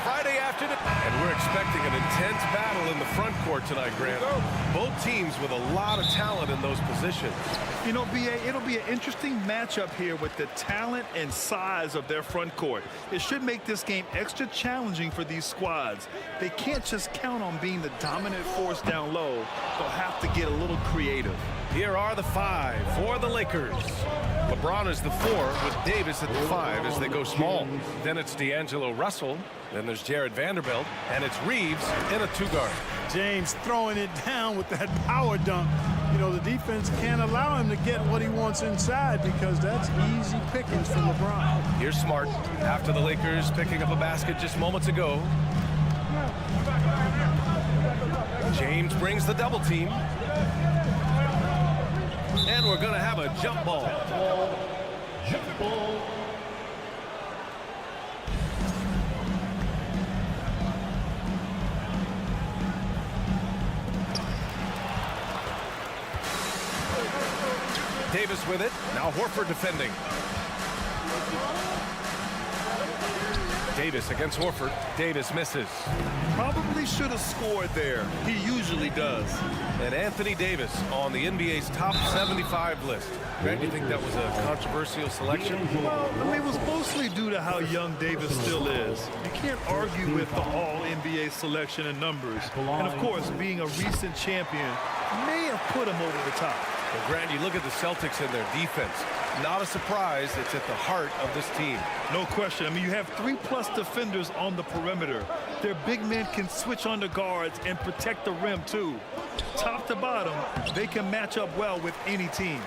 Friday afternoon. And we're expecting an intense battle in the front court tonight, Grant. Both teams with a lot of talent in those positions. You know, B.A., it'll be an interesting matchup here with the talent and size of their front court. It should make this game extra challenging for these squads. They can't just count on being the dominant force down low. They'll have to get a little creative. Here are the 5 for the Lakers. LeBron is the 4 with Davis at the 5 as they go small. Then it's D'Angelo Russell. Then there's Jared Vanderbilt. And it's Reeves in a 2-guard. James throwing it down with that power dunk. You know, the defense can't allow him to get what he wants inside because that's easy pickings for LeBron. Here's Smart after the Lakers picking up a basket just moments ago. James brings the double team. And we're going to have a jump ball. Jump ball. Davis with it. Now Horford defending. Davis against Horford. Davis misses. Probably should have scored there. He usually does. And Anthony Davis on the NBA's top 75 list. Grant, you think that was a controversial selection? Well, I mean, it was mostly due to how young Davis still is. You can't argue with the all-NBA selection and numbers. And, of course, being a recent champion may have put him over the top. Well, Grant, you look at the Celtics and their defense. Not a surprise, it's at the heart of this team. No question. I mean, you have 3+ defenders on the perimeter. Their big men can switch on the guards and protect the rim, too. Top to bottom, they can match up well with any team.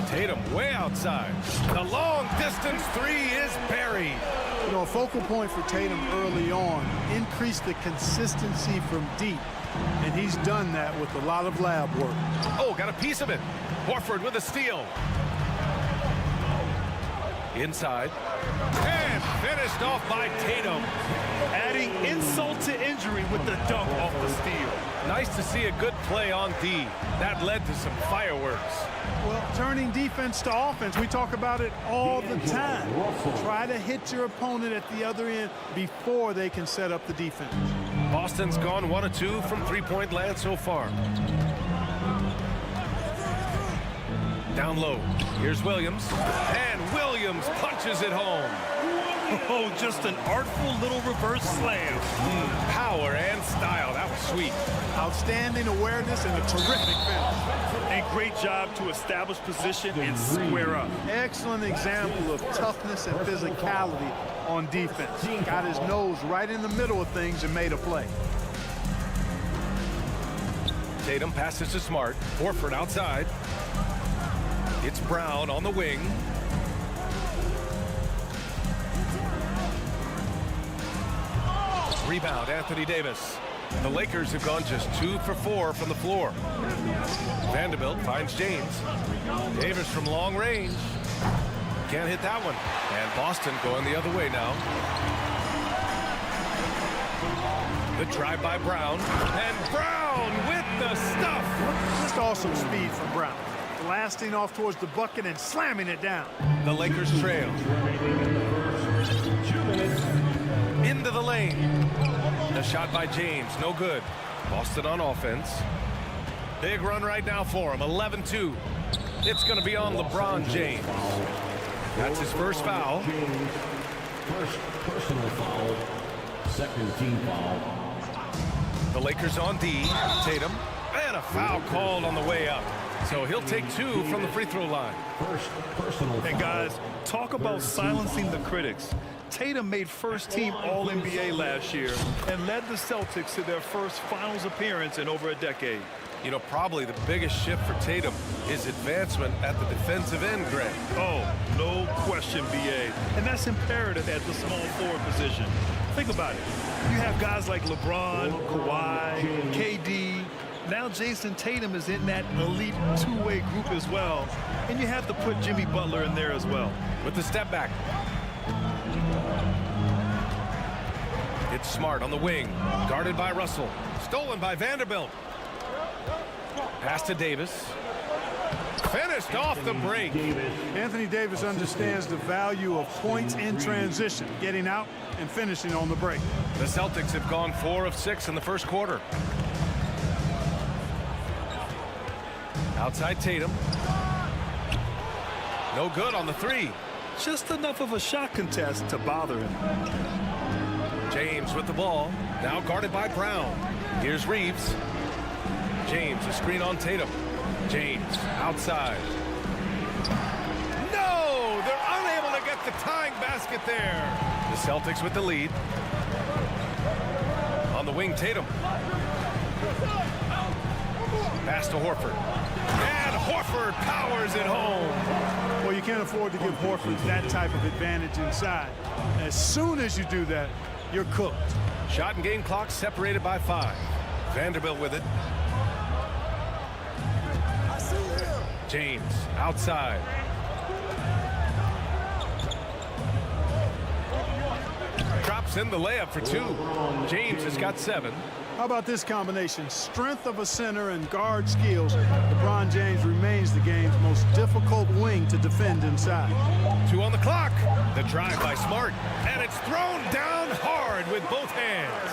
Tatum way outside. The long-distance 3 is buried. You know, a focal point for Tatum early on, increase the consistency from deep. And he's done that with a lot of lab work. Oh, got a piece of it. Horford with a steal. Inside. And finished off by Tatum. Adding insult to injury with the dunk off the steal. Nice to see a good play on D. That led to some fireworks. Well, turning defense to offense, we talk about it all the time. Try to hit your opponent at the other end before they can set up the defense. Boston's gone 1 of 2 from three-point land so far. Down low. Here's Williams. And Williams punches it home. Oh, just an artful little reverse slam. Power and style. That was sweet. Outstanding awareness and a terrific finish. And great job to establish position and square up. Excellent example of toughness and physicality on defense. Got his nose right in the middle of things and made a play. Tatum passes to Smart. Horford outside. It's Brown on the wing. Rebound, Anthony Davis. The Lakers have gone just 2 for 4 from the floor. Vanderbilt finds James. Davis from long range. Can't hit that one. And Boston going the other way now. The drive by Brown. And Brown with the stuff. Just awesome speed from Brown. Blasting off towards the bucket and slamming it down. The Lakers trail. Into the lane. The shot by James, no good. Boston on offense. Big run right now for him, 11-2. It's going to be on LeBron James. That's his first foul. First personal foul, second team foul. The Lakers on D. Tatum. And a foul called on the way up. So he'll take 2 from the free throw line. First personal foul. And guys, talk about silencing the critics. Tatum made first-team All-NBA last year and led the Celtics to their first finals appearance in over a decade. You know, probably the biggest shift for Tatum is advancement at the defensive end, Grant. Oh, no question, B.A. And that's imperative at the small forward position. Think about it. You have guys like LeBron, Kawhi, KD. Now Jason Tatum is in that elite two-way group as well. And you have to put Jimmy Butler in there as well. With the step back. It's Smart on the wing. Guarded by Russell. Stolen by Vanderbilt. Pass to Davis. finished off the break. Anthony Davis understands the value of points in transition, getting out and finishing on the break. The Celtics have gone 4 of 6 in the first quarter. Outside Tatum. No good on the 3. Just enough of a shot contest to bother him. James with the ball. Now guarded by Brown. Here's Reeves. James, a screen on Tatum. James outside. No! They're unable to get the tying basket there. The Celtics with the lead. On the wing, Tatum. Pass to Horford. And Horford powers it home. Well, you can't afford to give Horford that type of advantage inside. As soon as you do that, you're cooked. Shot and game clock separated by 5. Vanderbilt with it. James outside. Drops in the layup for 2. James has got 7. How about this combination? Strength of a center and guard skills. LeBron James remains the game's most difficult wing to defend inside. 2 on the clock. The drive by Smart. And it's thrown down hard with both hands.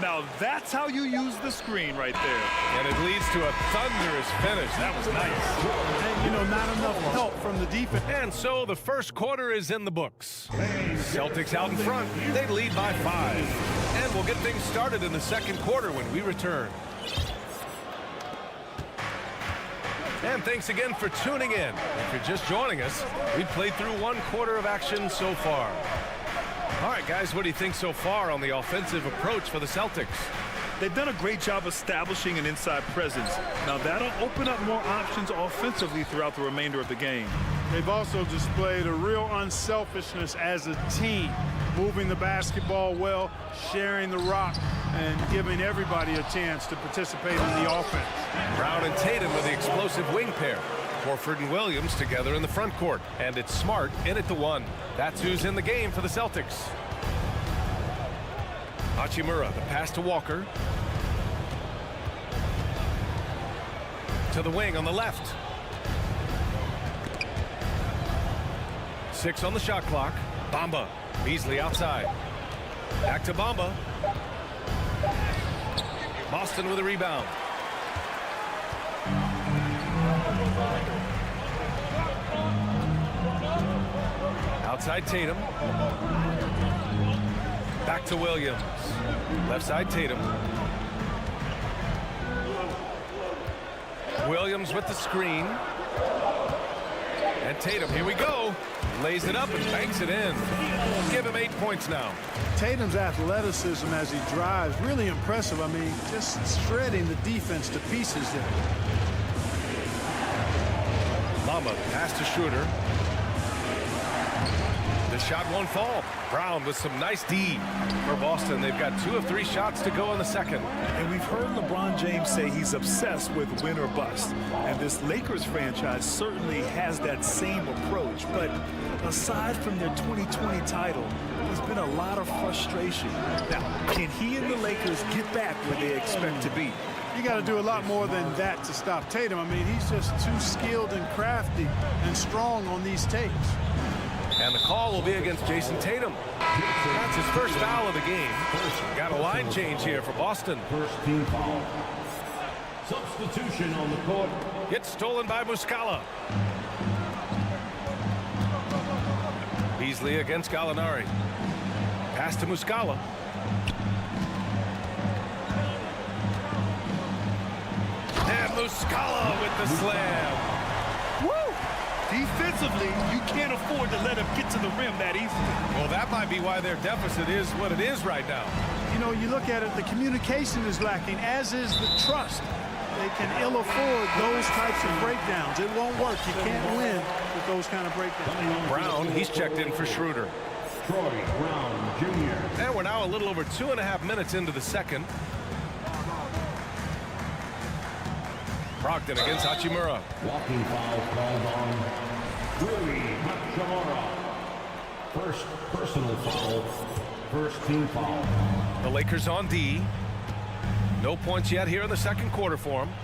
Now that's how you use the screen right there. And it leads to a thunderous finish. That was nice. And, you know, not enough help from the defense. And so the first quarter is in the books. Celtics out in front. They lead by 5. And we'll get things started in the second quarter when we return. And thanks again for tuning in. If you're just joining us, we've played through 1 quarter of action so far. All right, guys, what do you think so far on the offensive approach for the Celtics? They've done a great job establishing an inside presence. Now that'll open up more options offensively throughout the remainder of the game. They've also displayed a real unselfishness as a team, moving the basketball well, sharing the rock, and giving everybody a chance to participate in the offense. Brown and Tatum with the explosive wing pair. Horford and Williams together in the front court. And it's Smart in at the 1. That's who's in the game for the Celtics. Hachimura, the pass to Walker. To the wing on the left. 6 on the shot clock. Bamba. Beasley outside. Back to Bamba. Boston with a rebound. Outside Tatum. Back to Williams. Left side Tatum. Williams with the screen. And Tatum, here we go. Lays it up and banks it in. Give him 8 points now. Tatum's athleticism as he drives, really impressive. I mean, just shredding the defense to pieces there. Bamba, pass to Schroeder. The shot won't fall. Brown with some nice D for Boston. They've got 2 of 3 shots to go in the second. And we've heard LeBron James say he's obsessed with win or bust. And this Lakers franchise certainly has that same approach. But aside from their 2020 title, there's been a lot of frustration. Now, can he and the Lakers get back where they expect to be? You got to do a lot more than that to stop Tatum. I mean, he's just too skilled and crafty and strong on these takes. And the call will be against Jason Tatum. That's his first foul of the game. Got a line change here for Boston. First team foul. Substitution on the court. It's stolen by Muscala. Beasley against Gallinari. Pass to Muscala. And Muscala with the slam. Woo! Defensively, you can't afford to let him get to the rim that easily. Well, that might be why their deficit is what it is right now. You know, you look at it, the communication is lacking, as is the trust. They can ill afford those types of breakdowns. It won't work. You can't win with those kind of breakdowns. Brown, he's checked in for Schroeder. Troy Brown, Jr. And we're now a little over 2.5 minutes into the second. Brogdon against Hachimura. Walking foul called on Rui Hachimura. First personal foul. First team foul. The Lakers on D. No points yet here in the second quarter for them.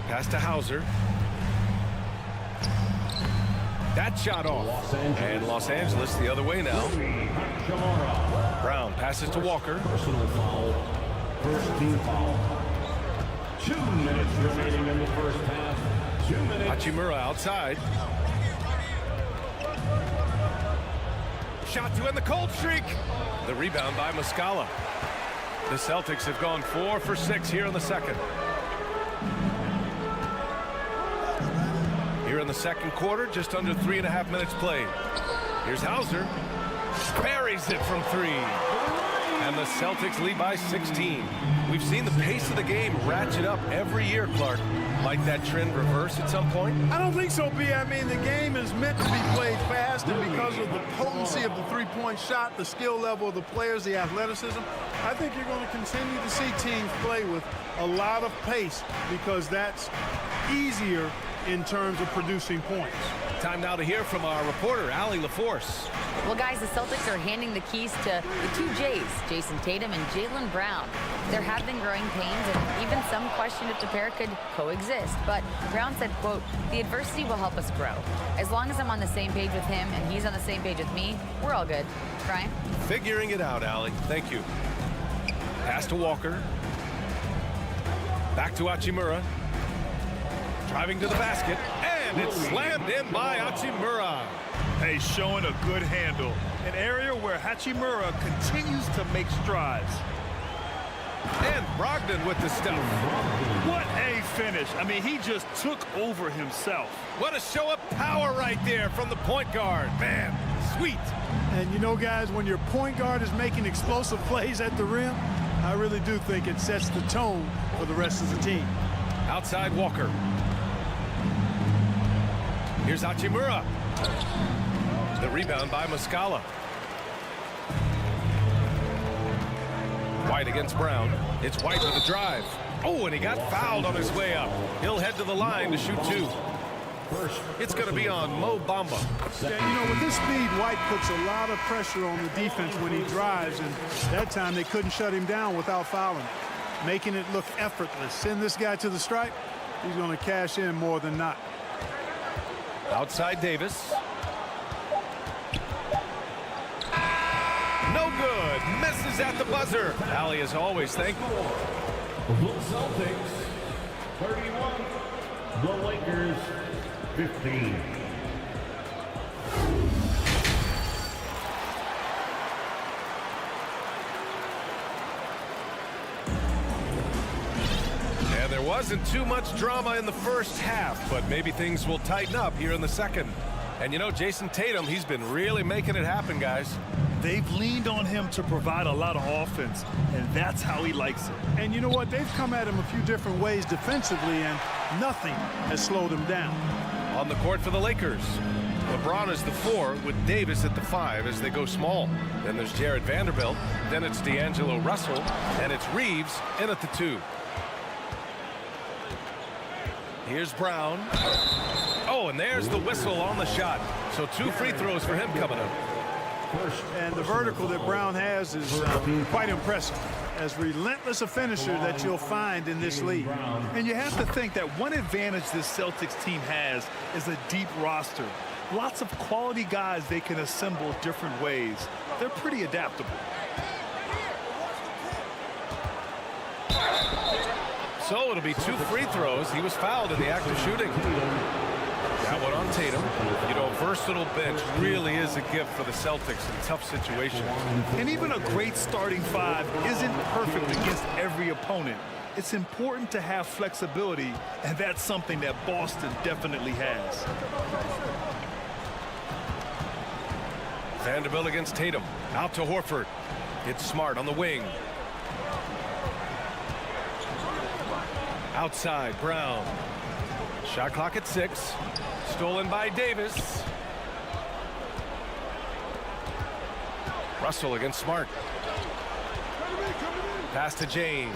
Pass to Hauser. That shot off. And Los Angeles the other way now. Brown passes to Walker. Personal foul. First team foul. 2 minutes remaining in the first half. 2 minutes. Hachimura outside. Shot to end the cold streak. The rebound by Muscala. The Celtics have gone 4 for 6 here in the second. Here in the second quarter, just under 3.5 minutes played. Here's Hauser. Buries it from 3. And the Celtics lead by 16. We've seen the pace of the game ratchet up every year, Clark. Might that trend reverse at some point? I don't think so, B. I mean, the game is meant to be played fast, and because of the potency of the three-point shot, the skill level of the players, the athleticism, I think you're going to continue to see teams play with a lot of pace because that's easier in terms of producing points. Time now to hear from our reporter, Allie LaForce. Well, guys, the Celtics are handing the keys to the 2 J's, Jason Tatum and Jaylen Brown. There have been growing pains, and even some question if the pair could coexist. But Brown said, quote, "The adversity will help us grow. As long as I'm on the same page with him and he's on the same page with me, we're all good." Brian? Figuring it out, Allie. Thank you. Pass to Walker. Back to Hachimura. Driving to the basket, and it's slammed in by Hachimura. Hey, showing a good handle. An area where Hachimura continues to make strides. And Brogdon with the stuff. What a finish. I mean, he just took over himself. What a show of power right there from the point guard. Man, sweet. And you know, guys, when your point guard is making explosive plays at the rim, I really do think it sets the tone for the rest of the team. Outside Walker. Here's Hachimura. The rebound by Muscala. White against Brown. It's White with a drive. Oh, and he got fouled on his way up. He'll head to the line to shoot 2. It's going to be on Mo Bamba. Yeah, you know, with his speed, White puts a lot of pressure on the defense when he drives, and that time they couldn't shut him down without fouling, making it look effortless. Send this guy to the stripe, he's going to cash in more than not. Outside Davis. No good. Misses at the buzzer. Allie, as always, thankful. The Celtics 31. The Lakers 15. And there wasn't too much drama in the first half, but maybe things will tighten up here in the second. And you know, Jason Tatum, he's been really making it happen, guys. They've leaned on him to provide a lot of offense, and that's how he likes it. And you know what? They've come at him a few different ways defensively, and nothing has slowed him down. On the court for the Lakers, LeBron is the 4 with Davis at the 5 as they go small. Then there's Jared Vanderbilt. Then it's D'Angelo Russell, and it's Reeves in at the 2. Here's Brown. Oh, and there's the whistle on the shot. So 2 free throws for him coming up. And the vertical that Brown has is quite impressive. As relentless a finisher that you'll find in this league. And you have to think that one advantage this Celtics team has is a deep roster. Lots of quality guys they can assemble different ways. They're pretty adaptable. So it'll be 2 free throws. He was fouled in the act of shooting. That one on Tatum. You know, a versatile bench really is a gift for the Celtics in tough situations. And even a great starting 5 isn't perfect against every opponent. It's important to have flexibility, and that's something that Boston definitely has. Vanderbilt against Tatum. Out to Horford. It's Smart on the wing. Outside, Brown. Shot clock at 6. Stolen by Davis. Russell against Smart. Pass to James.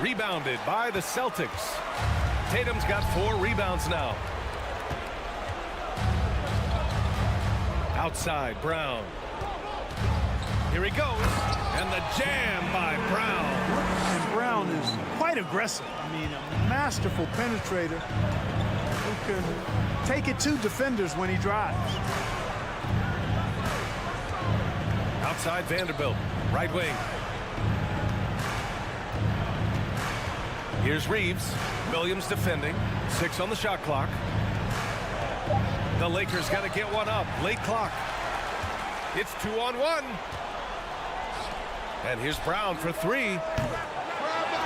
Rebounded by the Celtics. Tatum's got 4 rebounds now. Outside, Brown. Here he goes. And the jam by Brown. And Brown is quite quite aggressive. I mean, a masterful penetrator who can take it to defenders when he drives. Outside Vanderbilt, right wing. Here's Reeves. Williams defending. 6 on the shot clock. The Lakers got to get one up. Late clock. It's 2-on-1. And here's Brown for 3.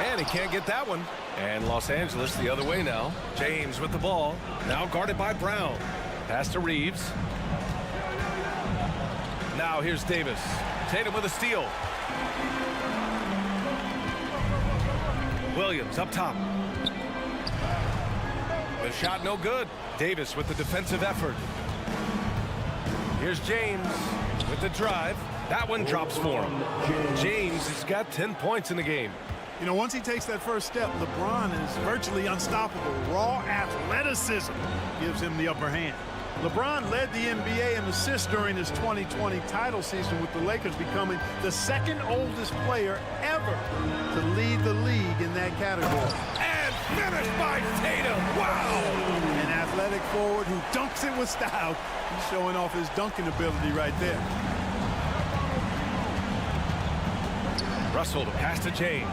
And he can't get that one. And Los Angeles the other way now. James with the ball. Now guarded by Brown. Pass to Reeves. Now here's Davis. Tatum with a steal. Williams up top. The shot no good. Davis with the defensive effort. Here's James with the drive. That one drops for him. James has got 10 points in the game. You know, once he takes that first step, LeBron is virtually unstoppable. Raw athleticism gives him the upper hand. LeBron led the NBA in assists during his 2020 title season, with the Lakers becoming the second oldest player ever to lead the league in that category. And finished by Tatum. Wow! An athletic forward who dunks it with style. He's showing off his dunking ability right there. Russell to pass to James.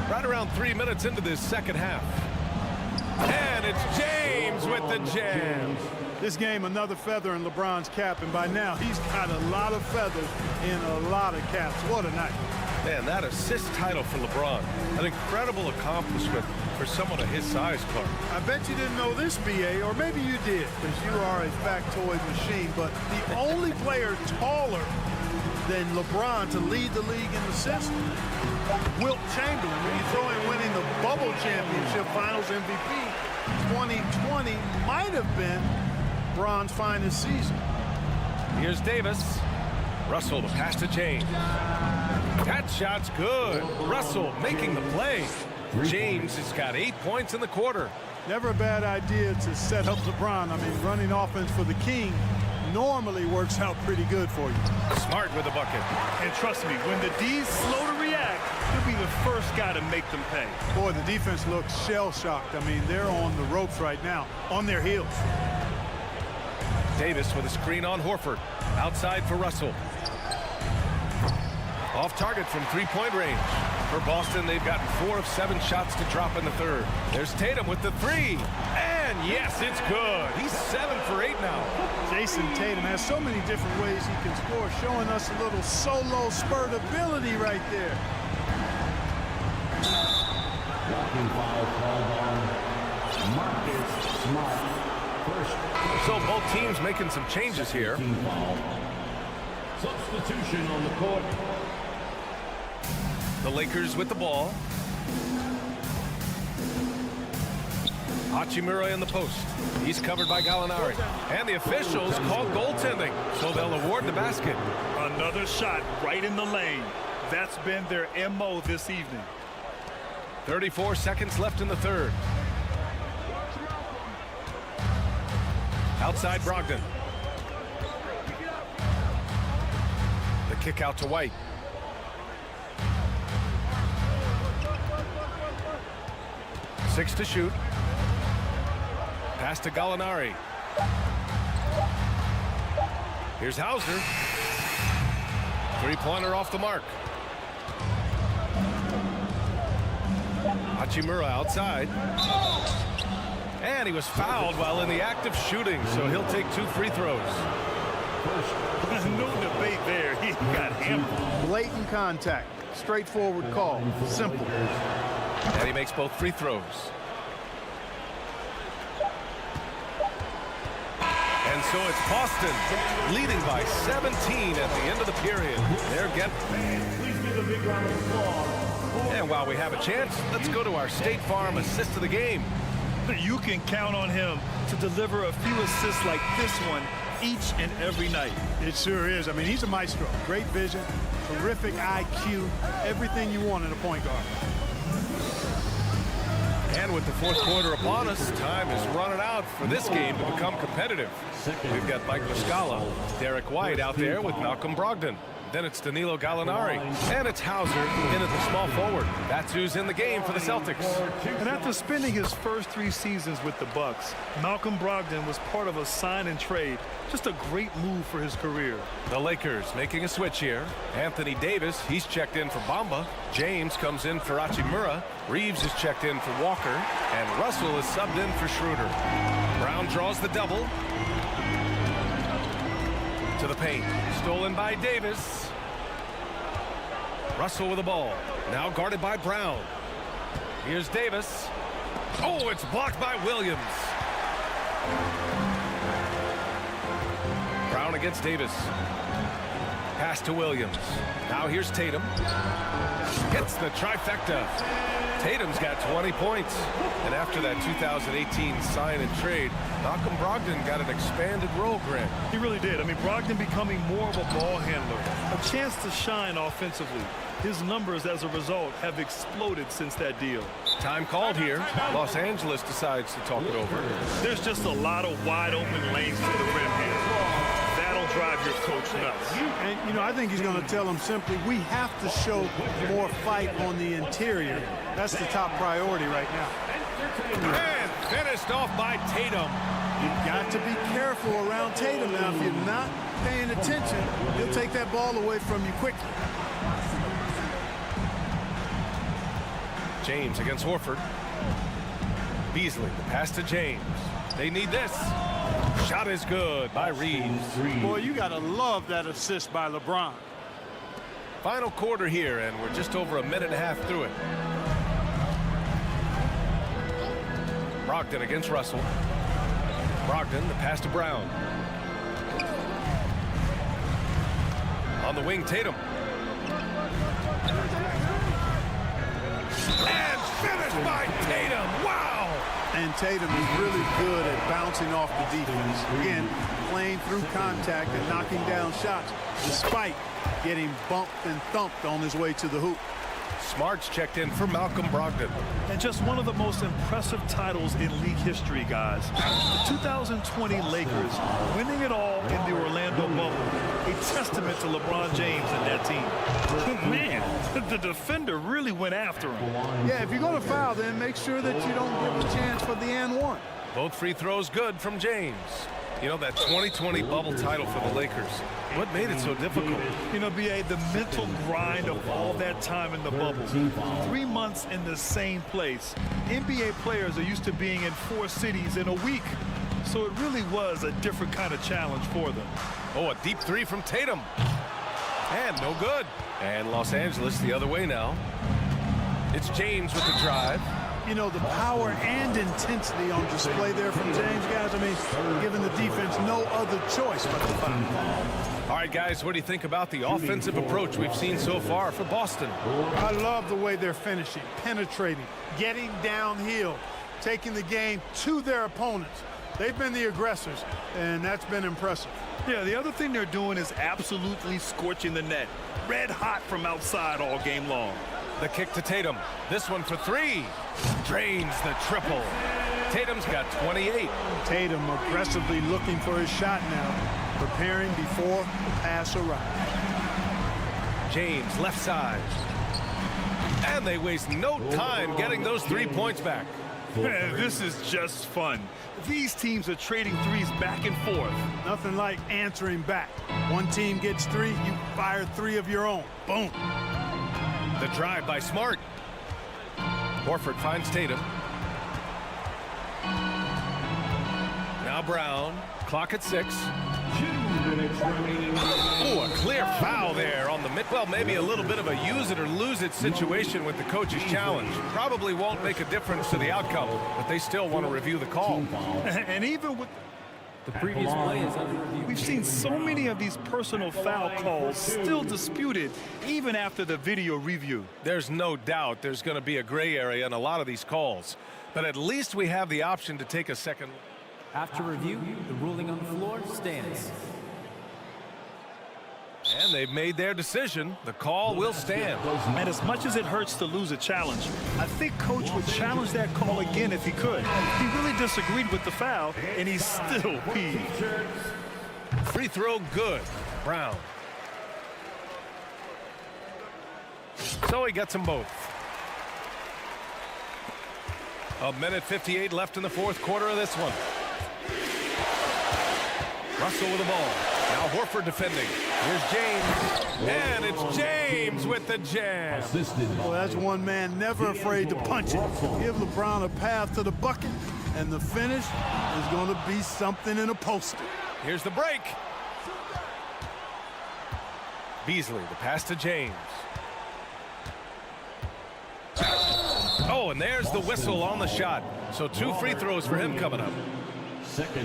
Right around 3 minutes into this second half. And it's James with the jam. This game, another feather in LeBron's cap, and by now he's got a lot of feathers in a lot of caps. What a night. Man, that assist title for LeBron. An incredible accomplishment for someone of his size, Clark. I bet you didn't know this, BA, or maybe you did, because you are a factoid machine, but the only player taller than LeBron to lead the league in assists, Wilt Chamberlain, when you throw in winning the Bubble Championship Finals MVP, 2020 might have been LeBron's finest season. Here's Davis. Russell to pass to James. That shot's good. Russell making the play. James has got 8 points in the quarter. Never a bad idea to set up LeBron. I mean, running offense for the King normally works out pretty good for you. Smart with the bucket. And trust me, when the D's slow to react, he'll be the first guy to make them pay. Boy, the defense looks shell-shocked. I mean, they're on the ropes right now, on their heels. Davis with a screen on Horford. Outside for Russell. Off target from three-point range. For Boston, they've gotten 4 of 7 shots to drop in the third. There's Tatum with the 3. And yes, it's good. He's 7 for 8 now. Jason Tatum has so many different ways he can score, showing us a little solo spurt ability right there. Blocking foul called on Marcus Smart. So both teams making some changes here. Substitution on the court. The Lakers with the ball. Hachimura in the post. He's covered by Gallinari. And the officials called goaltending, so they'll award the basket. Another shot right in the lane. That's been their MO this evening. 34 seconds left in the third. Outside Brogdon. The kick out to White. Six to shoot. Pass to Gallinari. Here's Hauser. Three-pointer off the mark. Hachimura outside. And he was fouled while in the act of shooting, so he'll take 2 free throws. There's no debate there. He got hammered. Blatant contact. Straightforward call. Simple. And he makes both free throws. And so it's Boston leading by 17 at the end of the period. They're getting... And while we have a chance, let's go to our State Farm assist of the game. You can count on him to deliver a few assists like this one each and every night. It sure is. I mean, he's a maestro. Great vision, terrific IQ, everything you want in a point guard. And with the fourth quarter upon us, time is running out for this game to become competitive. We've got Mike Muscala, Derek White out there with Malcolm Brogdon. Then it's Danilo Gallinari. And it's Hauser in at the small forward. That's who's in the game for the Celtics. And after spending his first 3 seasons with the Bucks, Malcolm Brogdon was part of a sign and trade. Just a great move for his career. The Lakers making a switch here. Anthony Davis, he's checked in for Bamba. James comes in for Hachimura. Reeves is checked in for Walker. And Russell is subbed in for Schroeder. Brown draws the double. To the paint. Stolen by Davis. Russell with the ball. Now guarded by Brown. Here's Davis. Oh, it's blocked by Williams. Brown against Davis. Pass to Williams. Now here's Tatum. Gets the trifecta. Tatum's got 20 points. And after that 2018 sign and trade, Malcolm Brogdon got an expanded role, Grant. He really did. I mean, Brogdon becoming more of a ball handler. A chance to shine offensively. His numbers as a result have exploded since that deal. Time called here. Los Angeles decides to talk it over. There's just a lot of wide open lanes to the rim here. That'll drive your coach nuts. And, you know, I think he's going to tell them simply, we have to show more fight on the interior. That's the top priority right now. And finished off by Tatum. You've got to be careful around Tatum now. If you're not paying attention, he'll take that ball away from you quickly. James against Horford. Beasley, the pass to James. They need this. Shot is good by Reeves. Boy, you got to love that assist by LeBron. Final quarter here, and we're just over a minute and a half through it. Brogdon against Russell. Brogdon, the pass to Brown. On the wing, Tatum. And finished by Tatum. Wow! And Tatum is really good at bouncing off the defense. Again, playing through contact and knocking down shots, despite getting bumped and thumped on his way to the hoop. Smart's checked in for Malcolm Brogdon. And just one of the most impressive titles in league history, guys. The 2020 Lakers winning it all in the Orlando bubble. A testament to LeBron James and that team. Man, the defender really went after him. Yeah, if you're going to foul, then make sure that you don't give a chance for the and one. Both free throws good from James. You know, that 2020 bubble title for the Lakers. What made it so difficult? You know, B.A., the mental grind of all that time in the bubble. 3 months in the same place. NBA players are used to being in 4 cities in a week. So it really was a different kind of challenge for them. Oh, a deep three from Tatum. And no good. And Los Angeles the other way now. It's James with the drive. You know, the power and intensity on display there from James, guys. I mean, giving the defense no other choice but to foul. All right, guys, what do you think about the offensive approach we've seen so far for Boston? I love the way they're finishing, penetrating, getting downhill, taking the game to their opponents. They've been the aggressors, and that's been impressive. Yeah, the other thing they're doing is absolutely scorching the net. Red hot from outside all game long. The kick to Tatum. This one for 3. Drains the triple. Tatum's got 28. Tatum aggressively looking for his shot now, preparing before the pass arrives. James, left side. And they waste no time getting those 3 points back. Man, this is just fun. These teams are trading threes back and forth. Nothing like answering back. One team gets 3, you fire 3 of your own. Boom. The drive by Smart. Horford finds Tatum. Now Brown. Clock at 6. 2 minutes remaining. Oh, a clear foul there on the mid. Well, maybe a little bit of a use it or lose it situation with the coach's challenge. Probably won't make a difference to the outcome, but they still want to review the call. And even with the previous play is under review. We've seen so many of these personal foul calls still disputed even after the video review. There's no doubt there's going to be a gray area in a lot of these calls, but at least we have the option to take a second. After review, the ruling on the floor stands. And they've made their decision. The call will stand. And as much as it hurts to lose a challenge, I think Coach would challenge that call again if he could. He really disagreed with the foul, and he's still peeved. Free throw good. Brown. So he gets them both. 1:58 left in the fourth quarter of this one. Russell with the ball. Now Horford defending. Here's James. And it's James with the jam. Well, that's one man never afraid to punch it. Give LeBron a path to the bucket, and the finish is going to be something in a poster. Here's the break. Beasley, the pass to James. Oh, and there's the whistle on the shot. So 2 free throws for him coming up.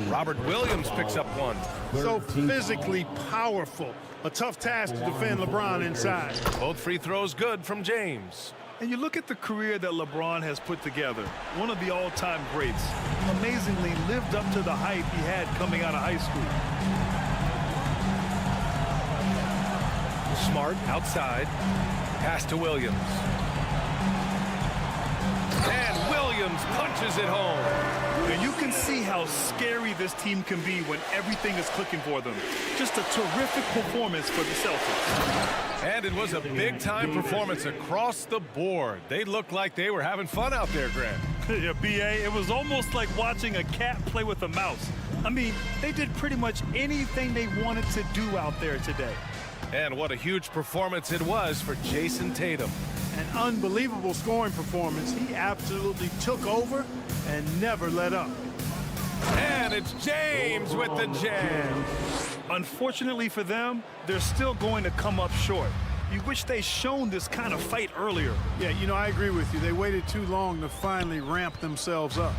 Robert Williams picks up one. So physically powerful. A tough task to defend LeBron inside. Both free throws good from James. And you look at the career that LeBron has put together. One of the all-time greats. Amazingly lived up to the hype he had coming out of high school. Smart outside. Pass to Williams. And Williams punches it home. And you can see how scary this team can be when everything is clicking for them. Just a terrific performance for the Celtics. And it was a big-time performance across the board. They looked like they were having fun out there, Grant. Yeah, B.A., it was almost like watching a cat play with a mouse. I mean, they did pretty much anything they wanted to do out there today. And what a huge performance it was for Jason Tatum. An unbelievable scoring performance. He absolutely took over and never let up. And it's James with the jam. Unfortunately for them, they're still going to come up short. You wish they shown this kind of fight earlier. Yeah, you know, I agree with you. They waited too long to finally ramp themselves up.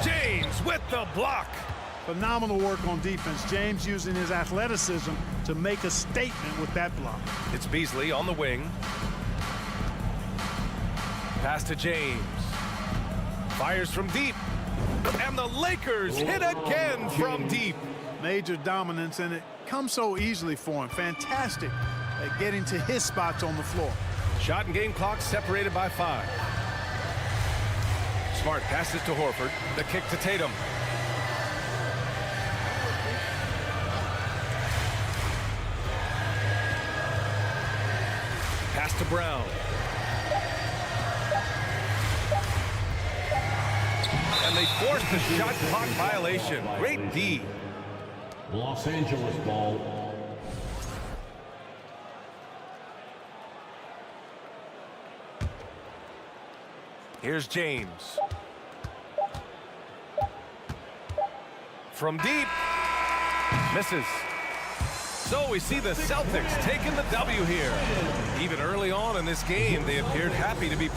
James with the block. Phenomenal work on defense. James using his athleticism to make a statement with that block. It's Beasley on the wing. Pass to James. Fires from deep. And the Lakers hit again from deep. Major dominance, and it comes so easily for him. Fantastic at getting to his spots on the floor. Shot and game clock separated by 5. Smart passes to Horford. The kick to Tatum. Pass to Brown. And they forced the shot clock violation. Great D. Los Angeles ball. Here's James. From deep. Misses. So we see the Celtics taking the W here. Even early on in this game, they appeared happy to be...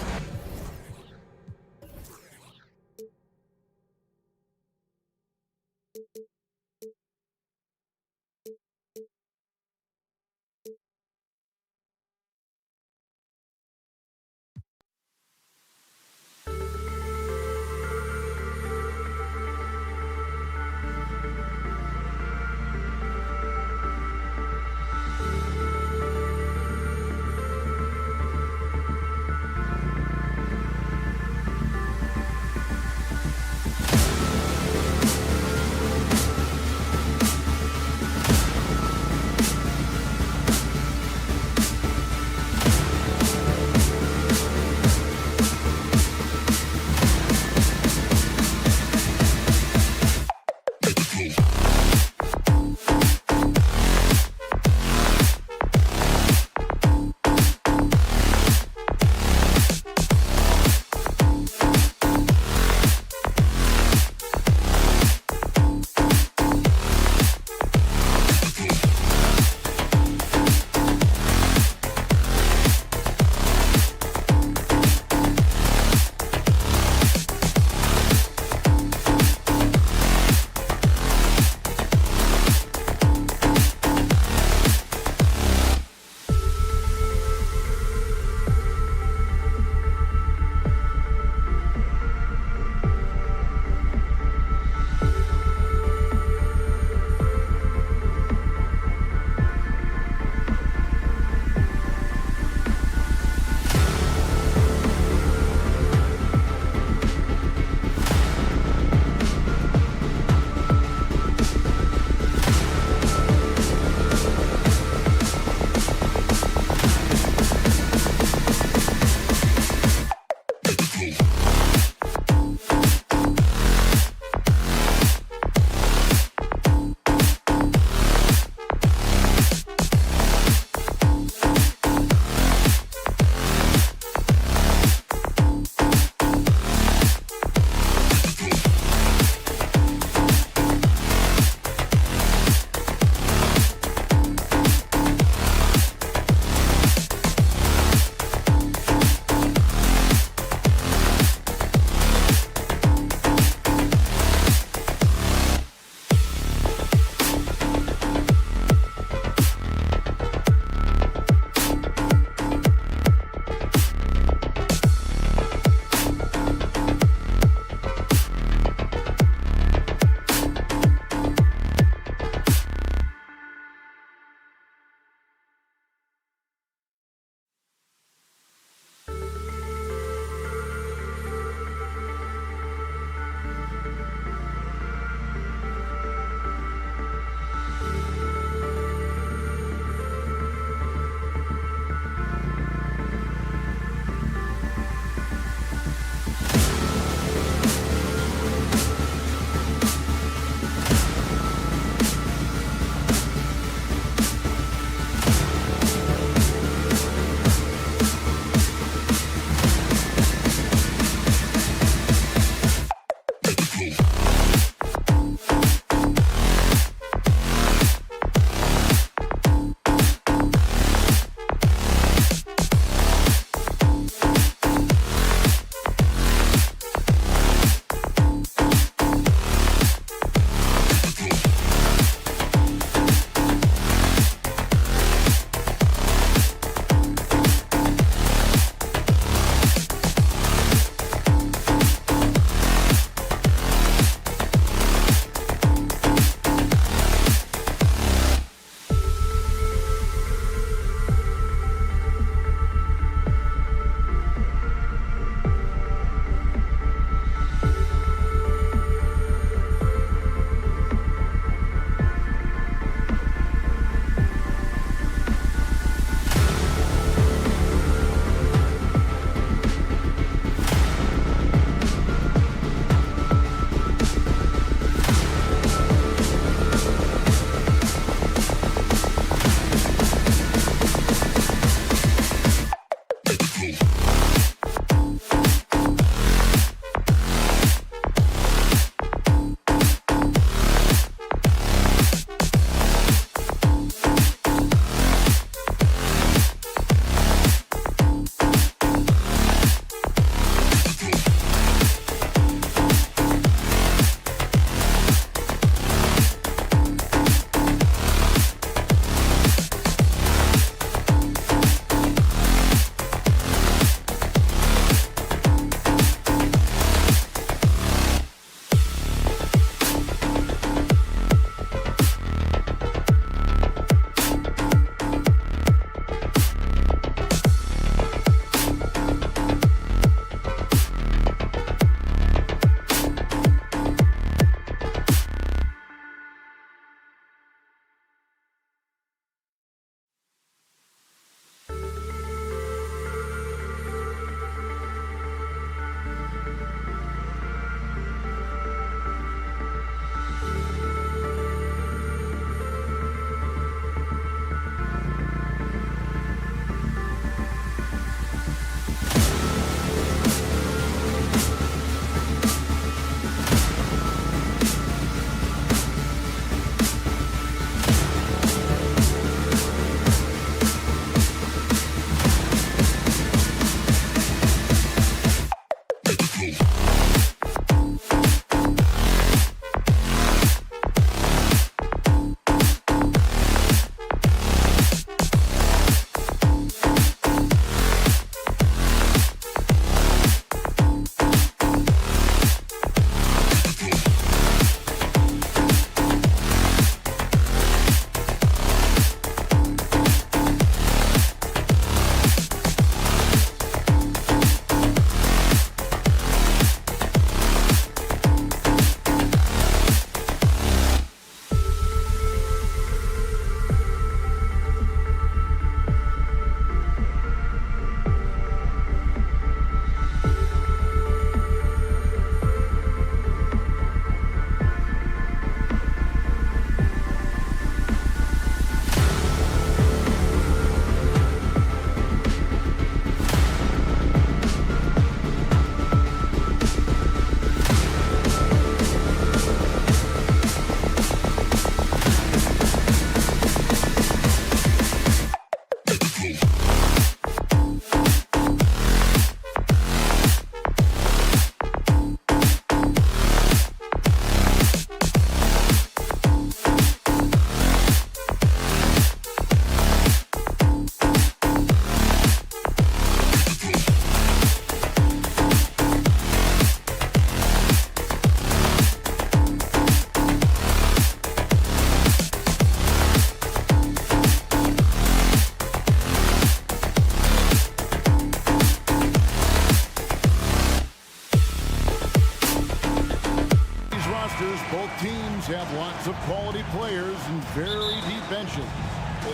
youngsters. Both teams have lots of quality players and very deep benches.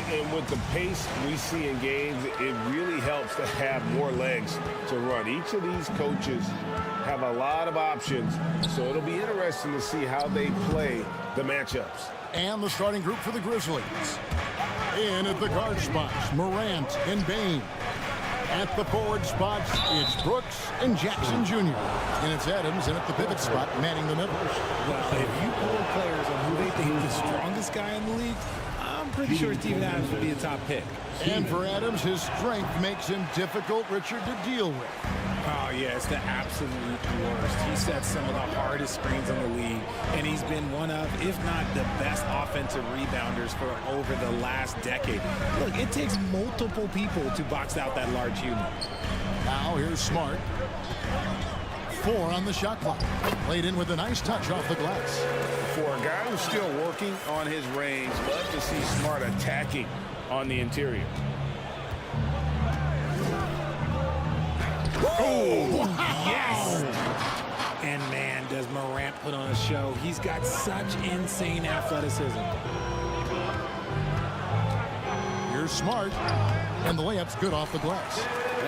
And with the pace we see in games, it really helps to have more legs to run. Each of these coaches have a lot of options, so it'll be interesting to see how they play the matchups. And the starting group for the Grizzlies. In at the guard spots, Morant and Bain. At the forward spots, it's Brooks and Jackson Jr. And it's Adams in at the pivot spot, manning the middle. Well, if you pull players on who they think is the strongest guy in the league, I'm pretty sure Steven Adams would be a top pick. And for Adams, his strength makes him difficult, Richard, to deal with. Oh, yeah, it's the absolute worst. He sets some of the hardest screens in the league, and he's been one of, if not the best offensive rebounders for over the last decade. Look, it takes multiple people to box out that large unit. Now here's Smart. 4 on the shot clock. Played in with a nice touch off the glass. For a guy who's still working on his range, love to see Smart attacking on the interior. Oh, yes! And man, does Morant put on a show. He's got such insane athleticism. Here's Smart. And the layup's good off the glass.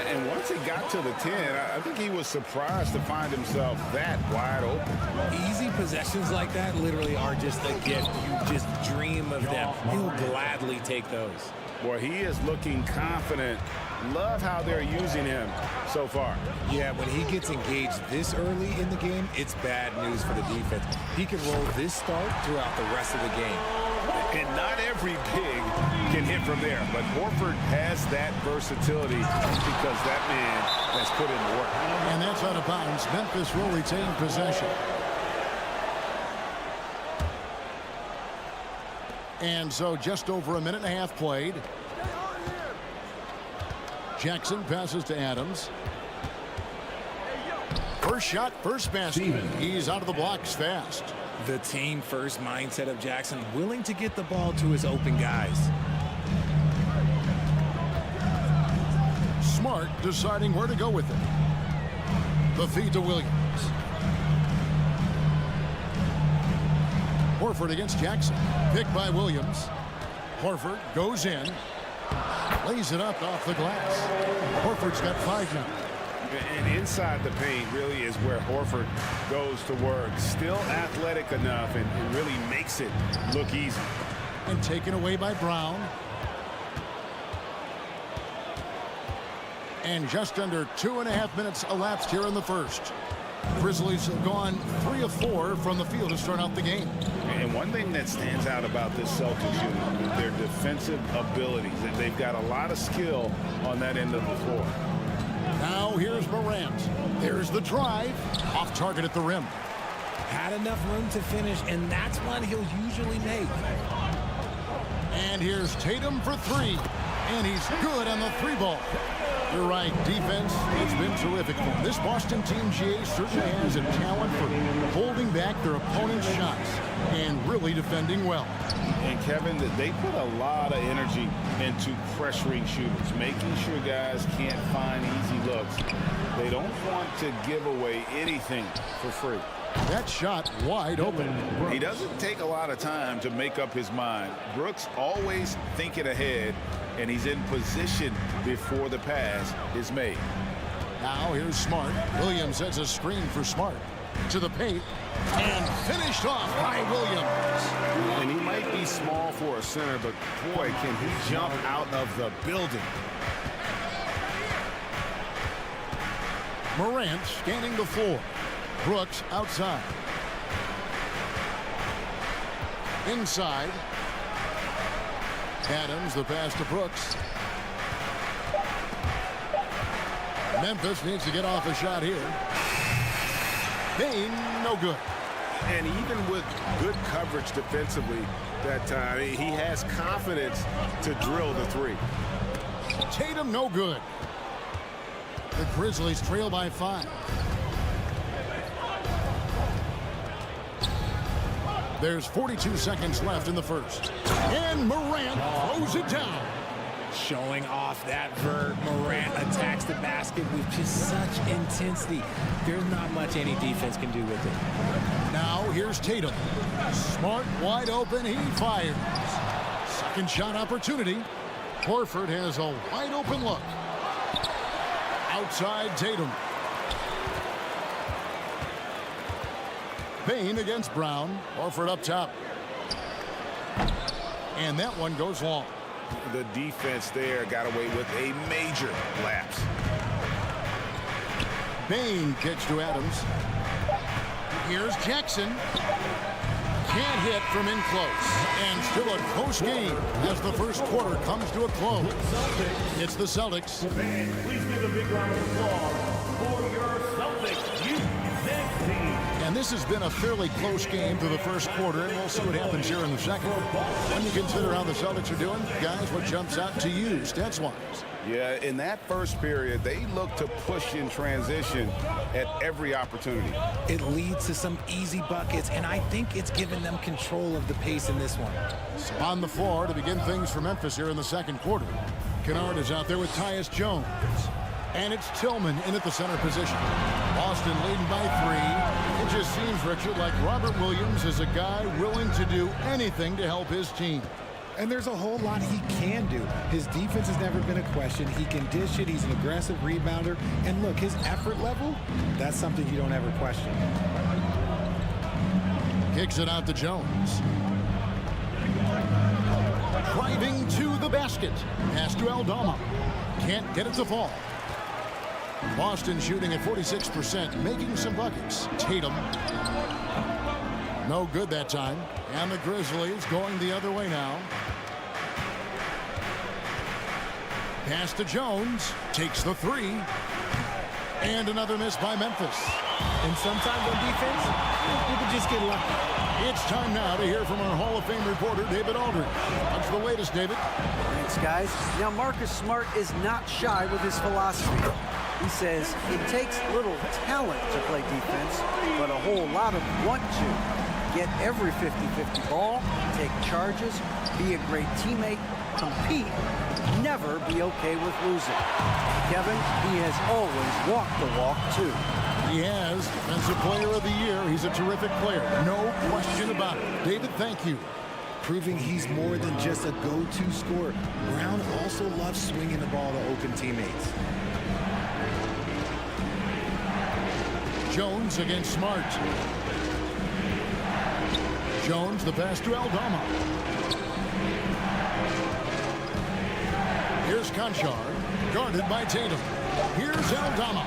And once he got to the 10, I think he was surprised to find himself that wide open. Easy possessions like that literally are just a gift. You just dream of them. He'll gladly take those. Boy, he is looking confident. Love how they're using him so far. Yeah, when he gets engaged this early in the game, it's bad news for the defense. He can roll this start throughout the rest of the game. And not every big can hit from there, but Horford has that versatility because that man has put in the work. And that's out of bounds. Memphis will retain possession. And so just over a minute and a half played. Jackson passes to Adams. First shot, first basket. He's out of the blocks fast. The team first mindset of Jackson, willing to get the ball to his open guys. Smart deciding where to go with it. The feed to Williams. Horford against Jackson. Picked by Williams. Horford goes in. Lays it up off the glass. Horford's got 5 now. And inside the paint really is where Horford goes to work. Still athletic enough and really makes it look easy. And taken away by Brown. And just under 2.5 minutes elapsed here in the first. Grizzlies have gone 3 of 4 from the field to start out the game. And one thing that stands out about this Celtics unit is their defensive abilities. They've got a lot of skill on that end of the floor. Now here's Morant. There's the drive. Off target at the rim. Had enough room to finish, and that's one he'll usually make. And here's Tatum for 3. And he's good on the 3-ball. You're right, defense, it's been terrific. This Boston team, GA, certainly has a talent for holding back their opponent's shots and really defending well. And Kevin, they put a lot of energy into pressuring shooters, making sure guys can't find easy looks. They don't want to give away anything for free. That shot wide open. He doesn't take a lot of time to make up his mind. Brooks always thinking ahead, and he's in position before the pass is made. Now here's Smart. Williams has a screen for Smart. To the paint. And finished off by Williams. And he might be small for a center, but boy, can he jump out of the building. Morant scanning the floor. Brooks outside. Inside. Adams, the pass to Brooks. Memphis needs to get off a shot here. Bain, no good. And even with good coverage defensively that time, he has confidence to drill the 3. Tatum, no good. The Grizzlies trail by 5. There's 42 seconds left in the first. And Morant throws it down. showing off that vert. Morant attacks the basket with just such intensity. There's not much any defense can do with it. Now here's Tatum. Smart, wide open, he fires. Second shot opportunity. Horford has a wide open look. Outside Tatum. Payne against Brown. Horford up top. And that one goes long. The defense there got away with a major lapse. Payne kicks to Adams. Here's Jackson. Can't hit from in close. And still a close game as the first quarter comes to a close. It's the Celtics. Please give a big round of applause for your Celtics youth team. And this has been a fairly close game through the first quarter, and we'll see what happens here in the second. When you consider how the Celtics are doing, guys, what jumps out to you stats-wise? Yeah, in that first period, they look to push in transition at every opportunity. It leads to some easy buckets, and I think it's given them control of the pace in this one. So on the floor to begin things for Memphis here in the second quarter. Kennard is out there with Tyus Jones. And it's Tillman in at the center position. Boston leading by 3. It just seems, Richard, like Robert Williams is a guy willing to do anything to help his team. And there's a whole lot he can do. His defense has never been a question. He can dish it. He's an aggressive rebounder. And look, his effort level, that's something you don't ever question. Kicks it out to Jones. Driving to the basket. Pass to Aldama. Can't get it to fall. Boston shooting at 46%, making some buckets. Tatum. No good that time. And the Grizzlies going the other way now. Pass to Jones. Takes the 3. And another miss by Memphis. And sometimes on defense, you can just get lucky. It's time now to hear from our Hall of Fame reporter, David Aldridge. What's the latest, David? Thanks, guys. Now, Marcus Smart is not shy with his philosophy. He says it takes little talent to play defense, but a whole lot of want to. Get every 50-50 ball, take charges, be a great teammate, compete, never be okay with losing. Kevin, he has always walked the walk, too. He has. Defensive Player of the Year. He's a terrific player. No question about it. David, thank you. Proving he's more than just a go-to scorer. Brown also loves swinging the ball to open teammates. Jones against Smart. Jones, the pass to Aldama. Here's Conchar, guarded by Tatum. Here's Aldama.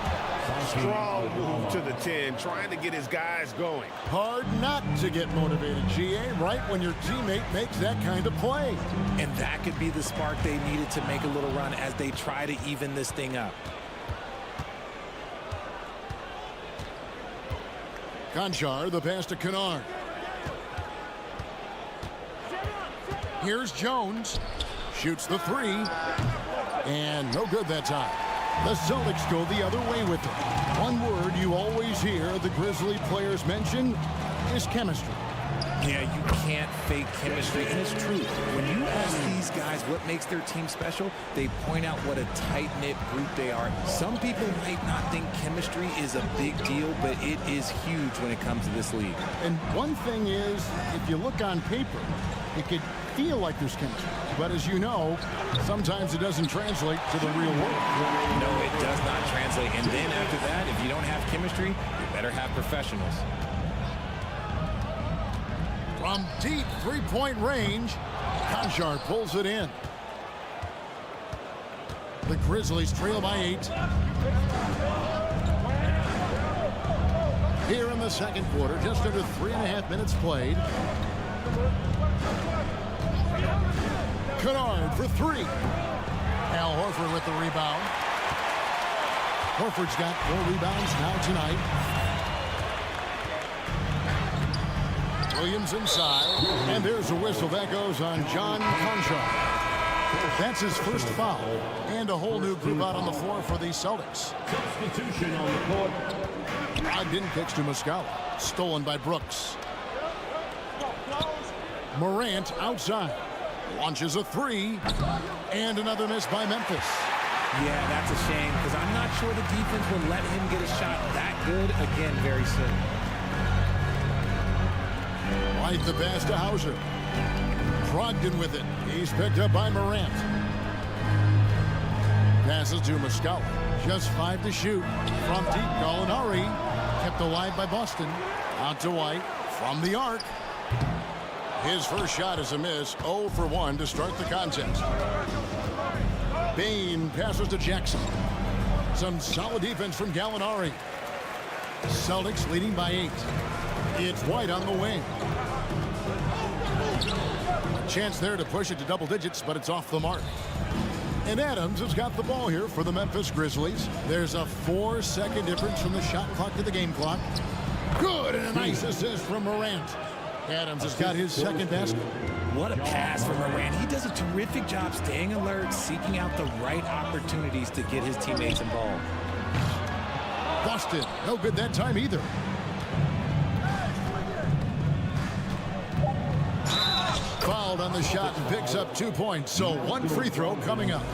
Strong move to the 10, trying to get his guys going. Hard not to get motivated, GA, right when your teammate makes that kind of play. And that could be the spark they needed to make a little run as they try to even this thing up. Conchar, the pass to Kennard. Here's Jones. Shoots the 3. And no good that time. The Celtics go the other way with it. One word you always hear the Grizzly players mention is chemistry. Yeah, you can't fake chemistry, and it's true. When you ask these guys what makes their team special, they point out what a tight-knit group they are. Some people might not think chemistry is a big deal, but it is huge when it comes to this league. And one thing is, if you look on paper, it could feel like there's chemistry. But as you know, sometimes it doesn't translate to the real world. No, it does not translate. And then after that, if you don't have chemistry, you better have professionals. From deep three-point range, Conchar pulls it in. The Grizzlies trail by 8. Here in the second quarter, just under 3.5 minutes played. Kennard for 3. Al Horford with the rebound. Horford's got 4 rebounds now tonight. Williams inside, and there's a whistle. That goes on John Conchar. That's his first foul, and a whole new group out on the floor for the Celtics. Substitution on the court. Brogdon kicks to Muscala. Stolen by Brooks. Morant outside. Launches a three. And another miss by Memphis. Yeah, that's a shame because I'm not sure the defense will let him get a shot that good again very soon. Right the pass to Hauser. Brogdon with it. He's picked up by Morant. Passes to Muscala. Just 5 to shoot. From deep, Gallinari. Kept alive by Boston. Out to White. From the arc. His first shot is a miss. 0 for 1 to start the contest. Bain passes to Jackson. Some solid defense from Gallinari. Celtics leading by 8. It's White on the wing. A chance there to push it to double digits, but it's off the mark. And Adams has got the ball here for the Memphis Grizzlies. There's a 4-second difference from the shot clock to the game clock. Good, and a nice assist from Morant. Adams has got his second basket. What a pass from Morant. He does a terrific job staying alert, seeking out the right opportunities to get his teammates involved. Boston, no good that time either. Fouled on the shot and picks up 2 points. So 1 free throw coming up.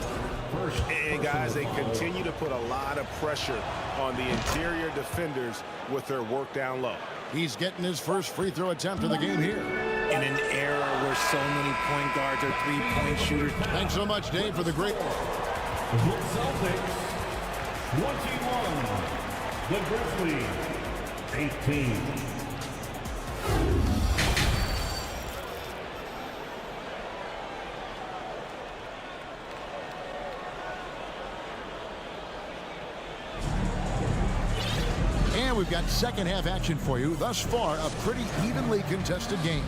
And guys, they continue to put a lot of pressure on the interior defenders with their work down low. He's getting his first free throw attempt of the game here. In an era where so many point guards are three-point shooters. Thanks so much, Dave, for the great one. The Celtics, 21. The Grizzlies, 18. And we've got second half action for you. Thus far, a pretty evenly contested game.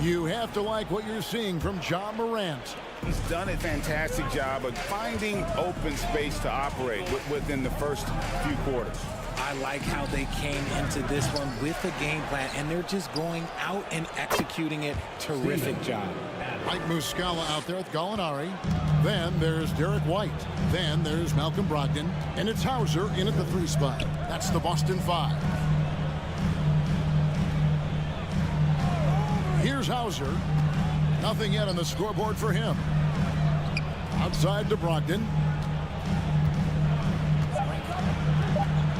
You have to like what you're seeing from Ja Morant. He's done a fantastic job of finding open space to operate within the first few quarters. I like how they came into this one with a game plan, and they're just going out and executing it. Terrific job. Mike Muscala out there with Gallinari. Then there's Derek White. Then there's Malcolm Brogdon. And it's Hauser in at the 3 spot. That's the Boston 5. Here's Hauser. Nothing yet on the scoreboard for him. Outside to Brogdon.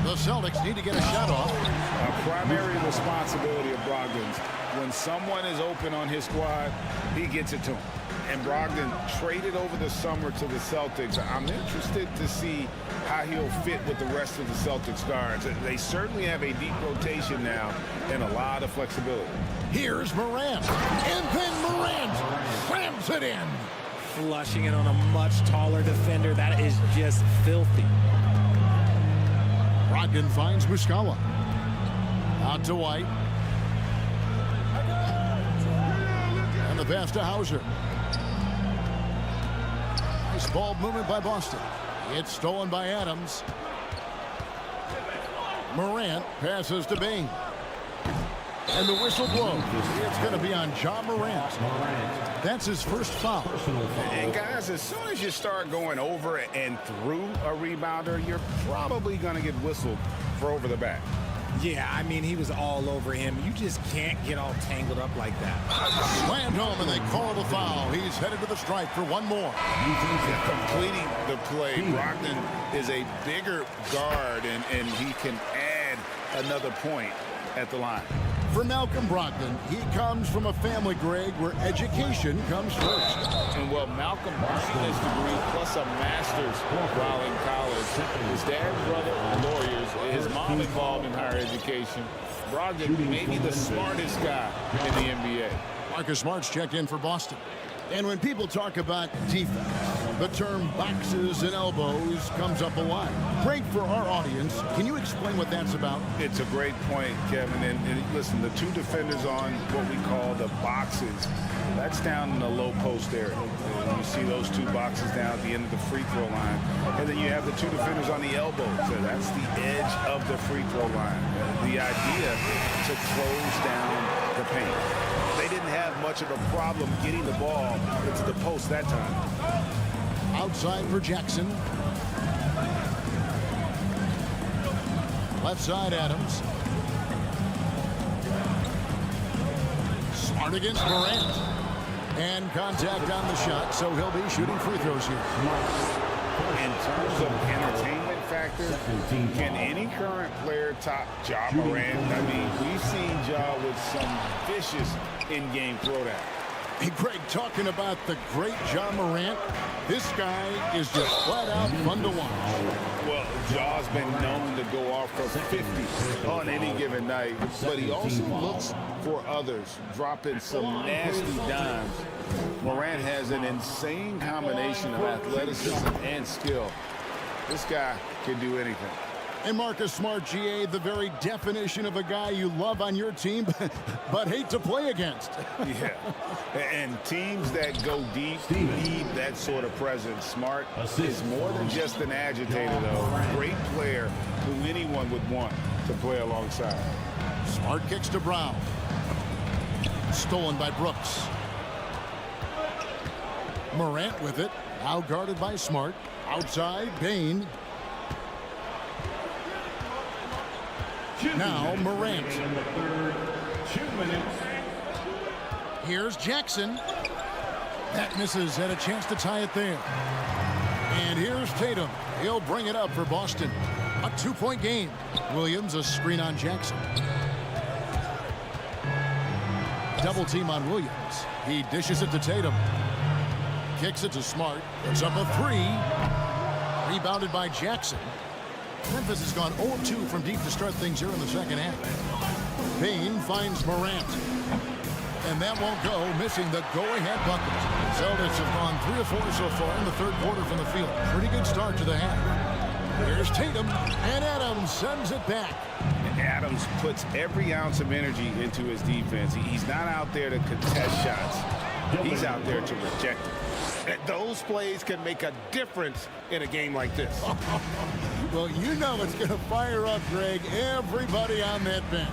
The Celtics need to get a shot off. A primary responsibility of Brogdon's. When someone is open on his squad, he gets it to him. And Brogdon traded over the summer to the Celtics. I'm interested to see how he'll fit with the rest of the Celtics guards. They certainly have a deep rotation now and a lot of flexibility. Here's Morant. And then Morant slams it in. Flushing it on a much taller defender. That is just filthy. Brogdon finds Muscala. Out to White. And the pass to Hauser. Nice ball movement by Boston. It's stolen by Adams. Morant passes to Bain. And the whistle blows. It's going to be on Ja Morant. That's his first foul. And guys, as soon as you start going over and through a rebounder, you're probably going to get whistled for over the back. Yeah, I mean, he was all over him. You just can't get all tangled up like that. Slammed home, and they call the foul. He's headed to the stripe for one more. Completing the play, Brogdon is a bigger guard, and he can add another point at the line. For Malcolm Brogdon, he comes from a family, Greg, where education comes first. And well, Malcolm earned his degree plus a master's while in college. His dad and brother are lawyers. His mom involved in higher education. Brogdon may be the smartest guy in the NBA. Marcus Smart's checked in for Boston. And when people talk about defense, the term boxes and elbows comes up a lot. Greg, for our audience, can you explain what that's about? It's a great point, Kevin. And listen, the two defenders on what we call the boxes, that's down in the low post area. And you see those two boxes down at the end of the free throw line. And then you have the two defenders on the elbows. So that's the edge of the free throw line. The idea to close down the paint. They didn't have much of a problem getting the ball into the post that time. Outside for Jackson. Left side, Adams. Smart against Morant. And contact on the shot, so he'll be shooting free throws here. In terms of entertainment factor, can any current player top Ja Morant? I mean, we've seen Ja with some vicious in-game throwdown. Hey, Greg, talking about the great Ja Morant, this guy is just flat out fun to watch. Well, Ja's been known to go off for 50 on any given night, but he also looks for others, dropping some nasty dimes. Morant has an insane combination of athleticism and skill. This guy can do anything. And Marcus Smart, GA, the very definition of a guy you love on your team, but hate to play against. Yeah, and teams that go deep need that sort of presence. Smart is more than just an agitator, though. Great player who anyone would want to play alongside. Smart kicks to Brown. Stolen by Brooks. Morant with it, now guarded by Smart. Outside, Bain. Now Morant. 2 minutes. Here's Jackson. That misses, had a chance to tie it there. And here's Tatum. He'll bring it up for Boston. A 2-point game. Williams, a screen on Jackson. Double team on Williams. He dishes it to Tatum. Kicks it to Smart. Puts up a 3. Rebounded by Jackson. Memphis has gone 0-2 from deep to start things here in the second half. Bain finds Morant. And that won't go, missing the go-ahead bucket. Celtics have gone 3 of 4 so far in the third quarter from the field. Pretty good start to the half. Here's Tatum, and Adams sends it back. Adams puts every ounce of energy into his defense. He's not out there to contest shots. He's out there to reject them. Those plays can make a difference in a game like this. Well, you know it's going to fire up, Greg, everybody on that bench.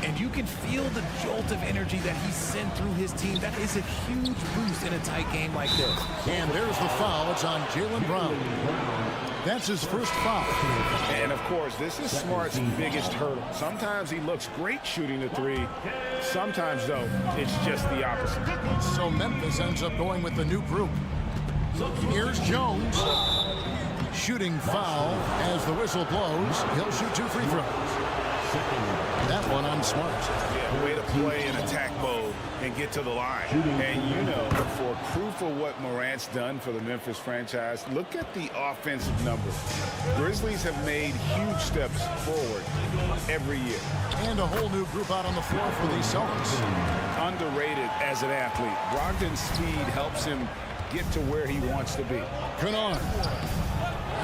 And you can feel the jolt of energy that he sent through his team. That is a huge boost in a tight game like this. And there's the foul. It's on Jaylen Brown. That's his first foul. And, of course, this is Smart's biggest hurdle. Sometimes he looks great shooting the 3. Sometimes, though, it's just the opposite. So Memphis ends up going with the new group. Here's Jones. Shooting foul as the whistle blows. He'll shoot 2 free throws. That one on Smart. Yeah, way to play in attack mode and get to the line. And you know, for proof of what Morant's done for the Memphis franchise, look at the offensive numbers. Grizzlies have made huge steps forward every year. And a whole new group out on the floor for the Celtics. Underrated as an athlete. Brogdon's speed helps him get to where he wants to be. Kennard.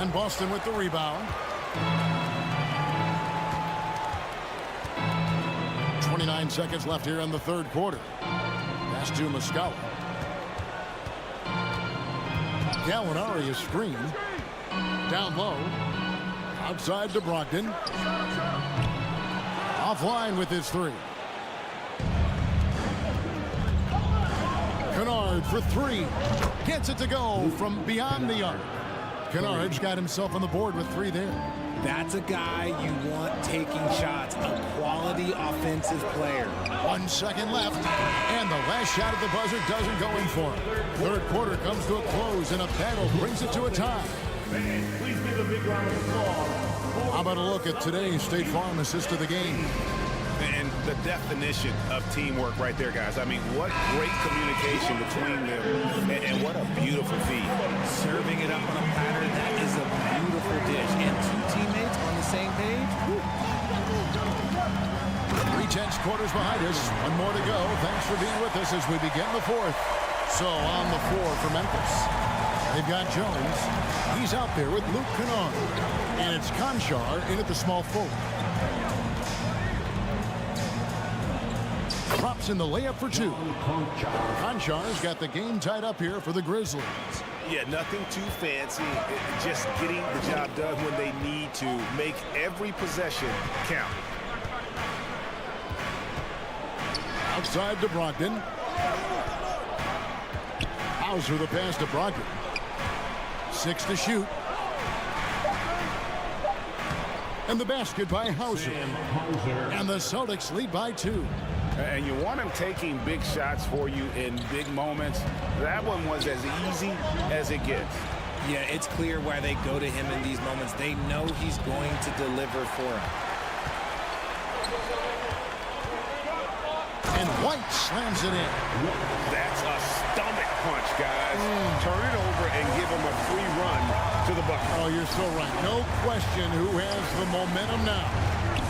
And Boston with the rebound. 29 seconds left here in the third quarter. Pass to Muscala. Gallinari is screened. Down low. Outside to Brogdon. Offline with his 3. Kennard for 3. Gets it to go from beyond the arc. Kennard's got himself on the board with 3 there. That's a guy you want taking shots, a quality offensive player. 1 second left, and the last shot at the buzzer doesn't go in for him. Third quarter comes to a close, and a battle brings it to a tie. Please give a big round of applause. How about a look at today's State Farm assist of the game? And the definition of teamwork right there, guys. I mean, what great communication between them, and what a beautiful feed. Serving it up on a platter, that is a beautiful dish. And 2 teammates on the same page. 3/10 quarters behind us. 1 more to go. Thanks for being with us as we begin the fourth. So on the floor for Memphis, they've got Jones. He's out there with Luke Kennard. And it's Conchar in at the small forward. Drops in the layup for 2. Conchar's got the game tied up here for the Grizzlies. Yeah, nothing too fancy. Just getting the job done when they need to. Make every possession count. Outside to Brogdon. Hauser the pass to Brogdon. 6 to shoot. And the basket by Hauser. And the Celtics lead by 2. And you want him taking big shots for you in big moments. That one was as easy as it gets. Yeah, it's clear why they go to him in these moments. They know he's going to deliver for them. And White slams it in. That's a stomach punch, guys. Turn it over and give him a free run to the bucket. Oh, you're so right. No question who has the momentum now.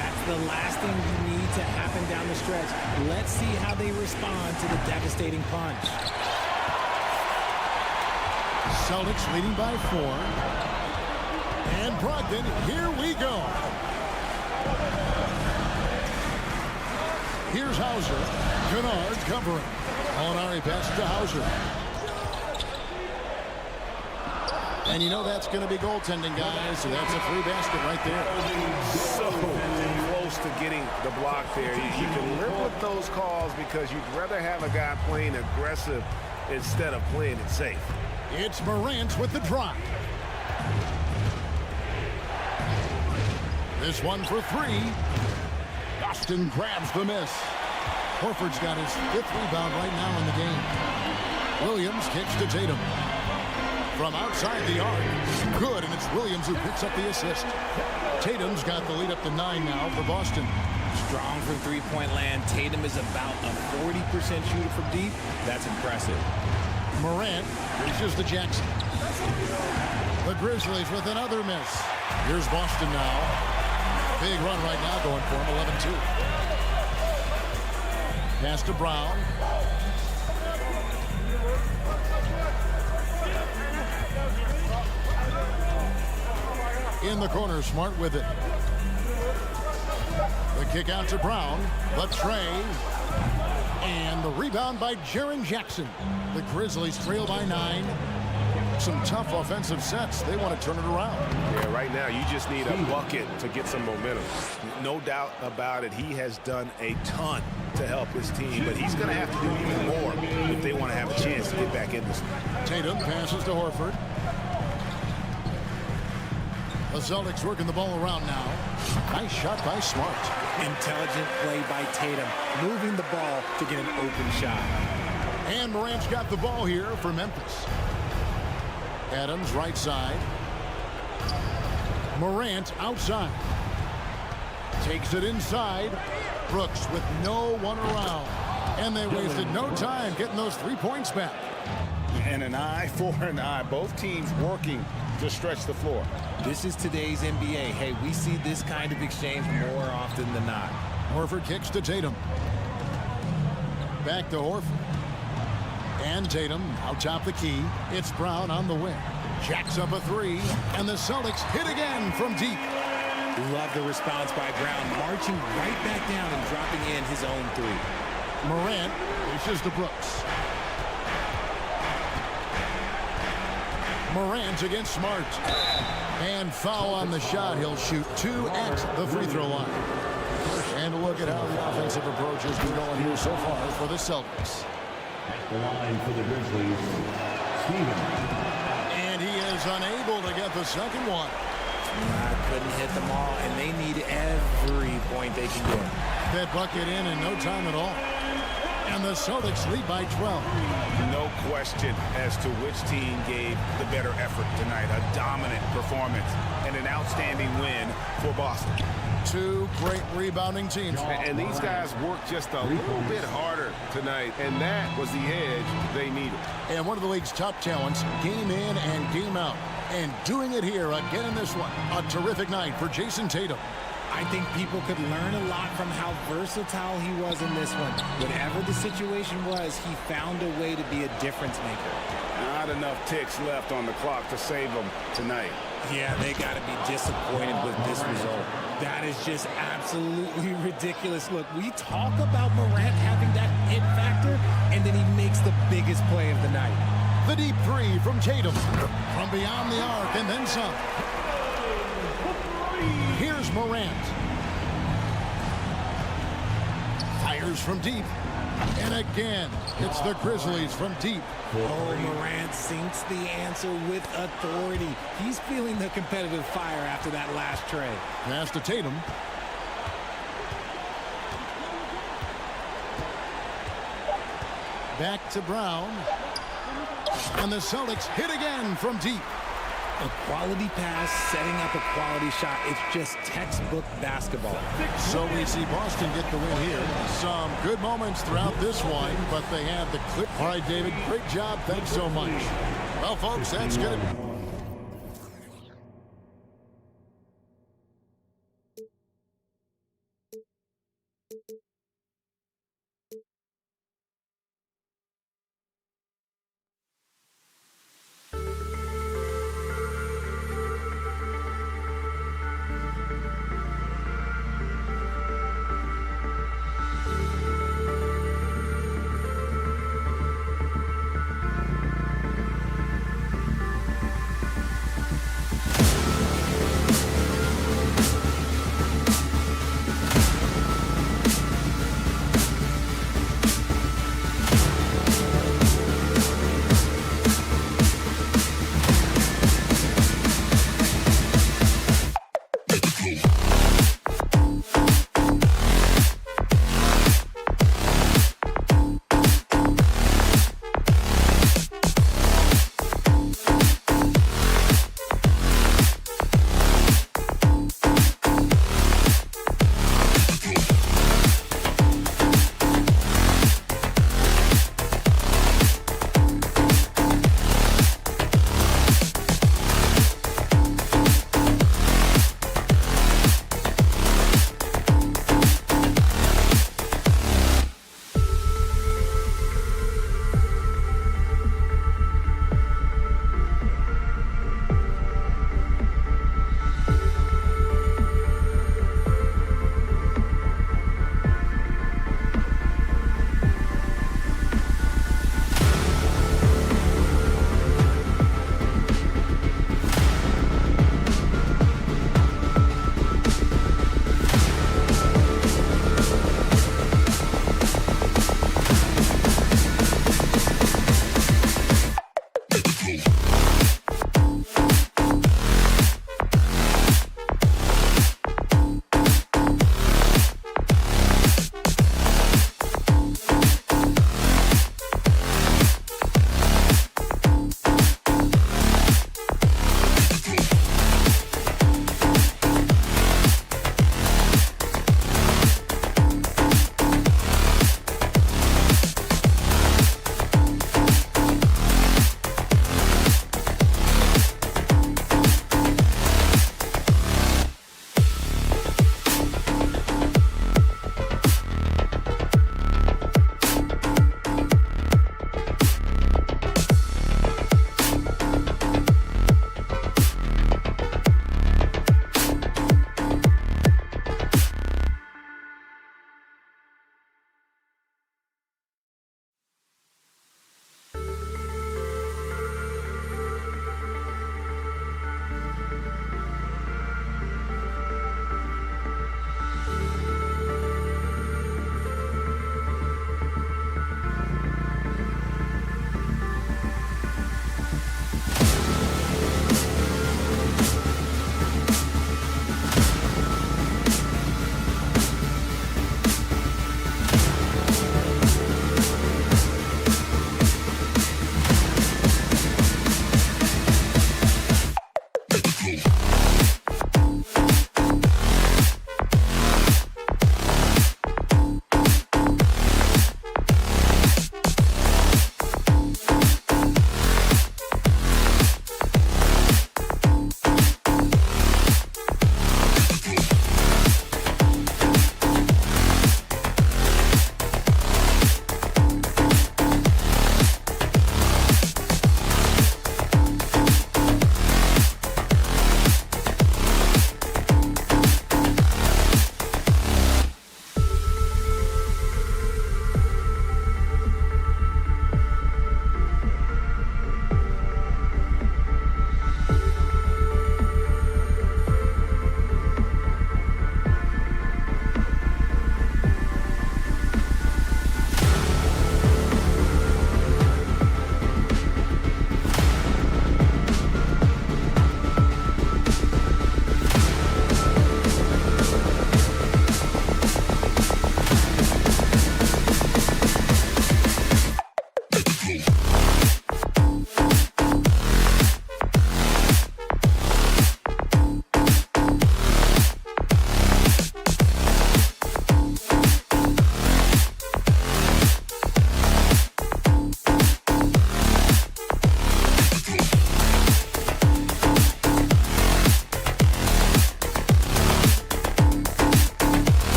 That's the last thing you need to happen down the stretch. Let's see how they respond to the devastating punch. Celtics leading by 4. And Brogdon, here we go. Here's Hauser. Kennard covering. Molinari passes to Hauser. And you know that's going to be goaltending, guys. So that's a free basket right there. So close to getting the block there. You can live with those calls because you'd rather have a guy playing aggressive instead of playing it safe. It's Morant with the drop. This one for 3. Boston grabs the miss. Horford's got his 5th rebound right now in the game. Williams kicks to Tatum. From outside the arc. Good, and it's Williams who picks up the assist. Tatum's got the lead up to 9 now for Boston. Strong from three-point land. Tatum is about a 40% shooter from deep. That's impressive. Morant reaches to Jackson. The Grizzlies with another miss. Here's Boston now. Big run right now going for him, 11-2. Pass to Brown. In the corner, Smart with it. The kick out to Brown. The tray. And the rebound by Jaren Jackson. The Grizzlies trail by 9. Some tough offensive sets. They want to turn it around. Yeah, right now you just need a bucket to get some momentum. No doubt about it. He has done a ton to help his team, but he's going to have to do even more if they want to have a chance to get back in this. Tatum passes to Horford. The Celtics working the ball around now. Nice shot by Smart. Intelligent play by Tatum, moving the ball to get an open shot. And Morant's got the ball here for Memphis. Adams right side. Morant outside. Takes it inside. Brooks with no one around. And they wasted no time getting those 3 points back. And an eye for an eye. Both teams working to stretch the floor. This is today's NBA. Hey, we see this kind of exchange more often than not. Horford kicks to Tatum. Back to Horford. And Tatum out top the key. It's Brown on the wing. Jacks up a 3. And the Celtics hit again from deep. Love the response by Brown, marching right back down and dropping in his own 3. Morant reaches to Brooks. Morant against Smart. And foul on the shot. He'll shoot 2 at the free throw line. And look at how the offensive approach has been going here so far for the Celtics. The line for the Grizzlies, Stevens. And he is unable to get the second one. Couldn't hit them all, and they need every point they can get. That bucket in no time at all. And the Celtics lead by 12. No question as to which team gave the better effort tonight. A dominant performance and an outstanding win for Boston. 2 great rebounding teams. And these guys worked just a little bit harder tonight, and that was the edge they needed. And one of the league's top talents, game in and game out. And doing it here again in this one. A terrific night for Jason Tatum. I think people could learn a lot from how versatile he was in this one. Whatever the situation was, he found a way to be a difference maker. Not enough ticks left on the clock to save them tonight. Yeah, they got to be disappointed with this result. That is just absolutely ridiculous. Look, we talk about Morant having that it factor, and then he makes the biggest play of the night. The deep 3 from Tatum. From beyond the arc and then some. Here's Morant. Fires from deep. And again, it's the Grizzlies from deep. Oh, Morant sinks the answer with authority. He's feeling the competitive fire after that last tray. Pass to Tatum. Back to Brown. And the Celtics hit again from deep. A quality pass, setting up a quality shot. It's just textbook basketball. So we see Boston get the win here. Some good moments throughout this one, but they have the clip. All right, David, great job. Thanks so much. Well, folks, that's good.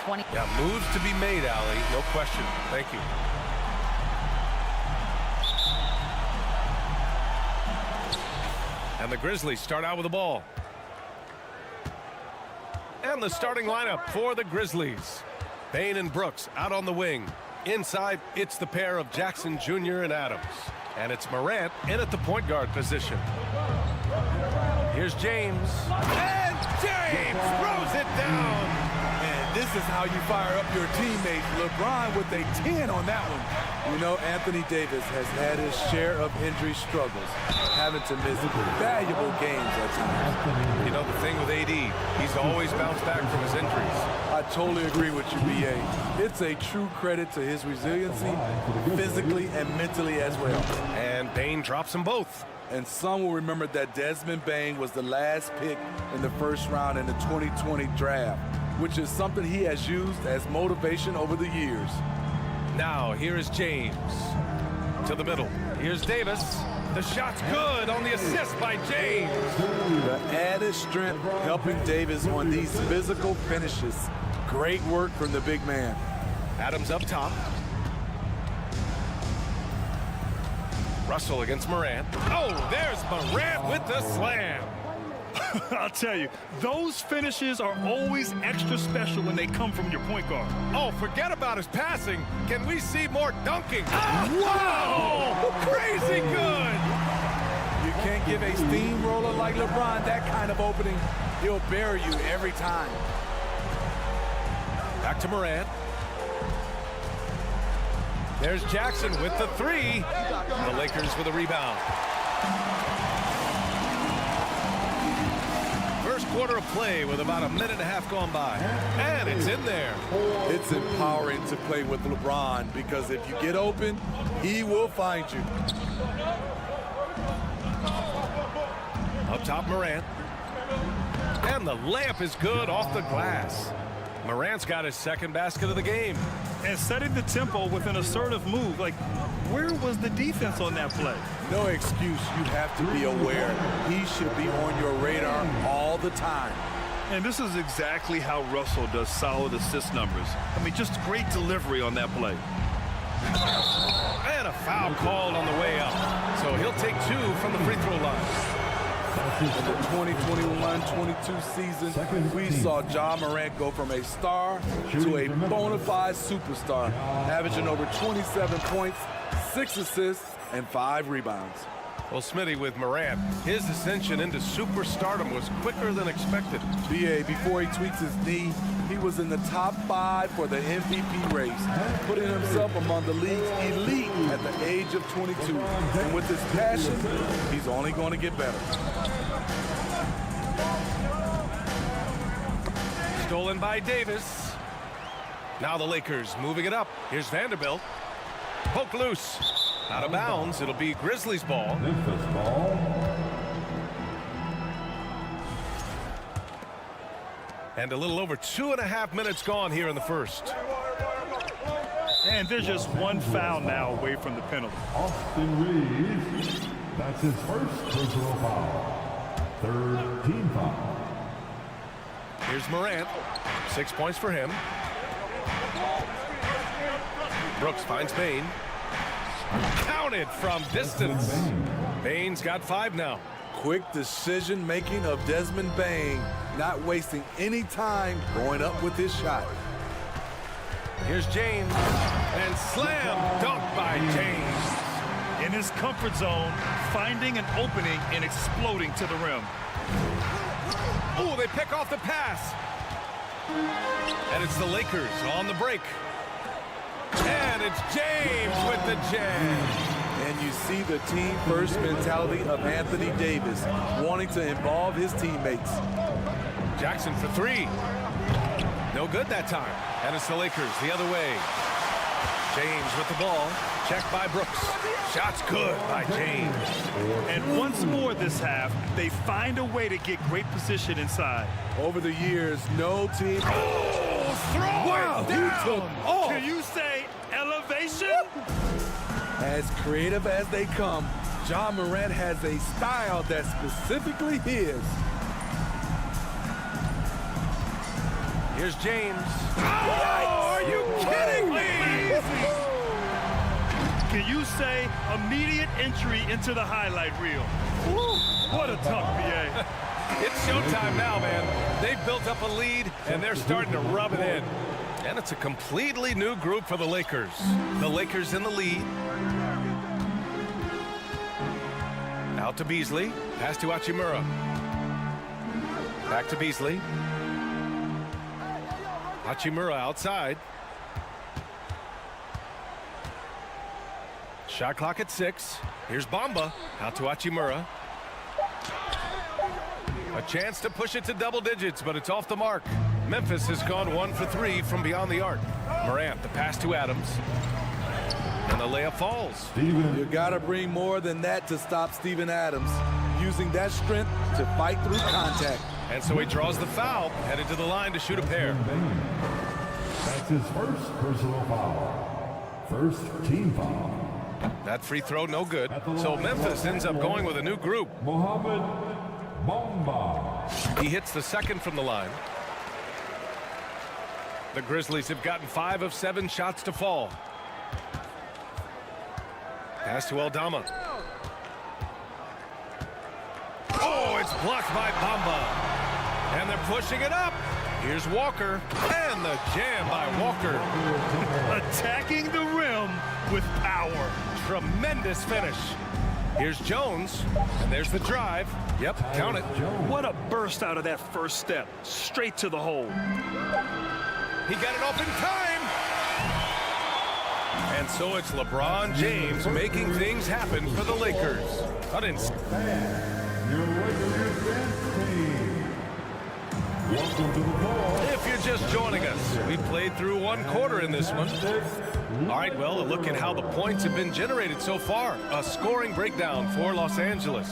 20. Yeah, moves to be made, Allie. No question. Thank you. And the Grizzlies start out with the ball. And the starting lineup for the Grizzlies. Bane and Brooks out on the wing. Inside, it's the pair of Jackson Jr. and Adams. And it's Morant in at the point guard position. Here's James. And James throws it down. And this is how you fire up your teammates. LeBron with a 10 on that one. You know, Anthony Davis has had his share of injury struggles, having to miss valuable games at times. You know, the thing with AD, he's always bounced back from his injuries. I totally agree with you, B.A. It's a true credit to his resiliency, physically and mentally as well. And Bane drops them both. And some will remember that Desmond Bane was the last pick in the first round in the 2020 draft, which is something he has used as motivation over the years. Now, here is James. To the middle. Here's Davis. The shot's good on the assist by James. The added strength helping Davis on these physical finishes. Great work from the big man. Adams up top. Russell against Morant. Oh, there's Morant with the slam. I'll tell you, those finishes are always extra special when they come from your point guard. Oh, forget about his passing. Can we see more dunking? Oh, wow! Crazy good! You can't give a steamroller like LeBron that kind of opening. He'll bury you every time. Back to Morant. There's Jackson with the three. The Lakers with a rebound. First quarter of play with about a minute and a half gone by. And it's in there. It's empowering to play with LeBron because if you get open, he will find you. Up top, Morant. And the layup is good off the glass. Morant's got his second basket of the game. And setting the tempo with an assertive move. Like, where was the defense on that play? No excuse. You have to be aware. He should be on your radar all the time. And this is exactly how Russell does solid assist numbers. I mean, just great delivery on that play. And a foul called on the way up. So he'll take two from the free throw line. In the 2021-22 season, we saw Ja Morant go from a star to a bona fide superstar, averaging over 27 points, 6 assists, and 5 rebounds. Well, Smitty, with Morant, his ascension into superstardom was quicker than expected. B.A., before he tweaks his knee, he was in the top 5 for the MVP race, putting himself among the league's elite at the age of 22. And with his passion, he's only going to get better. Stolen by Davis. Now the Lakers moving it up. Here's Vanderbilt. Poke loose. Out of bounds. It'll be Grizzlies ball. Memphis ball. And a little over 2.5 minutes gone here in the first. And there's just one foul now away from the penalty. Austin Reeves. That's his first personal foul. Third team foul. Here's Morant. 6 points for him. Brooks finds Bane. Counted from distance. Bane's got 5 now. Quick decision-making of Desmond Bane, not wasting any time going up with his shot. Here's James. And slam dunk by James. In his comfort zone, finding an opening and exploding to the rim. Oh, they pick off the pass. And it's the Lakers on the break. And it's James with the jam. And you see the team-first mentality of Anthony Davis, wanting to involve his teammates. Jackson for 3. No good that time. And it's the Lakers the other way. James with the ball. Checked by Brooks. Shot's good by James. And once more this half, they find a way to get great position inside. Over the years, no team... Oh, throw it down! Can you say elevation? As creative as they come, Ja Morant has a style that's specifically his. Here's James. Oh, are you kidding me? Can you say immediate entry into the highlight reel? Woo, what a dunk, BA. It's showtime now, man. They've built up a lead, and they're starting to rub it in. And it's a completely new group for the Lakers. The Lakers in the lead. Out to Beasley. Pass to Hachimura. Back to Beasley. Hachimura outside. Shot clock at 6. Here's Bamba. Out to Hachimura. A chance to push it to double digits, but it's off the mark. Memphis has gone 1 for 3 from beyond the arc. Morant, the pass to Adams. And the layup falls. You got to bring more than that to stop Steven Adams. Using that strength to fight through contact. And so he draws the foul, headed to the line to shoot a pair. That's his first personal foul. First team foul. That free throw, no good. So Memphis ends up going with a new group. Mohamed Bamba. He hits the second from the line. The Grizzlies have gotten 5 of 7 shots to fall. Pass to Aldama. Oh, it's blocked by Bamba. And they're pushing it up. Here's Walker. And the jam by Walker. Attacking the rim with power. Tremendous finish. Here's Jones. And there's the drive. Yep, count it. What a burst out of that first step. Straight to the hole. He got it off in time. And so it's LeBron James making things happen for the Lakers. If you're just joining us, we played through 1 quarter in this one. All right, well, a look at how the points have been generated so far. A scoring breakdown for Los Angeles.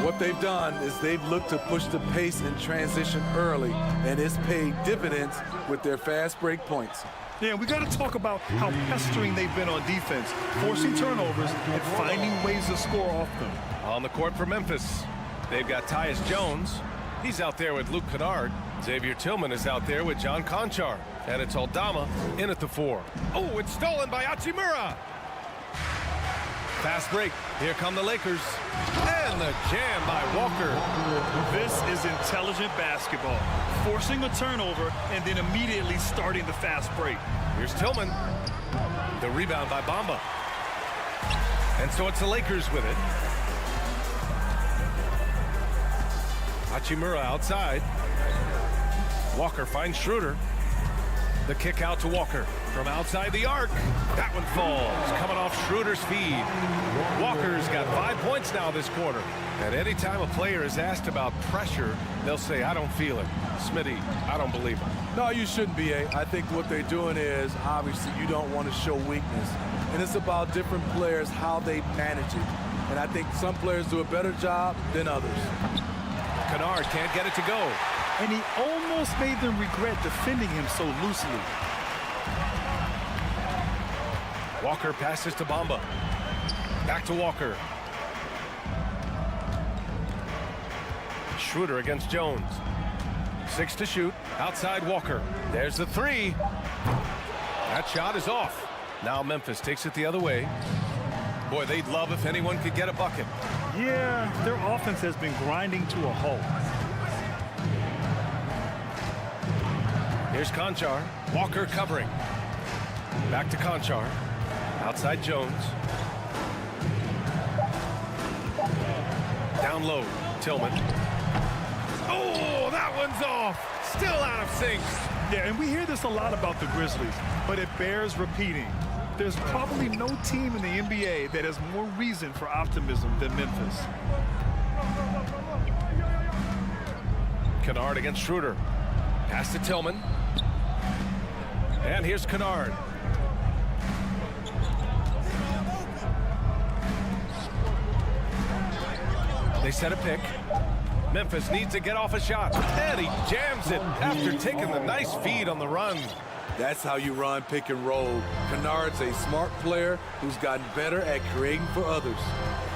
What they've done is they've looked to push the pace in transition early, and it's paid dividends with their fast break points. Yeah, we got to talk about how pestering they've been on defense, forcing turnovers and finding ways to score off them. On the court for Memphis, they've got Tyus Jones. He's out there with Luke Kennard. Xavier Tillman is out there with John Conchar. And it's Aldama in at the 4. Oh, it's stolen by Hachimura. Fast break. Here come the Lakers. And the jam by Walker. This is intelligent basketball. Forcing a turnover and then immediately starting the fast break. Here's Tillman. The rebound by Bamba. And so it's the Lakers with it. Hachimura outside. Walker finds Schroeder. The kick out to Walker from outside the arc. That one falls, coming off Schroeder's feed. Walker's got 5 points now this quarter. And anytime a player is asked about pressure, they'll say, I don't feel it. Smitty, I don't believe it. No, you shouldn't be. I think what they're doing is, obviously, you don't want to show weakness. And it's about different players, how they manage it. And I think some players do a better job than others. Kennard can't get it to go. And he almost made them regret defending him so loosely. Walker passes to Bamba. Back to Walker. Schroeder against Jones. 6 to shoot. Outside Walker. There's the 3. That shot is off. Now Memphis takes it the other way. Boy, they'd love if anyone could get a bucket. Yeah, their offense has been grinding to a halt. Here's Conchar. Walker covering. Back to Conchar. Outside Jones. Down low. Tillman. Oh, that one's off. Still out of sync. Yeah, and we hear this a lot about the Grizzlies, but it bears repeating. There's probably no team in the NBA that has more reason for optimism than Memphis. Kennard against Schroeder. Pass to Tillman. And here's Kennard. They set a pick. Memphis needs to get off a shot. And he jams it after taking the nice feed on the run. That's how you run pick and roll. Kennard's a smart player who's gotten better at creating for others.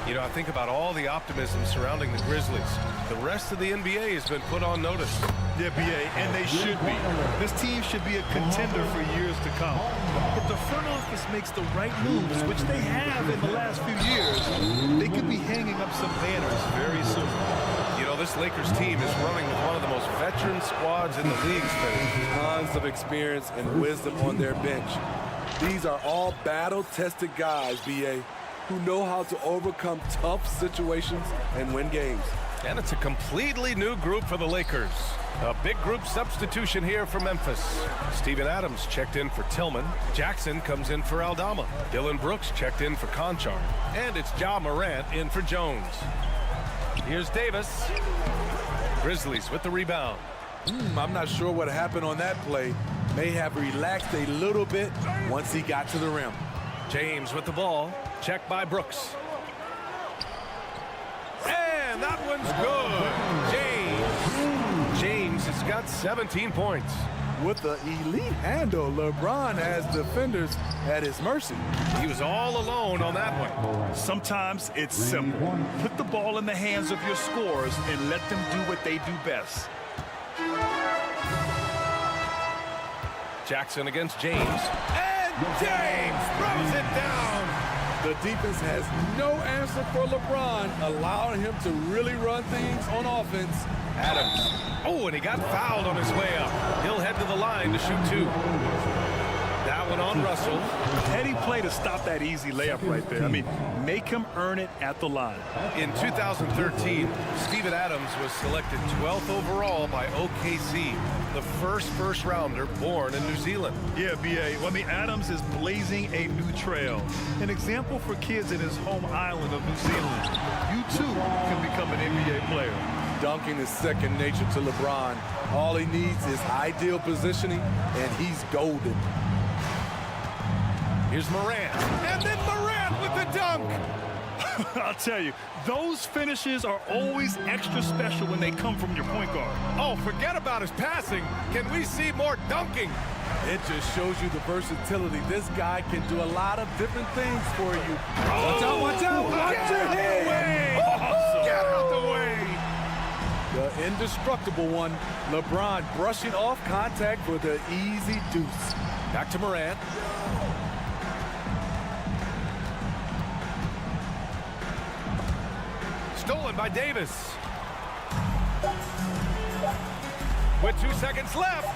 You know, I think about all the optimism surrounding the Grizzlies. The rest of the NBA has been put on notice. Yeah, BA, and they should be. This team should be a contender for years to come. If the front office makes the right moves, which they have in the last few years, they could be hanging up some banners very soon. You know, this Lakers team is running with one of the most veteran squads in the league. Tons of experience and wisdom on their bench. These are all battle-tested guys, BA, who know how to overcome tough situations and win games. And it's a completely new group for the Lakers. A big group substitution here for Memphis. Steven Adams checked in for Tillman. Jackson comes in for Aldama. Dylan Brooks checked in for Conchar. And it's Ja Morant in for Jones. Here's Davis. Grizzlies with the rebound. I'm not sure what happened on that play. May have relaxed a little bit once he got to the rim. James with the ball. Checked by Brooks. And that one's good. James has got 17 points. With the elite handle, LeBron has defenders at his mercy. He was all alone on that one. Sometimes it's simple. Put the ball in the hands of your scorers and let them do what they do best. Jackson against James. And James throws it down. The defense has no answer for LeBron, allowing him to really run things on offense. Adams. Oh, and he got fouled on his way up. He'll head to the line to shoot two. That one on Russell. Heady play to stop that easy layup right there. I mean, make him earn it at the line. In 2013, Steven Adams was selected 12th overall by OKC, the first rounder born in New Zealand. Yeah, BA. Well, I mean, Adams is blazing a new trail. An example for kids in his home island of New Zealand. You too can become an NBA player. Dunking is second nature to LeBron. All he needs is ideal positioning, and he's golden. Here's Morant. And then Morant with the dunk. I'll tell you, those finishes are always extra special when they come from your point guard. Oh, forget about his passing. Can we see more dunking? It just shows you the versatility. This guy can do a lot of different things for you. Watch out, watch out, watch your head. Awesome. Get out the way. The indestructible one, LeBron brushing off contact for the easy deuce. Back to Morant. Stolen by Davis. With 2 seconds left.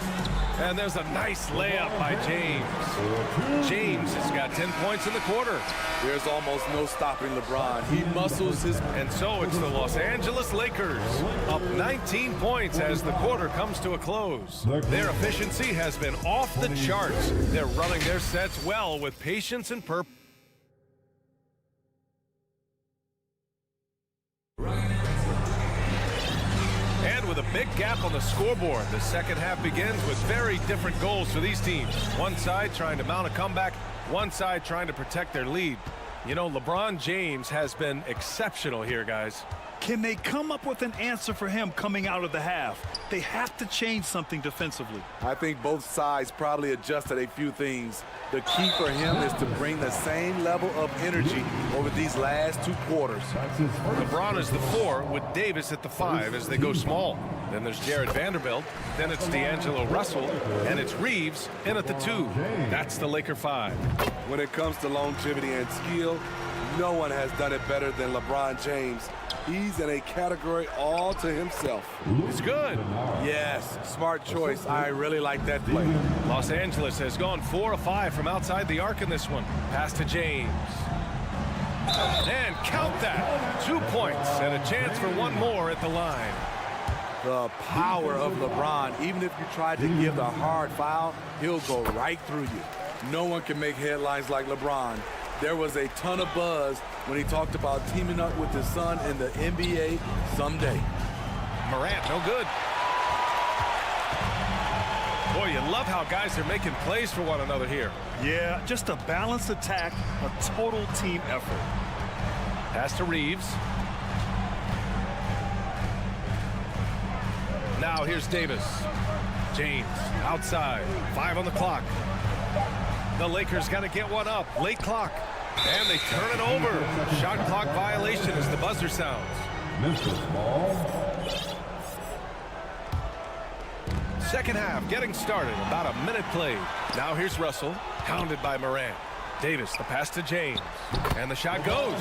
And there's a nice layup by James. James has got 10 points in the quarter. There's almost no stopping LeBron. He muscles his... And so it's the Los Angeles Lakers up 19 points as the quarter comes to a close. Their efficiency has been off the charts. They're running their sets well with patience and purpose. And with a big gap on the scoreboard, the second half begins with very different goals for these teams. One side trying to mount a comeback, one side trying to protect their lead. You know, LeBron James has been exceptional here, guys. Can they come up with an answer for him coming out of the half? They have to change something defensively. I think both sides probably adjusted a few things. The key for him is to bring the same level of energy over these last two quarters. LeBron is the 4 with Davis at the 5 as they go small. Then there's Jared Vanderbilt. Then it's D'Angelo Russell. And it's Reeves in at the 2. That's the Laker 5. When it comes to longevity and skill, no one has done it better than LeBron James. He's in a category all to himself. It's good. Yes, smart choice. I really like that play. Los Angeles has gone 4 of 5 from outside the arc in this one. Pass to James. And count that. 2 points and a chance for one more at the line. The power of LeBron. Even if you try to give the hard foul, he'll go right through you. No one can make headlines like LeBron. There was a ton of buzz when he talked about teaming up with his son in the NBA someday. Morant, no good. Boy, you love how guys are making plays for one another here. Yeah, just a balanced attack, a total team effort. Pass to Reeves. Now here's Davis. James outside, 5 on the clock. The Lakers got to get one up. Late clock. And they turn it over. Shot clock violation as the buzzer sounds. Memphis ball. Second half getting started. About a minute played. Now here's Russell, hounded by Morant. Davis, the pass to James. And the shot goes.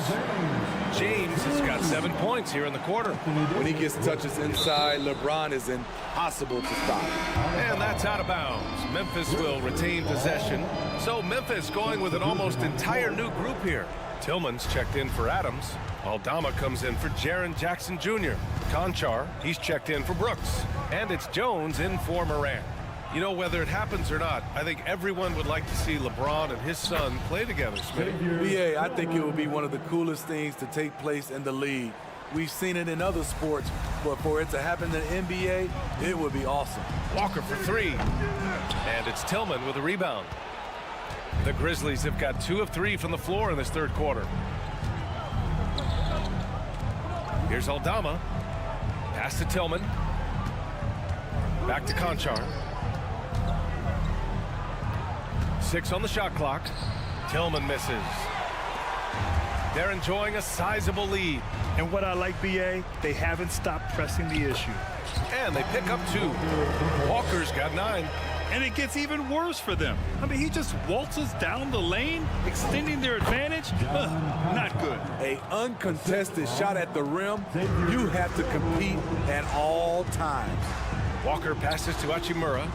James has got 7 points here in the quarter. When he gets touches inside, LeBron is impossible to stop. And that's out of bounds. Memphis will retain possession. So Memphis going with an almost entire new group here. Tillman's checked in for Adams. Aldama comes in for Jaren Jackson Jr. Conchar, he's checked in for Brooks. And it's Jones in for Morant. You know, whether it happens or not, I think everyone would like to see LeBron and his son play together, Smitty. BA, I think it would be one of the coolest things to take place in the league. We've seen it in other sports, but for it to happen in the NBA, it would be awesome. Walker for three. And it's Tillman with a rebound. The Grizzlies have got 2 of 3 from the floor in this third quarter. Here's Aldama. Pass to Tillman. Back to Conchar. 6 on the shot clock. Tillman misses. They're enjoying a sizable lead. And what I like, BA, they haven't stopped pressing the issue. And they pick up 2. Walker's got 9. And it gets even worse for them. I mean, he just waltzes down the lane, extending their advantage. Not good. A uncontested shot at the rim, you have to compete at all times. Walker passes to Hachimura.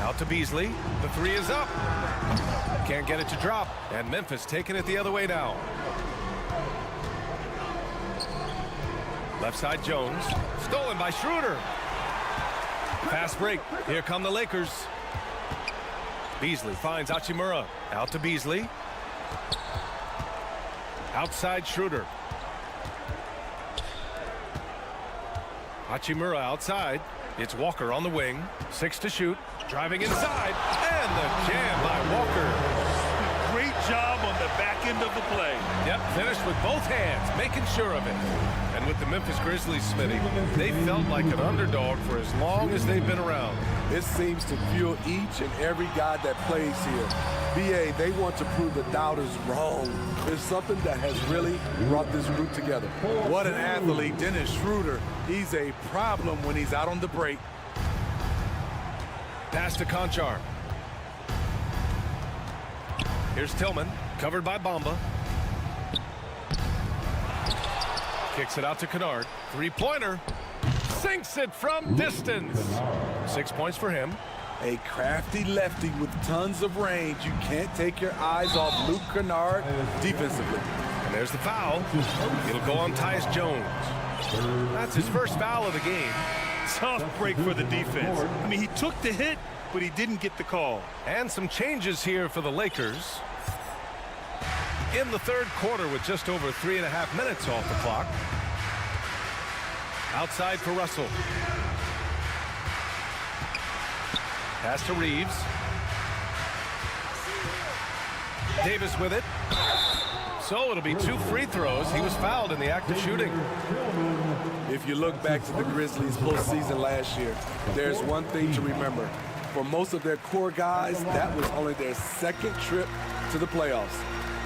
Out to Beasley. The 3 is up. Can't get it to drop. And Memphis taking it the other way now. Left side Jones. Stolen by Schroeder. Fast break. Here come the Lakers. Beasley finds Hachimura. Out to Beasley. Outside Schroeder. Hachimura outside. It's Walker on the wing. 6 to shoot. Driving inside. And the jam by Walker. Great job on the back end of the play. Yep, finished with both hands, making sure of it. And with the Memphis Grizzlies, Smitty, they felt like an underdog for as long as they've been around. It seems to fuel each and every guy that plays here. BA, they want to prove the doubters wrong. It's something that has really brought this group together. What an athlete, Dennis Schroeder. He's a problem when he's out on the break. Pass to Conchar. Here's Tillman, covered by Bamba. Kicks it out to Kennard. 3-pointer. Sinks it from distance. 6 points for him. A crafty lefty with tons of range. You can't take your eyes off Luke Kennard defensively. And there's the foul. It'll go on Tyus Jones. That's his first foul of the game. Tough break for the defense. I mean, he took the hit, but he didn't get the call. And some changes here for the Lakers. In the third quarter with just over 3.5 minutes off the clock. Outside for Russell. Pass to Reeves. Davis with it. So it'll be 2 free throws. He was fouled in the act of shooting. If you look back to the Grizzlies postseason last year, there's one thing to remember. For most of their core guys, that was only their second trip to the playoffs.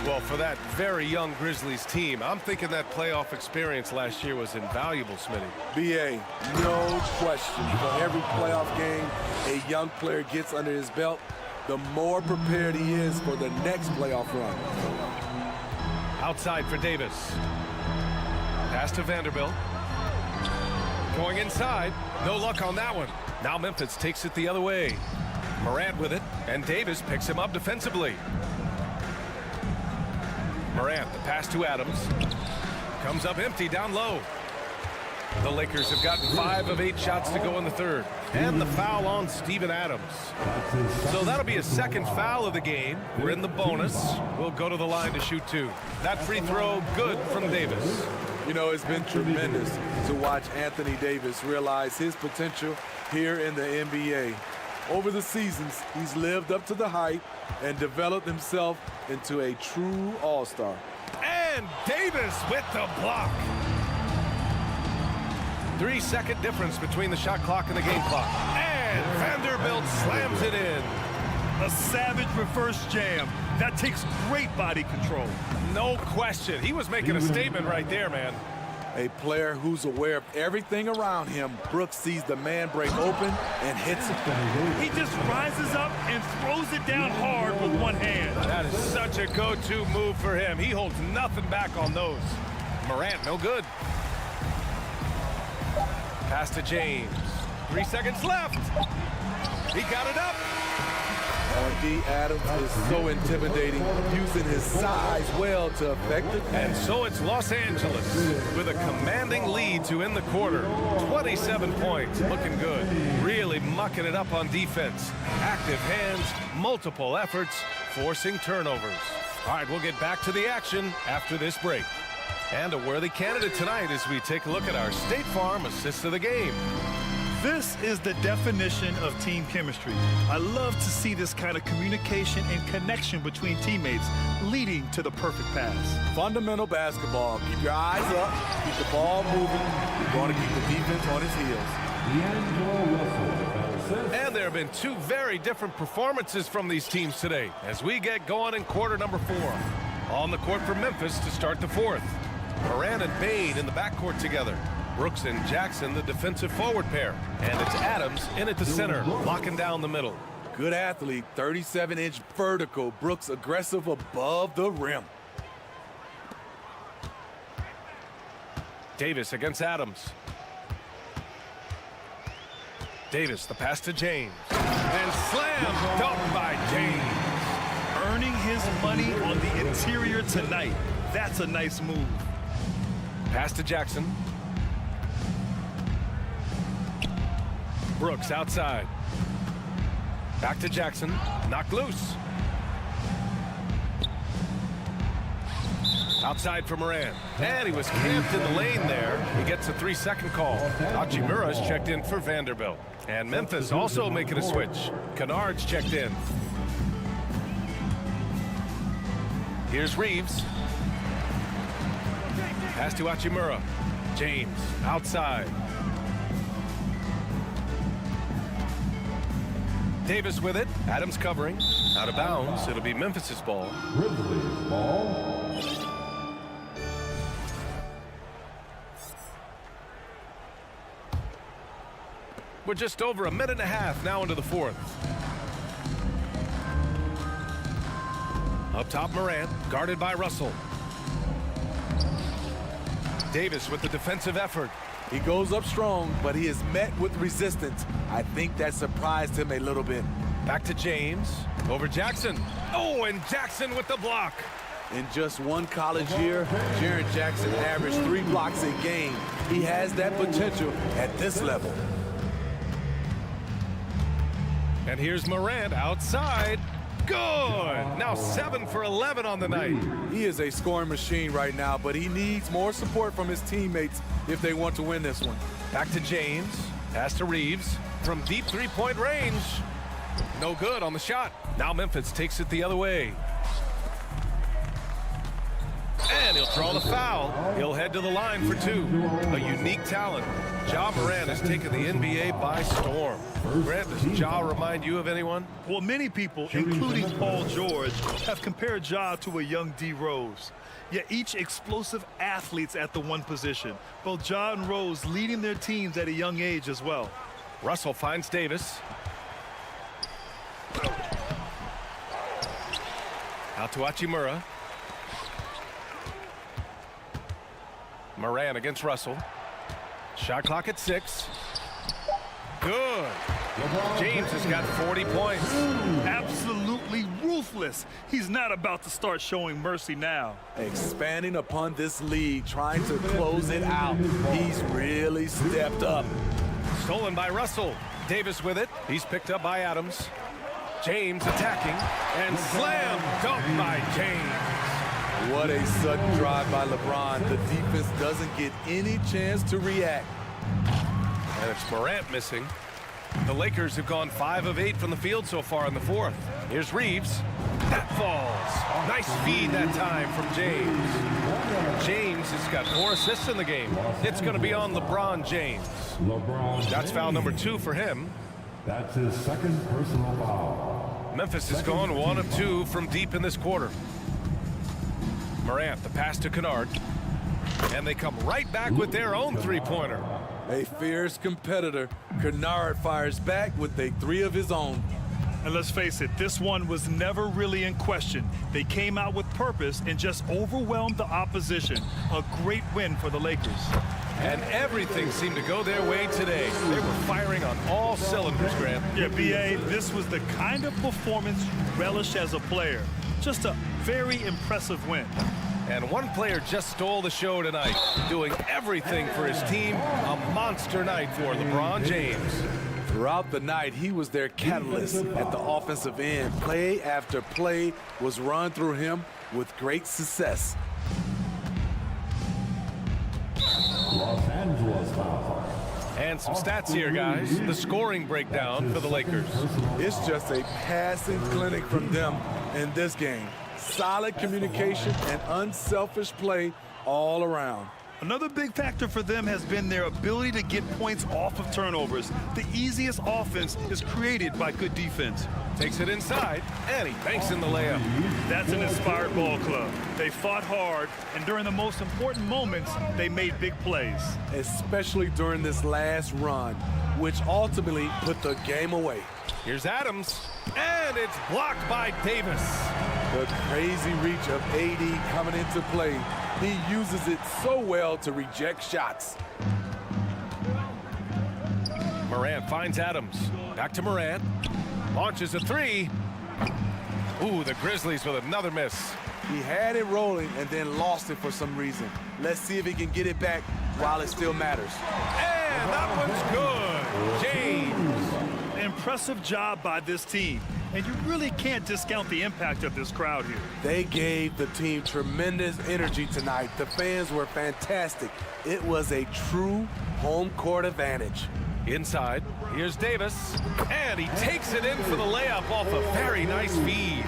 Well, for that very young Grizzlies team, I'm thinking that playoff experience last year was invaluable, Smitty. BA, no question. For every playoff game a young player gets under his belt, the more prepared he is for the next playoff run. Outside for Davis. Pass to Vanderbilt. Going inside. No luck on that one. Now Memphis takes it the other way. Morant with it, and Davis picks him up defensively. Morant, the pass to Adams. Comes up empty down low. The Lakers have gotten 5 of 8 shots to go in the third. And the foul on Steven Adams. So that'll be a second foul of the game. We're in the bonus. We'll go to the line to shoot 2. That free throw good from Davis. You know, it's been tremendous to watch Anthony Davis realize his potential here in the NBA. Over the seasons, he's lived up to the hype and developed himself into a true all-star. And Davis with the block. 3-second difference between the shot clock and the game clock. And Vanderbilt slams it in. A savage reverse jam. That takes great body control. No question. He was making a statement right there, man. A player who's aware of everything around him. Brooks sees the man break open and hits it. He just rises up and throws it down hard with one hand. That is such a go-to move for him. He holds nothing back on those. Morant, no good. Pass to James. 3 seconds left. He got it up. D. Adams is so intimidating, using his size well to affect it. And so it's Los Angeles with a commanding lead to end the quarter. 27 points, looking good. Really mucking it up on defense. Active hands, multiple efforts, forcing turnovers. All right, we'll get back to the action after this break. And a worthy candidate tonight as we take a look at our State Farm assist of the game. This is the definition of team chemistry. I love to see this kind of communication and connection between teammates leading to the perfect pass. Fundamental basketball. Keep your eyes up. Keep the ball moving. You're going to keep the defense on his heels. And there have been two very different performances from these teams today as we get going in quarter number 4. On the court for Memphis to start the 4th. Morant and Bain in the backcourt together. Brooks and Jackson, the defensive forward pair. And it's Adams in at the center, locking down the middle. Good athlete, 37-inch vertical. Brooks aggressive above the rim. Davis against Adams. Davis, the pass to James. And slam dunked by James. Earning his money on the interior tonight. That's a nice move. Pass to Jackson. Brooks outside. Back to Jackson. Knocked loose. Outside for Morant. And he was camped in the lane there. He gets a 3-second call. Hachimura's checked in for Vanderbilt. And Memphis also making a switch. Kennard's checked in. Here's Reeves. Pass to Hachimura. James outside. Davis with it. Adams covering. Out of bounds. It'll be Memphis's ball. Grizzlies ball. We're just over a minute and a half now into the 4th. Up top, Morant, guarded by Russell. Davis with the defensive effort. He goes up strong, but he is met with resistance. I think that surprised him a little bit. Back to James. Over Jackson. Oh, and Jackson with the block. In just one college year, Jaren Jackson averaged 3 blocks a game. He has that potential at this level. And here's Morant outside. Good. Now 7 for 11 on the night. He is a scoring machine right now, but he needs more support from his teammates if they want to win this one. Back to James. Pass to Reeves from deep 3-point range. No good on the shot. Now Memphis takes it the other way. And he'll draw the foul. He'll head to the line for 2. A unique talent. Ja Morant has taken the NBA by storm. Grant, does Ja remind you of anyone? Well, many people, including Paul George, have compared Ja to a young D. Rose. Yet each explosive athletes at the one position. Both Ja and Rose leading their teams at a young age as well. Russell finds Davis. Out to Hachimura. Morant against Russell. Shot clock at 6. Good. James has got 40 points. Absolutely ruthless. He's not about to start showing mercy now. Expanding upon this lead, trying to close it out. He's really stepped up. Stolen by Russell. Davis with it. He's picked up by Adams. James attacking. And slam dunk by James. What a sudden drive by LeBron. The defense doesn't get any chance to react. And it's Morant missing. The Lakers have gone 5 of 8 from the field so far in the 4th. Here's Reeves. That falls. Nice feed that time from James. James has got 4 assists in the game. It's going to be on LeBron James. That's foul number 2 for him. That's his 2nd personal foul. Memphis has gone 1 of 2 from deep in this quarter. Morant, the pass to Kennard. And they come right back with their own three-pointer. A fierce competitor, Kennard fires back with a 3 of his own. And let's face it, this one was never really in question. They came out with purpose and just overwhelmed the opposition. A great win for the Lakers. And everything seemed to go their way today. They were firing on all cylinders, Grant. Yeah, B.A., this was the kind of performance you relish as a player. Just a very impressive win. And one player just stole the show tonight, doing everything for his team. A monster night for LeBron James. Throughout the night, he was their catalyst at the offensive end. Play after play was run through him with great success. Los Angeles foul. And some stats here, guys. The scoring breakdown for the Lakers. It's just a passing clinic from them in this game. Solid communication and unselfish play all around. Another big factor for them has been their ability to get points off of turnovers. The easiest offense is created by good defense. Takes it inside, and he banks in the layup. That's an inspired ball club. They fought hard, and during the most important moments, they made big plays. Especially during this last run, which ultimately put the game away. Here's Adams, and it's blocked by Davis. The crazy reach of AD coming into play. He uses it so well to reject shots. Morant finds Adams. Back to Morant. Launches a 3. Ooh, the Grizzlies with another miss. He had it rolling and then lost it for some reason. Let's see if he can get it back while it still matters. And that one's good. James. Impressive job by this team. And you really can't discount the impact of this crowd here. They gave the team tremendous energy tonight. The fans were fantastic. It was a true home court advantage. Inside, here's Davis, and he takes it in for the layup off a very nice feed.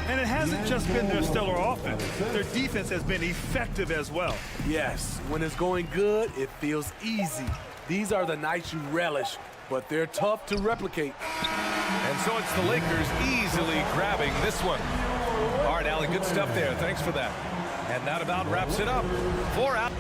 And it hasn't just been their stellar offense. Their defense has been effective as well. Yes, when it's going good, it feels easy. These are the nights you relish, but they're tough to replicate. And so it's the Lakers easily grabbing this one. All right, Allen, good stuff there. Thanks for that. And that about wraps it up. 4 out.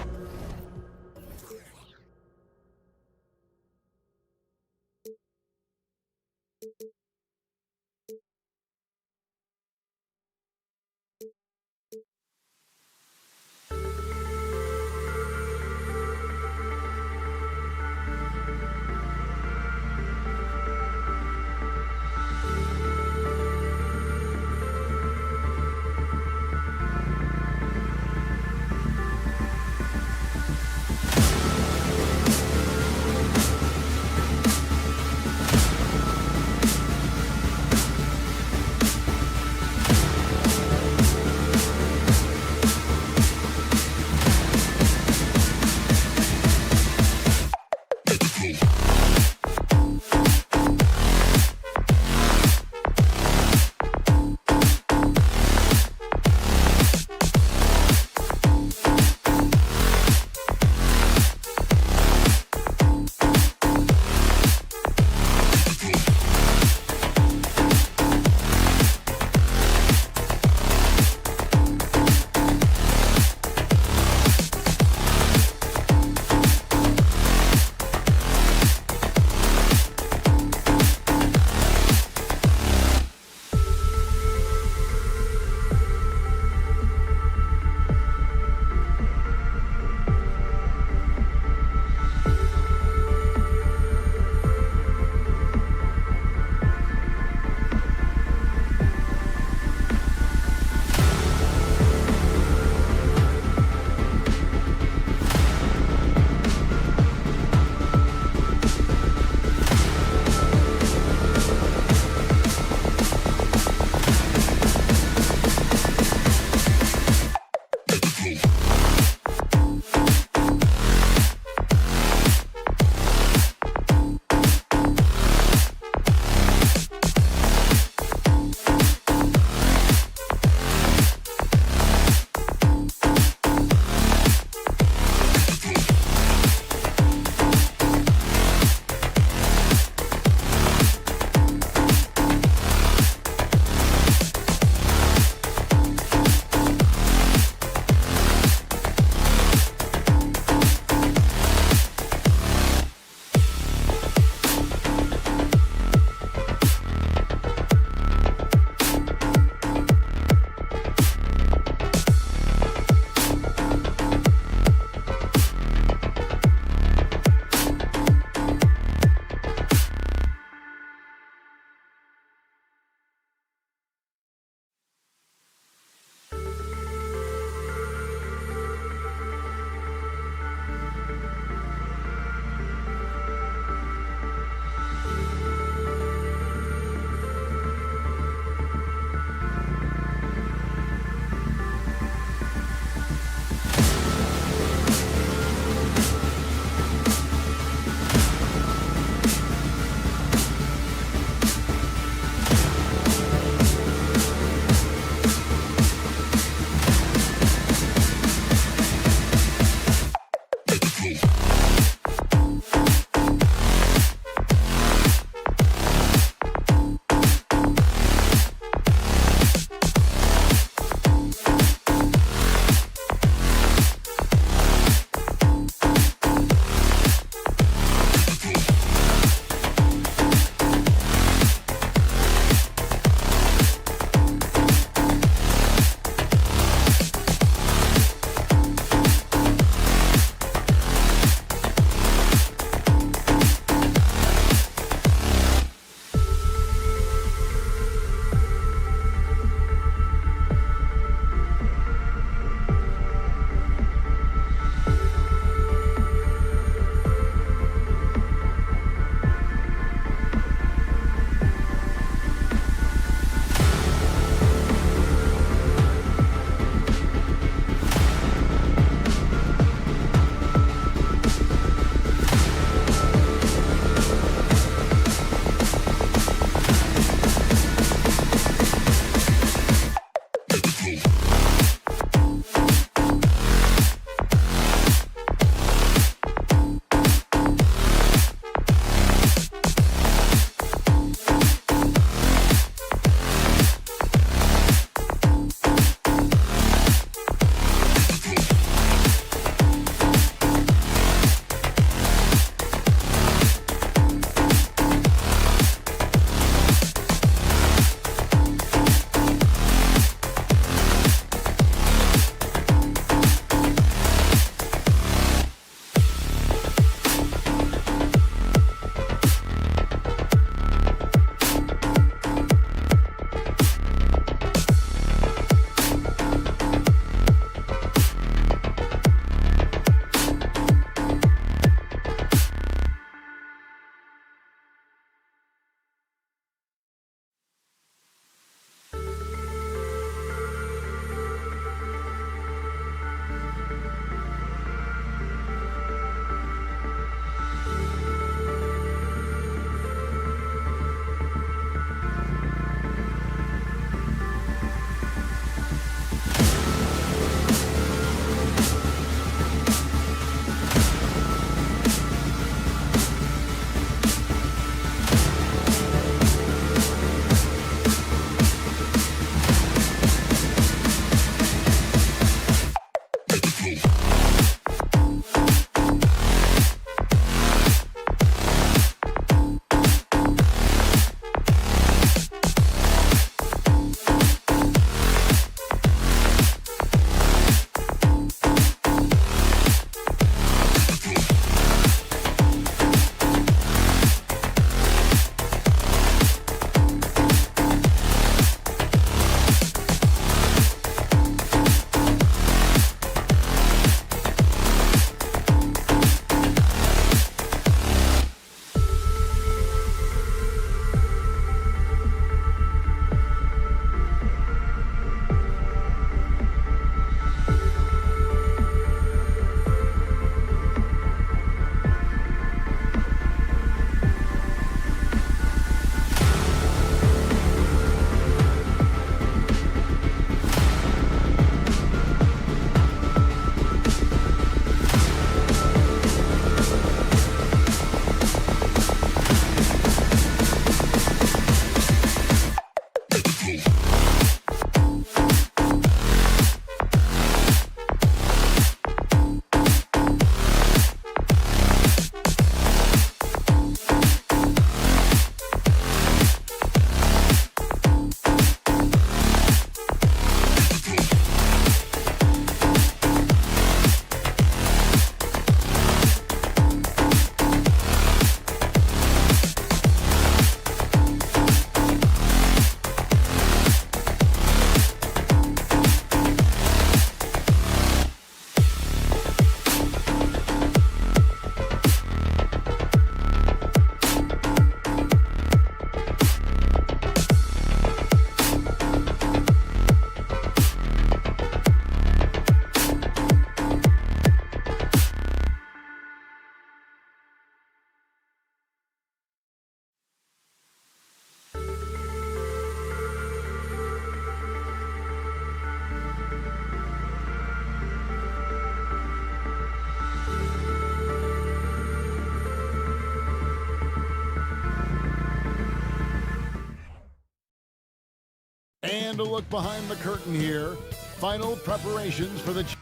And a look behind the curtain here. Final preparations for the challenge.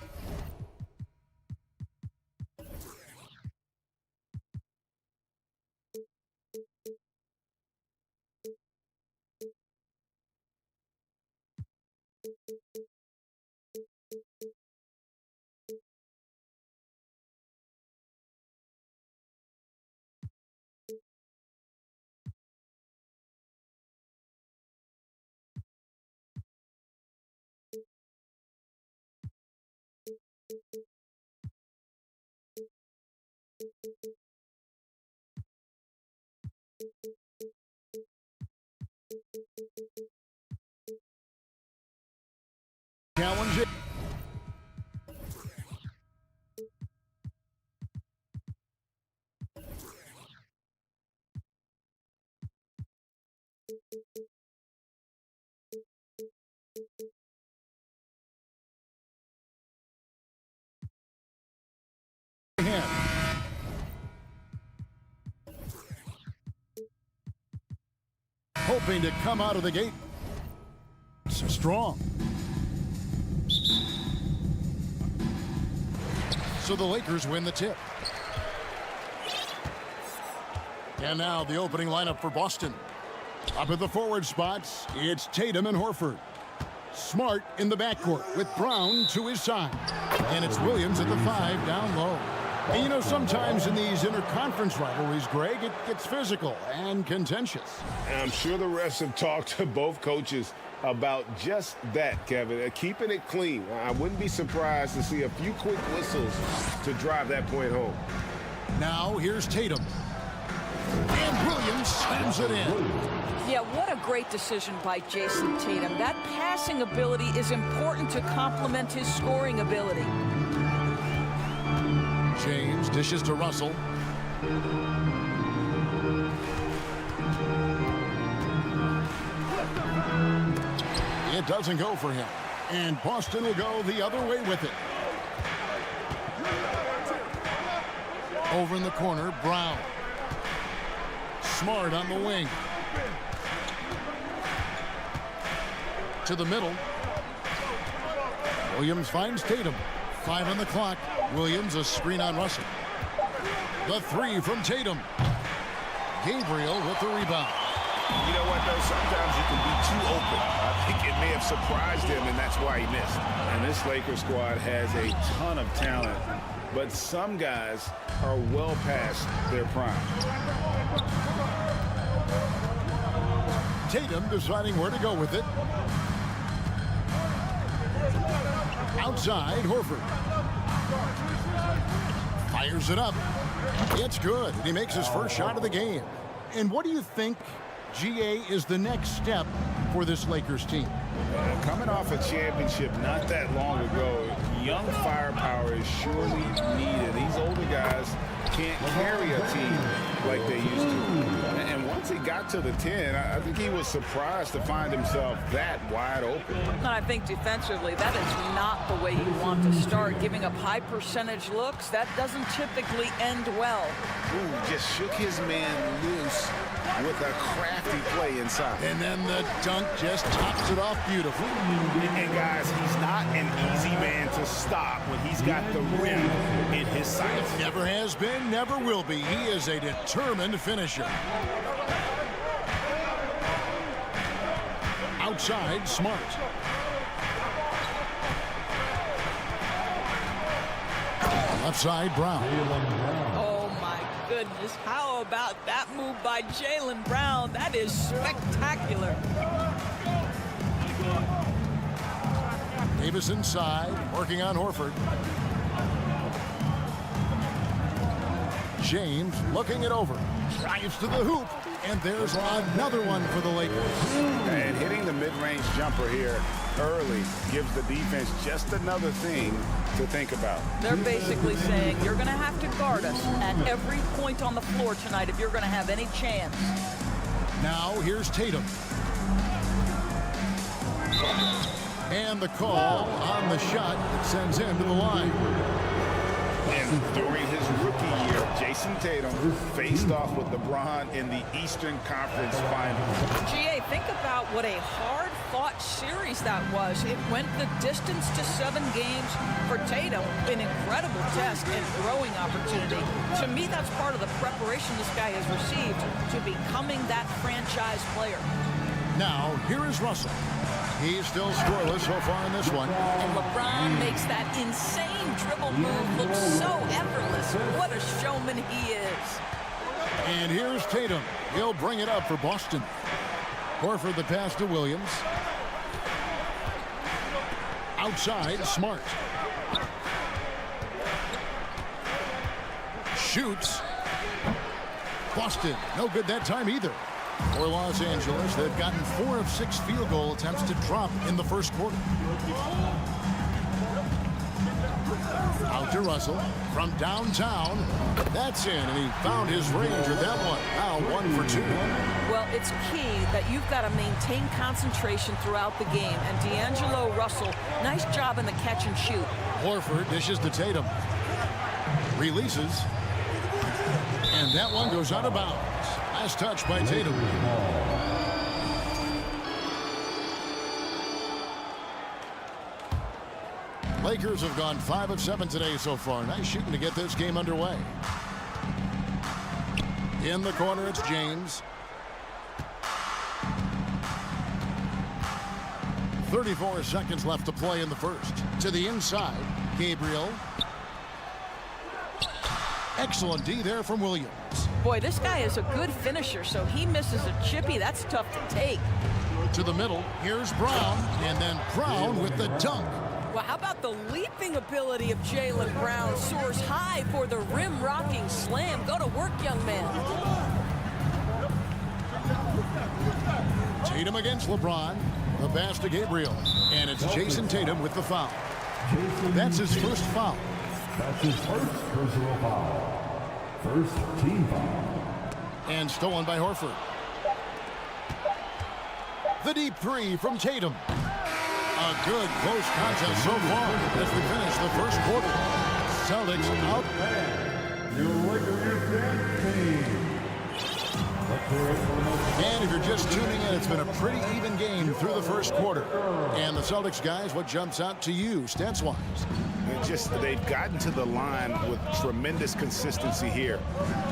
Hoping to come out of the gate strong. So the Lakers win the tip. And now the opening lineup for Boston. Up at the forward spots, it's Tatum and Horford. Smart in the backcourt with Brown to his side. And it's Williams at the 5 down low. And you know, sometimes in these interconference rivalries, Greg, it gets physical and contentious. And I'm sure the refs have talked to both coaches about just that, Kevin. Keeping it clean. I wouldn't be surprised to see a few quick whistles to drive that point home. Now here's Tatum. And Williams slams it in. Yeah, what a great decision by Jason Tatum. That passing ability is important to complement his scoring ability. James dishes to Russell. It doesn't go for him. And Boston will go the other way with it. Over in the corner, Brown. Smart on the wing. To the middle. Williams finds Tatum. 5 on the clock. Williams, a screen on Russell. The 3 from Tatum. Gabriel with the rebound. You know what, though? Sometimes you can be too open. I think it may have surprised him, and that's why he missed. And this Lakers squad has a ton of talent, but some guys are well past their prime. Tatum deciding where to go with it. Outside, Horford. Fires it up. It's good. He makes his first shot of the game. And what do you think, GA, is the next step for this Lakers team? Coming off a championship not that long ago, young firepower is surely needed. These older guys can't carry a team like they used to. And once he got to the 10, I think he was surprised to find himself that wide open. And I think defensively, that is not the way you want to start. Giving up high percentage looks, that doesn't typically end well. Ooh, just shook his man loose with a crafty play inside. And then the dunk just tops it off beautifully. And guys, he's not an easy man to stop when he's got the rim in his sights. Never has been, never will be. He is a determined finisher. Outside, Smart. Left side, Brown. Oh, my goodness. How about that move by Jaylen Brown? That is spectacular. Davis inside, working on Horford. James looking it over. Drives to the hoop. And there's another one for the Lakers. And hitting the mid-range jumper here early gives the defense just another thing to think about. They're basically saying you're going to have to guard us at every point on the floor tonight if you're going to have any chance. Now here's Tatum. And the call on the shot that sends him to the line. And during his rookie year, Jason Tatum faced off with LeBron in the Eastern Conference Finals. GA, think about what a hard hard-fought series that was. It went the distance to 7 games for Tatum. An incredible test and growing opportunity. To me, that's part of the preparation this guy has received to becoming that franchise player. Now, here is Russell. He's still scoreless so far in this one. And LeBron makes that insane dribble move look so effortless. What a showman he is. And here's Tatum. He'll bring it up for Boston. Horford the pass to Williams. Outside, Smart. Shoots. Boston, no good that time either. For Los Angeles, they've gotten 4 of 6 field goal attempts to drop in the first quarter. Out to Russell from downtown. That's in, and he found his range with that one. Now 1 for 2. Well, it's key that you've got to maintain concentration throughout the game. And D'Angelo Russell, nice job in the catch and shoot. Horford dishes to Tatum. Releases. And that one goes out of bounds. Last touch by Tatum. Lakers have gone 5 of 7 today so far. Nice shooting to get this game underway. In the corner, it's James. 34 seconds left to play in the first. To the inside, Gabriel. Excellent D there from Williams. Boy, this guy is a good finisher, so he misses a chippy. That's tough to take. To the middle, here's Brown, and then Brown with the dunk. Well, how about the leaping ability of Jaylen Brown? Soars high for the rim-rocking slam. Go to work, young man. Tatum against LeBron. The pass to Gabriel. And it's Jason Tatum with the foul. That's his first foul. That's his first personal foul. First team foul. And stolen by Horford. The deep 3 from Tatum. A good close contest so far as we finish the first quarter. Celtics out. And if you're just tuning in, it's been a pretty even game through the first quarter. And the Celtics guys, what jumps out to you stats-wise? They've gotten to the line with tremendous consistency here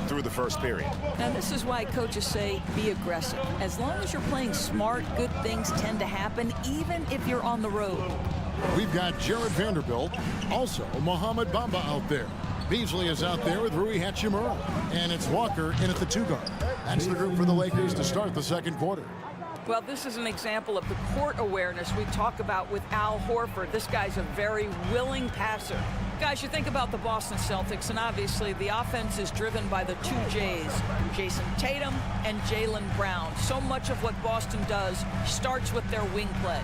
through the first period. And this is why coaches say be aggressive. As long as you're playing smart, good things tend to happen, even if you're on the road. We've got Jared Vanderbilt, also Mohamed Bamba out there. Beasley is out there with Rui Hachimura. And it's Walker in at the 2 guard. That's the group for the Lakers to start the second quarter. Well, this is an example of the court awareness we talk about with Al Horford. This guy's a very willing passer. Guys, you think about the Boston Celtics, and obviously the offense is driven by the 2 J's, Jason Tatum and Jaylen Brown. So much of what Boston does starts with their wing play.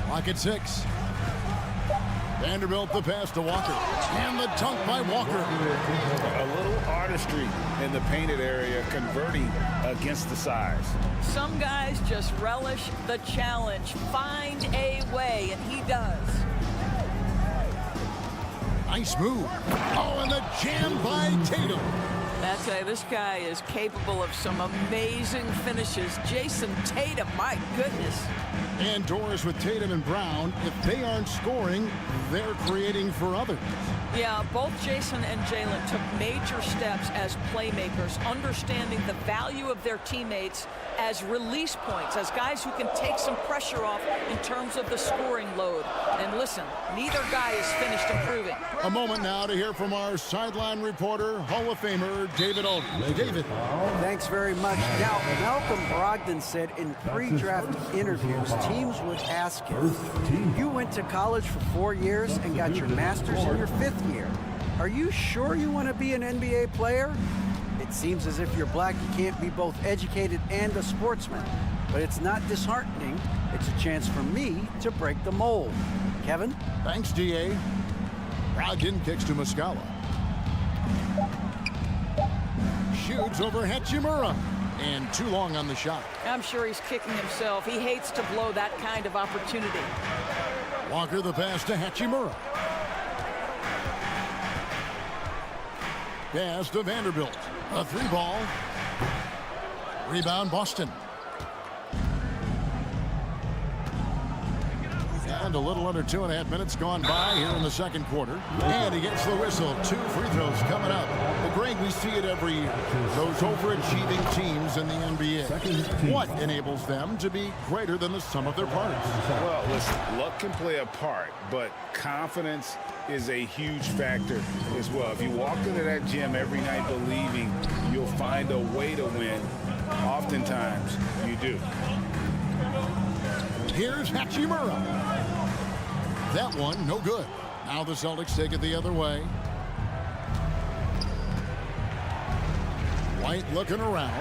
Clock at 6. Vanderbilt the pass to Walker. And the dunk by Walker. A little artistry in the painted area, converting against the size. Some guys just relish the challenge. Find a way, and he does. Nice move. Oh, and the jam by Tatum. That's it. This guy is capable of some amazing finishes. Jason Tatum, my goodness. And doors with Tatum and Brown. If they aren't scoring, they're creating for others. Yeah, both Jason and Jaylen took major steps as playmakers, understanding the value of their teammates as release points, as guys who can take some pressure off in terms of the scoring load. And listen, neither guy is finished improving. A moment now to hear from our sideline reporter, Hall of Famer, David Aldridge. David. Thanks very much. Now, Malcolm Brogdon said in pre-draft interviews, teams would ask him, you went to college for 4 years and got your master's in your 5th year. Are you sure you want to be an NBA player? It seems as if you're black, you can't be both educated and a sportsman. But it's not disheartening. It's a chance for me to break the mold. Kevin? Thanks, D.A. Brogdon kicks to Muscala. Shoots over Hachimura. And too long on the shot. I'm sure he's kicking himself. He hates to blow that kind of opportunity. Walker the pass to Hachimura. Pass to Vanderbilt. A 3-ball. And a little under 2.5 minutes gone by here in the second quarter. And he gets the whistle. 2 free throws coming up. Well, Greg, we see it every year. Those overachieving teams in the NBA. What enables them to be greater than the sum of their parts? Well, listen, luck can play a part, but confidence is a huge factor as well. If you walk into that gym every night believing you'll find a way to win, oftentimes you do. Here's Hachimura. That one, no good. Now the Celtics take it the other way. White looking around.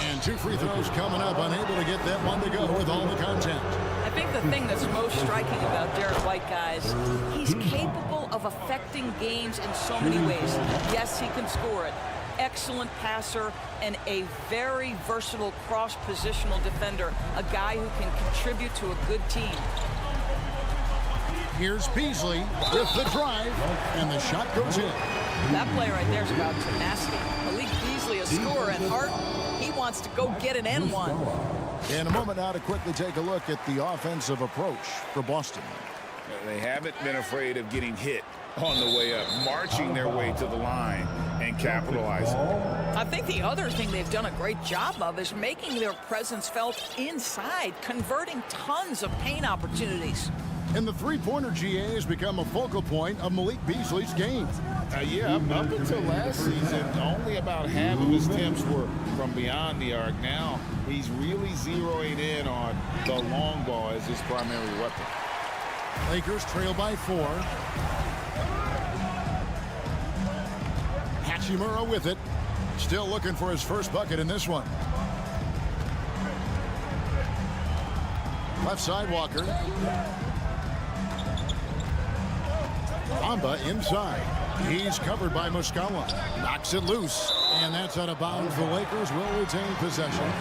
And 2 free throws coming up, unable to get that one to go with all the contact. I think the thing that's most striking about Derek White, guys, he's capable of affecting games in so many ways. Yes, he can score it. Excellent passer and a very versatile cross-positional defender, a guy who can contribute to a good team. Here's Beasley with the drive, and the shot goes in. That play right there is about tenacity. Malik Beasley, a scorer at heart, he wants to go get an N1. In a moment now to quickly take a look at the offensive approach for Boston. They haven't been afraid of getting hit on the way up, marching their way to the line and capitalizing. I think the other thing they've done a great job of is making their presence felt inside, converting tons of paint opportunities. And the three-pointer GA has become a focal point of Malik Beasley's game. Yeah, up until last season, only about half of his attempts were from beyond the arc. Now he's really zeroing in on the long ball as his primary weapon. Lakers trail by 4. Hachimura with it. Still looking for his first bucket in this one. Left side, Walker. Bamba inside. He's covered by Muscala. Knocks it loose. And that's out of bounds. The Lakers will retain possession.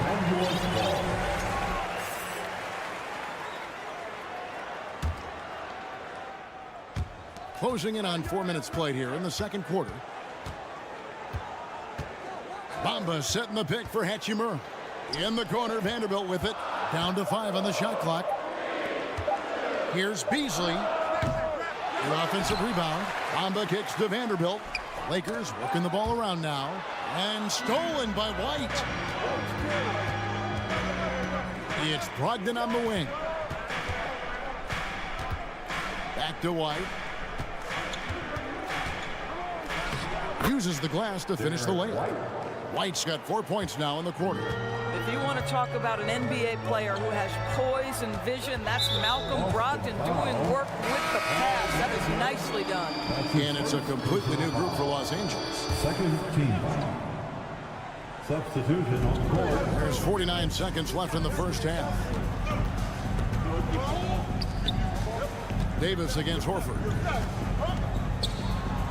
Closing in on 4 minutes played here in the second quarter. Bamba setting the pick for Hachimura. In the corner, Vanderbilt with it. Down to 5 on the shot clock. Here's Beasley. The offensive rebound. Bamba kicks to Vanderbilt. Lakers working the ball around now. And stolen by White. It's Brogdon on the wing. Back to White. Uses the glass to finish the layup. White's got 4 points now in the quarter. If you want to talk about an NBA player who has poise and vision, that's Malcolm Brogdon doing work with the pass. That is nicely done. And it's a completely new group for Los Angeles. Second team. Substitution on the court. There's 49 seconds left in the first half. Davis against Horford.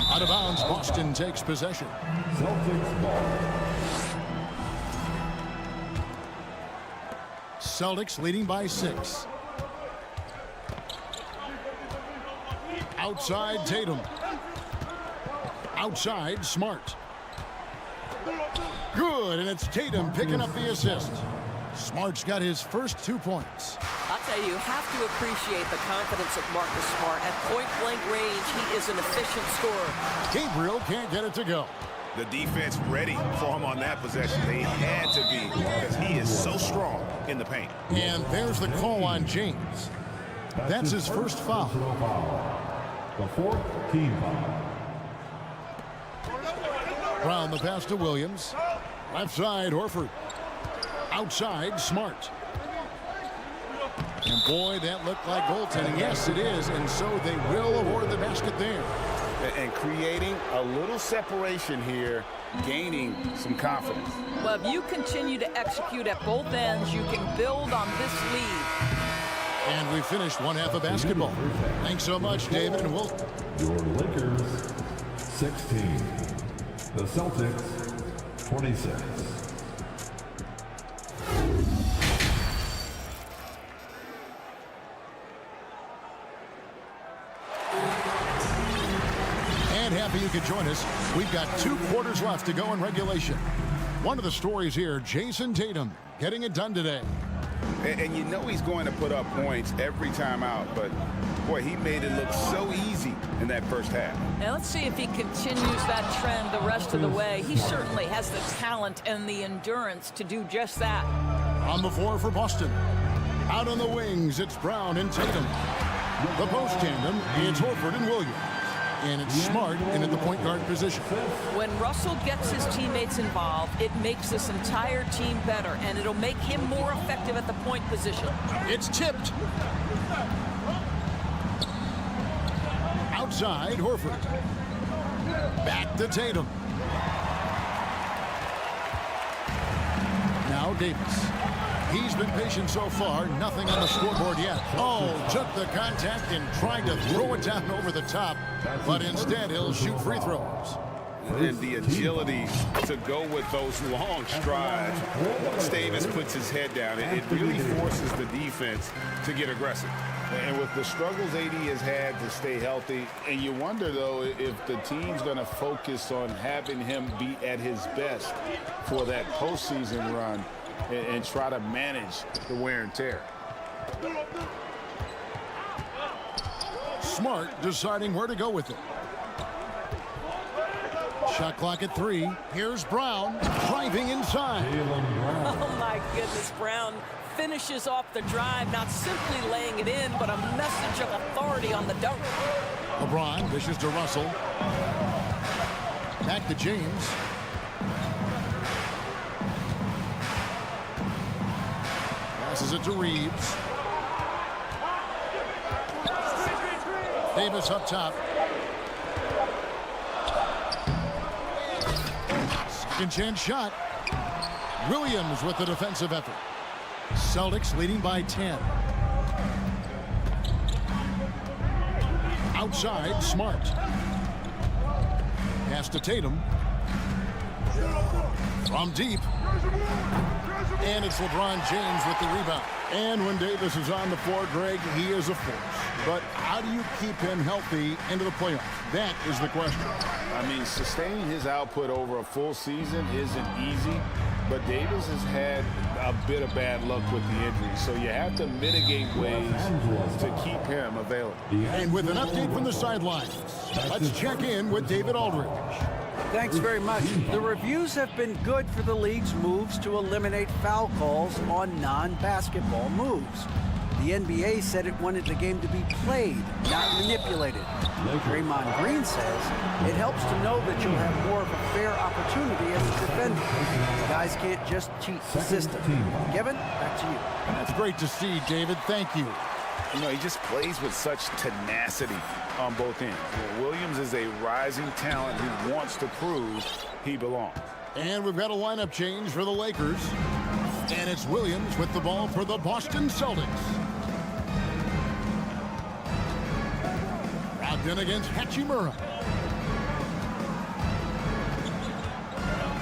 Out of bounds, Boston takes possession. Celtics ball. Celtics leading by 6. Outside, Tatum. Outside, Smart. Good, and it's Tatum picking up the assist. Smart's got his first 2 points. I'll tell you have to appreciate the confidence of Marcus Smart. At point-blank range, he is an efficient scorer. Gabriel can't get it to go. The defense ready for him on that possession. They had to be because he is so strong in the paint. And there's the call on James. That's his first foul. The 4th team foul. Brown the pass to Williams. Left side, Horford. Outside, Smart. And boy, that looked like goaltending. Yes, it is. And so they will award the basket there. And creating a little separation here, gaining some confidence. Well, if you continue to execute at both ends, you can build on this lead. And we finished one half of basketball. Thanks so much, David. And we'll... Your Lakers, 16. The Celtics, 26. Happy you could join us. We've got 2 quarters left to go in regulation. One of the stories here, Jason Tatum getting it done today. And you know he's going to put up points every time out, but boy, he made it look so easy in that first half. Now let's see if he continues that trend the rest of the way. He certainly has the talent and the endurance to do just that. On the floor for Boston. Out on the wings, it's Brown and Tatum. The post tandem, it's Horford and Williams. And it's Smart in at the point guard position. When Russell gets his teammates involved, it makes this entire team better, and it'll make him more effective at the point position. It's tipped. Outside, Horford. Back to Tatum. Now Davis. He's been patient so far. Nothing on the scoreboard yet. Oh, took the contact and tried to throw it down over the top. But instead, he'll shoot free throws. And the agility to go with those long strides. Once Davis puts his head down, it really forces the defense to get aggressive. And with the struggles AD has had to stay healthy, and you wonder, though, if the team's going to focus on having him be at his best for that postseason run and try to manage the wear and tear. Smart deciding where to go with it. Shot clock at 3. Here's Brown driving inside. Oh, my goodness, Brown finishes off the drive, not simply laying it in, but a message of authority on the dunk. LeBron dishes to Russell. Back to James. Passes it to Reeves. Davis up top. Second chance shot. Williams with the defensive effort. Celtics leading by 10. Outside, Smart. Pass to Tatum. From deep. And it's LeBron James with the rebound. And when Davis is on the floor, Greg, he is a force. But how do you keep him healthy into the playoffs? That is the question. I mean, sustaining his output over a full season isn't easy, but Davis has had a bit of bad luck with the injury, so you have to mitigate ways to keep him available. And with an update from the sidelines, let's check in with David Aldridge. Thanks very much. The reviews have been good for the league's moves to eliminate foul calls on non-basketball moves. The NBA said it wanted the game to be played, not manipulated. Draymond Green says it helps to know that you'll have more of a fair opportunity as a defender. Guys can't just cheat the system. Kevin, back to you. That's great to see, David. Thank you. You know, he just plays with such tenacity on both ends. Williams is a rising talent who wants to prove he belongs. And we've got a lineup change for the Lakers. And it's Williams with the ball for the Boston Celtics. Brogdon against Hachimura.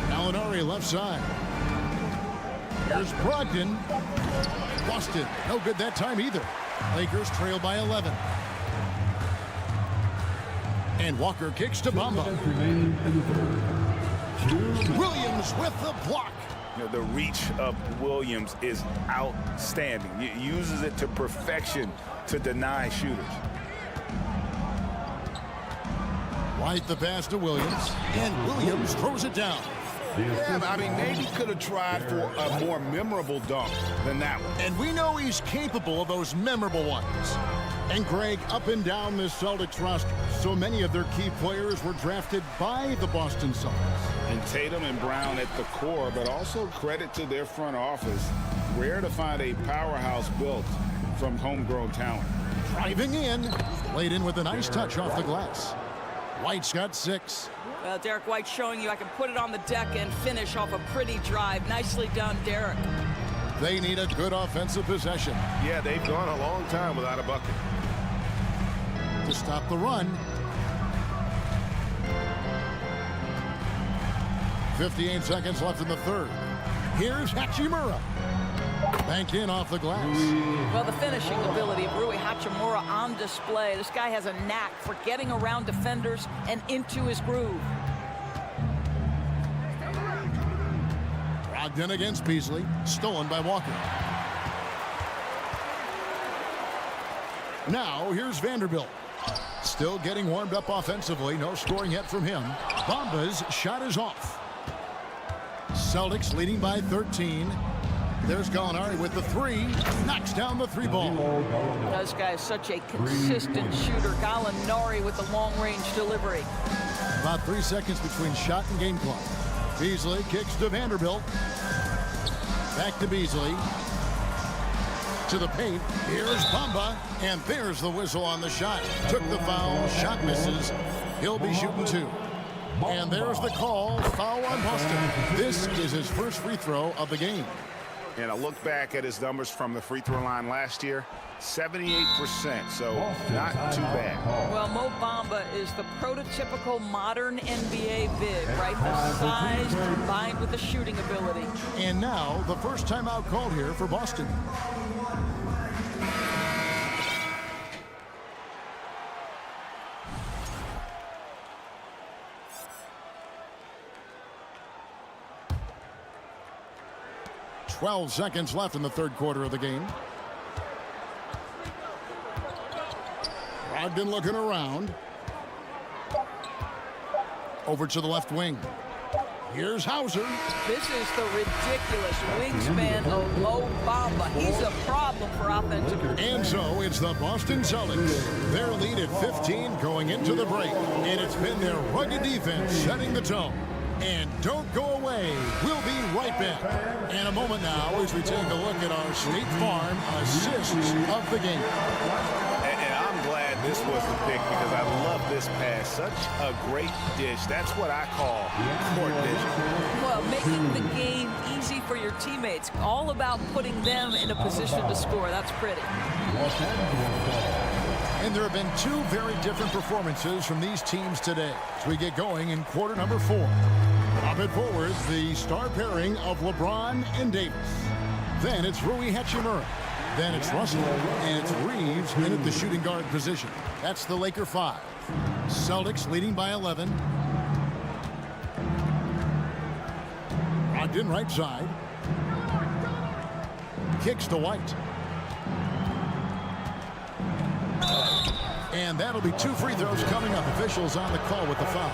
Gallinari left side. Here's Brogdon. Boston, no good that time either. Lakers trail by 11. And Walker kicks to Bamba. Williams with the block. You know, the reach of Williams is outstanding. He uses it to perfection to deny shooters. White the pass to Williams, and Williams throws it down. Yeah, I mean, maybe could have tried for a more memorable dunk than that one. And we know he's capable of those memorable ones. And Greg, up and down this Celtics roster, so many of their key players were drafted by the Boston Celtics. And Tatum and Brown at the core, but also credit to their front office. Rare to find a powerhouse built from homegrown talent. Driving in, laid in with a nice touch off the glass. White's got 6. Well, Derek White showing you I can put it on the deck and finish off a pretty drive. Nicely done, Derek. They need a good offensive possession. Yeah, they've gone a long time without a bucket. To stop the run. 58 seconds left in the third. Here's Hachimura. Banked in off the glass. Well, the finishing ability of Rui Hachimura on display. This guy has a knack for getting around defenders and into his groove. Brogdon against Beasley. Stolen by Walker. Now here's Vanderbilt. Still getting warmed up offensively. No scoring yet from him. Bamba's shot is off. Celtics leading by 13. There's Gallinari with the three. Knocks down the three ball. This guy is such a consistent shooter. Gallinari with the long-range delivery. About 3 seconds between shot and game clock. Beasley kicks to Vanderbilt. Back to Beasley. To the paint. Here's Bamba. And there's the whistle on the shot. Took the foul. Shot misses. He'll be shooting 2. And there's the call. Foul on Boston. This is his first free throw of the game. And a look back at his numbers from the free throw line last year, 78%, so not too bad. Well, Mo Bamba is the prototypical modern NBA big, right? The size combined with the shooting ability. And now the first timeout called here for Boston. Twelve seconds left in the third quarter of the game. Brogdon looking around. Over to the left wing. Here's Hauser. This is the ridiculous wingspan of Mo Bamba. He's a problem for offensive. And so it's the Boston Celtics. Their lead at 15 going into the break. And it's been their rugged defense setting the tone. And don't go away. We'll be right back. In a moment now as we take a look at our State Farm assists of the game. And I'm glad this was the pick because I love this pass. Such a great dish. That's what I call court vision. Well, making the game easy for your teammates. All about putting them in a position to score. That's pretty. And there have been 2 very different performances from these teams today as we get going in quarter number 4. Up and forward, the star pairing of LeBron and Davis. Then it's Rui Hachimura. Then it's Russell. And it's Reeves in at the shooting guard position. That's the Laker 5. Celtics leading by 11. Brogdon right side. Kicks to White. And that'll be 2 free throws coming up. Officials on the call with the foul.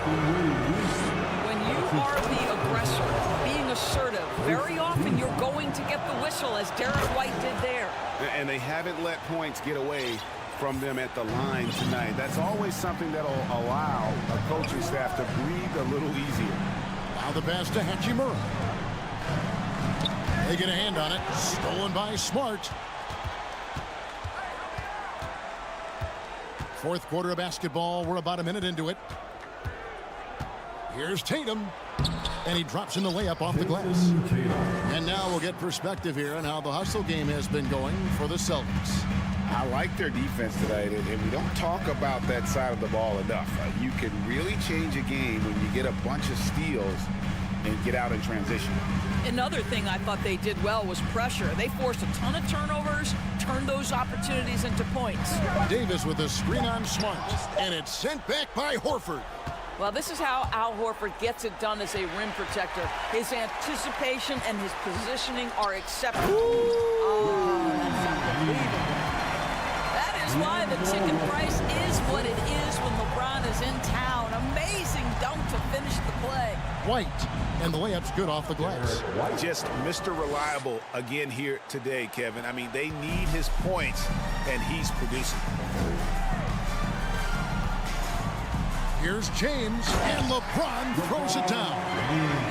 When you are the aggressor, being assertive, very often you're going to get the whistle, as Derek White did there. And they haven't let points get away from them at the line tonight. That's always something that'll allow a coaching staff to breathe a little easier. Now the pass to Hachimura. They get a hand on it. Stolen by Smart. Fourth quarter of basketball. We're about a minute into it. Here's Tatum. And he drops in the layup off the glass. And now we'll get perspective here on how the hustle game has been going for the Celtics. I like their defense tonight, and we don't talk about that side of the ball enough. You can really change a game when you get a bunch of steals and get out in transition. Another thing I thought they did well was pressure. They forced a ton of turnovers, turned those opportunities into points. Davis with a screen on Smart, and it's sent back by Horford. Well, this is how Al Horford gets it done as a rim protector. His anticipation and his positioning are exceptional. Oh, that's unbelievable. That is why the chicken price is what it is when LeBron is in town. Amazing dunk to finish the play. White, and the layup's good off the glass. Just Mr. Reliable again here today, Kevin. I mean, they need his points, and he's producing. Here's James, and LeBron throws it down.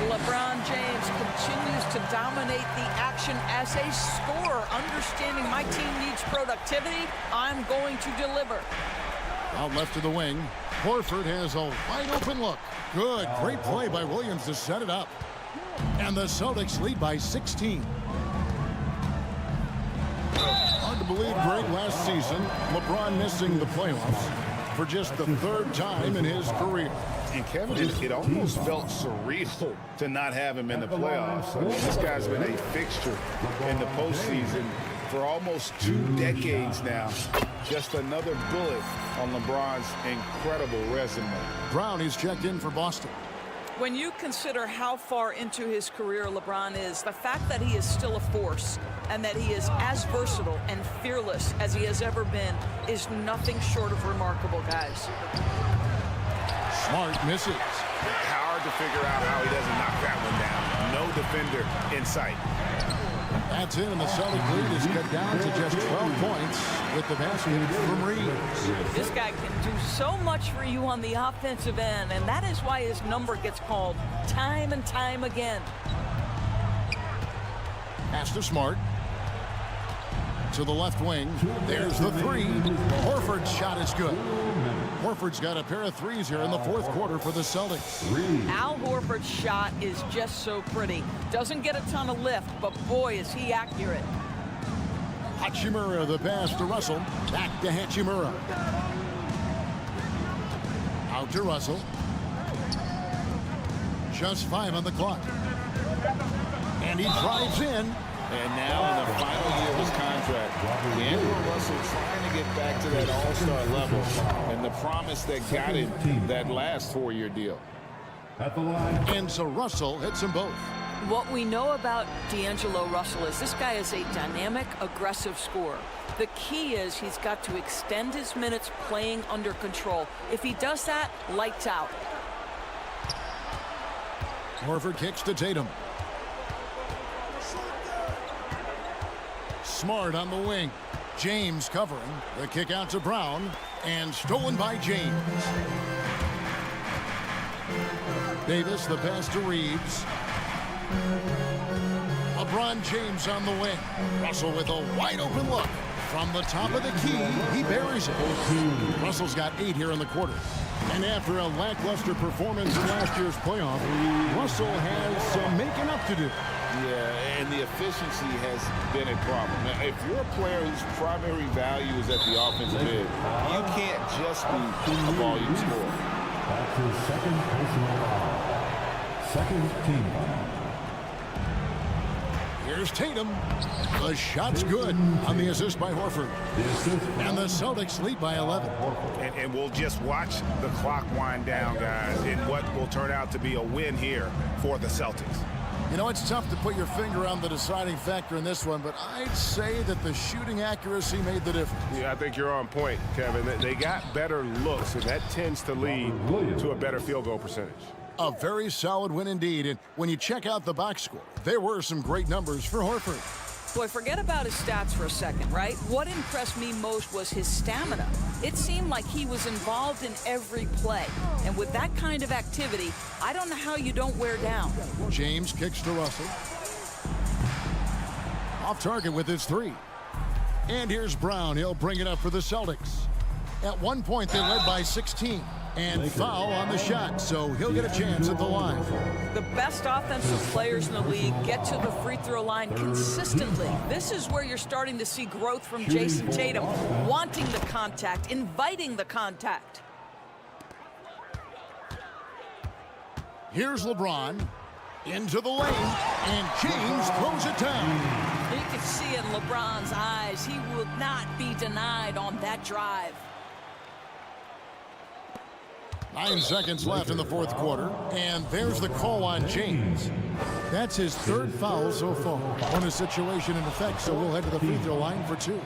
LeBron James continues to dominate the action as a scorer, understanding my team needs productivity. I'm going to deliver. Out left to the wing. Horford has a wide open look. Good, great play by Williams to set it up. And the Celtics lead by 16. Hard to believe, Greg, last season, LeBron missing the playoffs for just the 3rd time in his career. And Kevin, it almost felt surreal to not have him in the playoffs. I mean, this guy's been a fixture in the postseason for almost 2 decades now. Just another bullet on LeBron's incredible resume. Brown is checked in for Boston. When you consider how far into his career LeBron is, the fact that he is still a force and that he is as versatile and fearless as he has ever been is nothing short of remarkable, guys. Smart misses. Hard to figure out how he doesn't knock that one down. No defender in sight. That's it, and the Celtic lead is cut down to just 12 points with the basket from Reeves. This guy can do so much for you on the offensive end, and that is why his number gets called time and time again. Pass to Smart. To the left wing. There's the three. Horford's shot is good. Horford's got a pair of threes here in the fourth quarter for the Celtics. Al Horford's shot is just so pretty. Doesn't get a ton of lift, but boy, is he accurate. Hachimura the pass to Russell. Back to Hachimura. Out to Russell. Just 5 on the clock. And he drives in. And now in the final year of his contract, D'Angelo Russell trying to get back to that all-star level and the promise that got him that last 4-year deal. And so Russell hits them both. What we know about D'Angelo Russell is this guy is a dynamic, aggressive scorer. The key is he's got to extend his minutes playing under control. If he does that, lights out. Horford kicks to Tatum. Smart on the wing. James covering. The kick out to Brown. And stolen by James. Davis, the pass to Reeves. LeBron James on the wing. Russell with a wide open look. From the top of the key, he buries it. Russell's got 8 here in the quarter. And after a lackluster performance in last year's playoff, Russell has some making up to do. Yeah, and the efficiency has been a problem. Now, if you're a player whose primary value is at the offensive end, you can't just be a volume scorer. That's his second personal foul. Second team foul. Here's Tatum. The shot's good on the assist by Horford. And the Celtics lead by 11. And we'll just watch the clock wind down, guys, in what will turn out to be a win here for the Celtics. You know, it's tough to put your finger on the deciding factor in this one, but I'd say that the shooting accuracy made the difference. Yeah, I think you're on point, Kevin. They got better looks, and that tends to lead to a better field goal percentage. A very solid win indeed. And when you check out the box score, there were some great numbers for Horford. Boy, forget about his stats for a second, right? What impressed me most was his stamina. It seemed like he was involved in every play. And with that kind of activity, I don't know how you don't wear down. James kicks to Russell. Off target with his 3. And here's Brown. He'll bring it up for the Celtics. At one point, they led by 16. And foul on the shot, so he'll get a chance at the line. The best offensive players in the league get to the free throw line consistently. This is where you're starting to see growth from Jason Tatum, wanting the contact, inviting the contact. Here's LeBron into the lane, and James throws it down. You can see it in LeBron's eyes. He will not be denied on that drive. 9 seconds left in the fourth quarter, and there's the call on James. That's his 3rd foul so far. On a situation in effect, so we'll head to the free throw line for 2.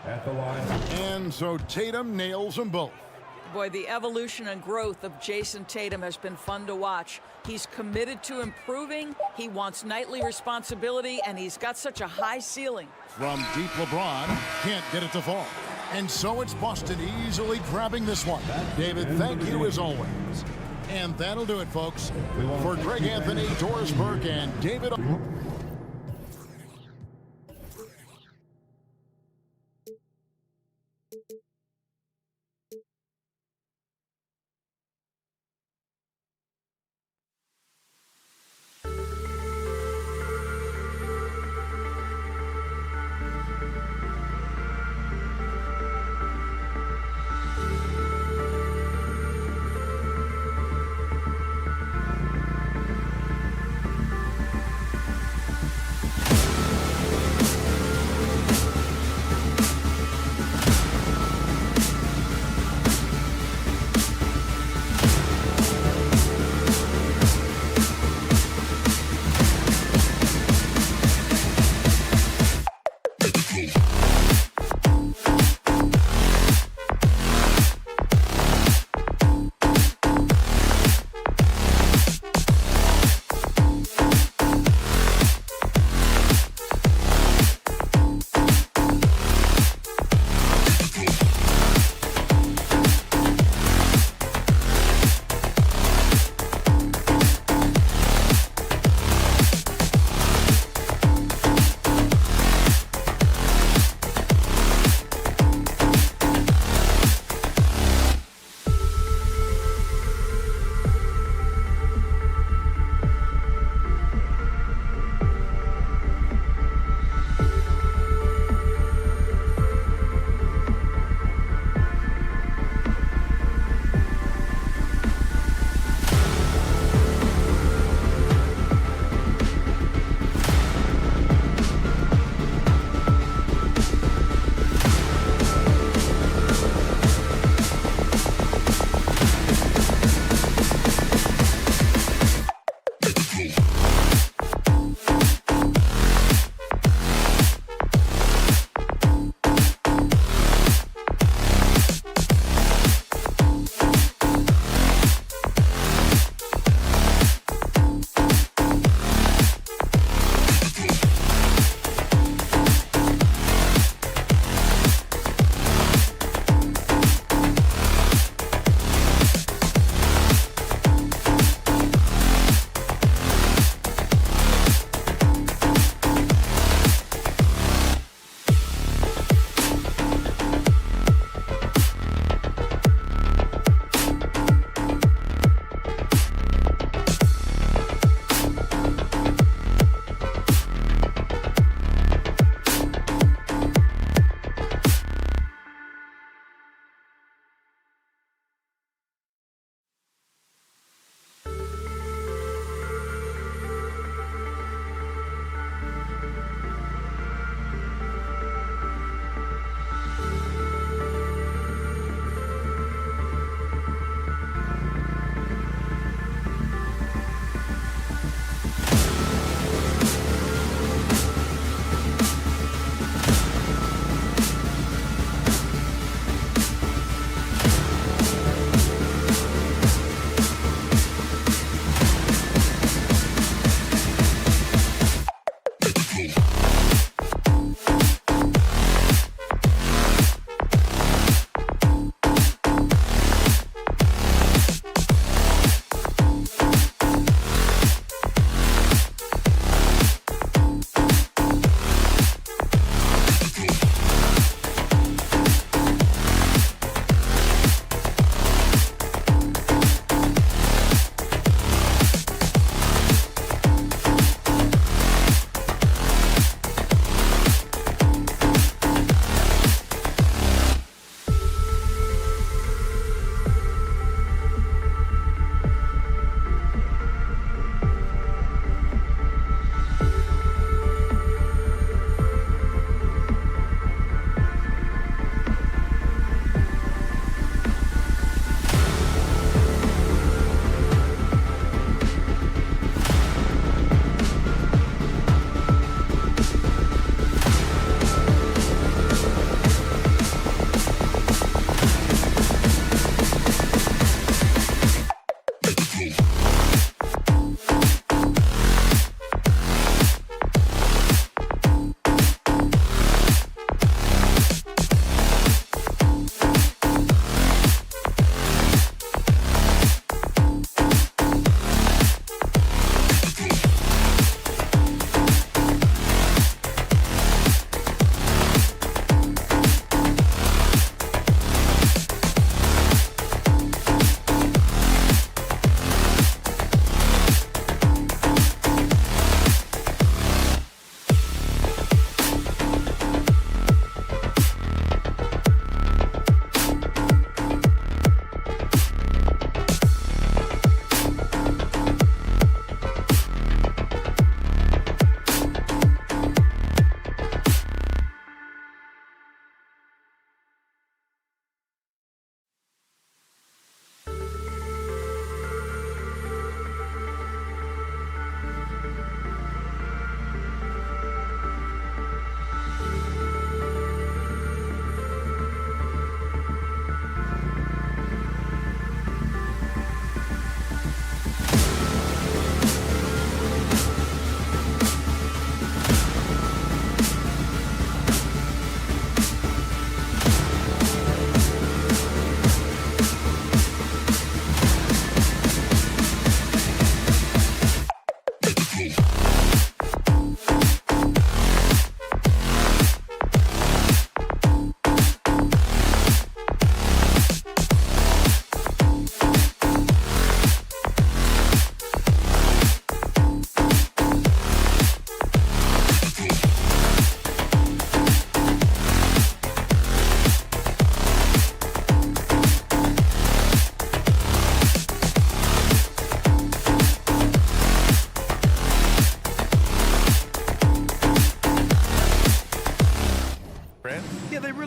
At the line. And so Tatum nails them both. Boy, the evolution and growth of Jason Tatum has been fun to watch. He's committed to improving, he wants nightly responsibility, and he's got such a high ceiling. From deep, LeBron can't get it to fall. And so it's Boston easily grabbing this one. David, thank you as always. And that'll do it, folks. For Greg Anthony, Doris Burke, and David...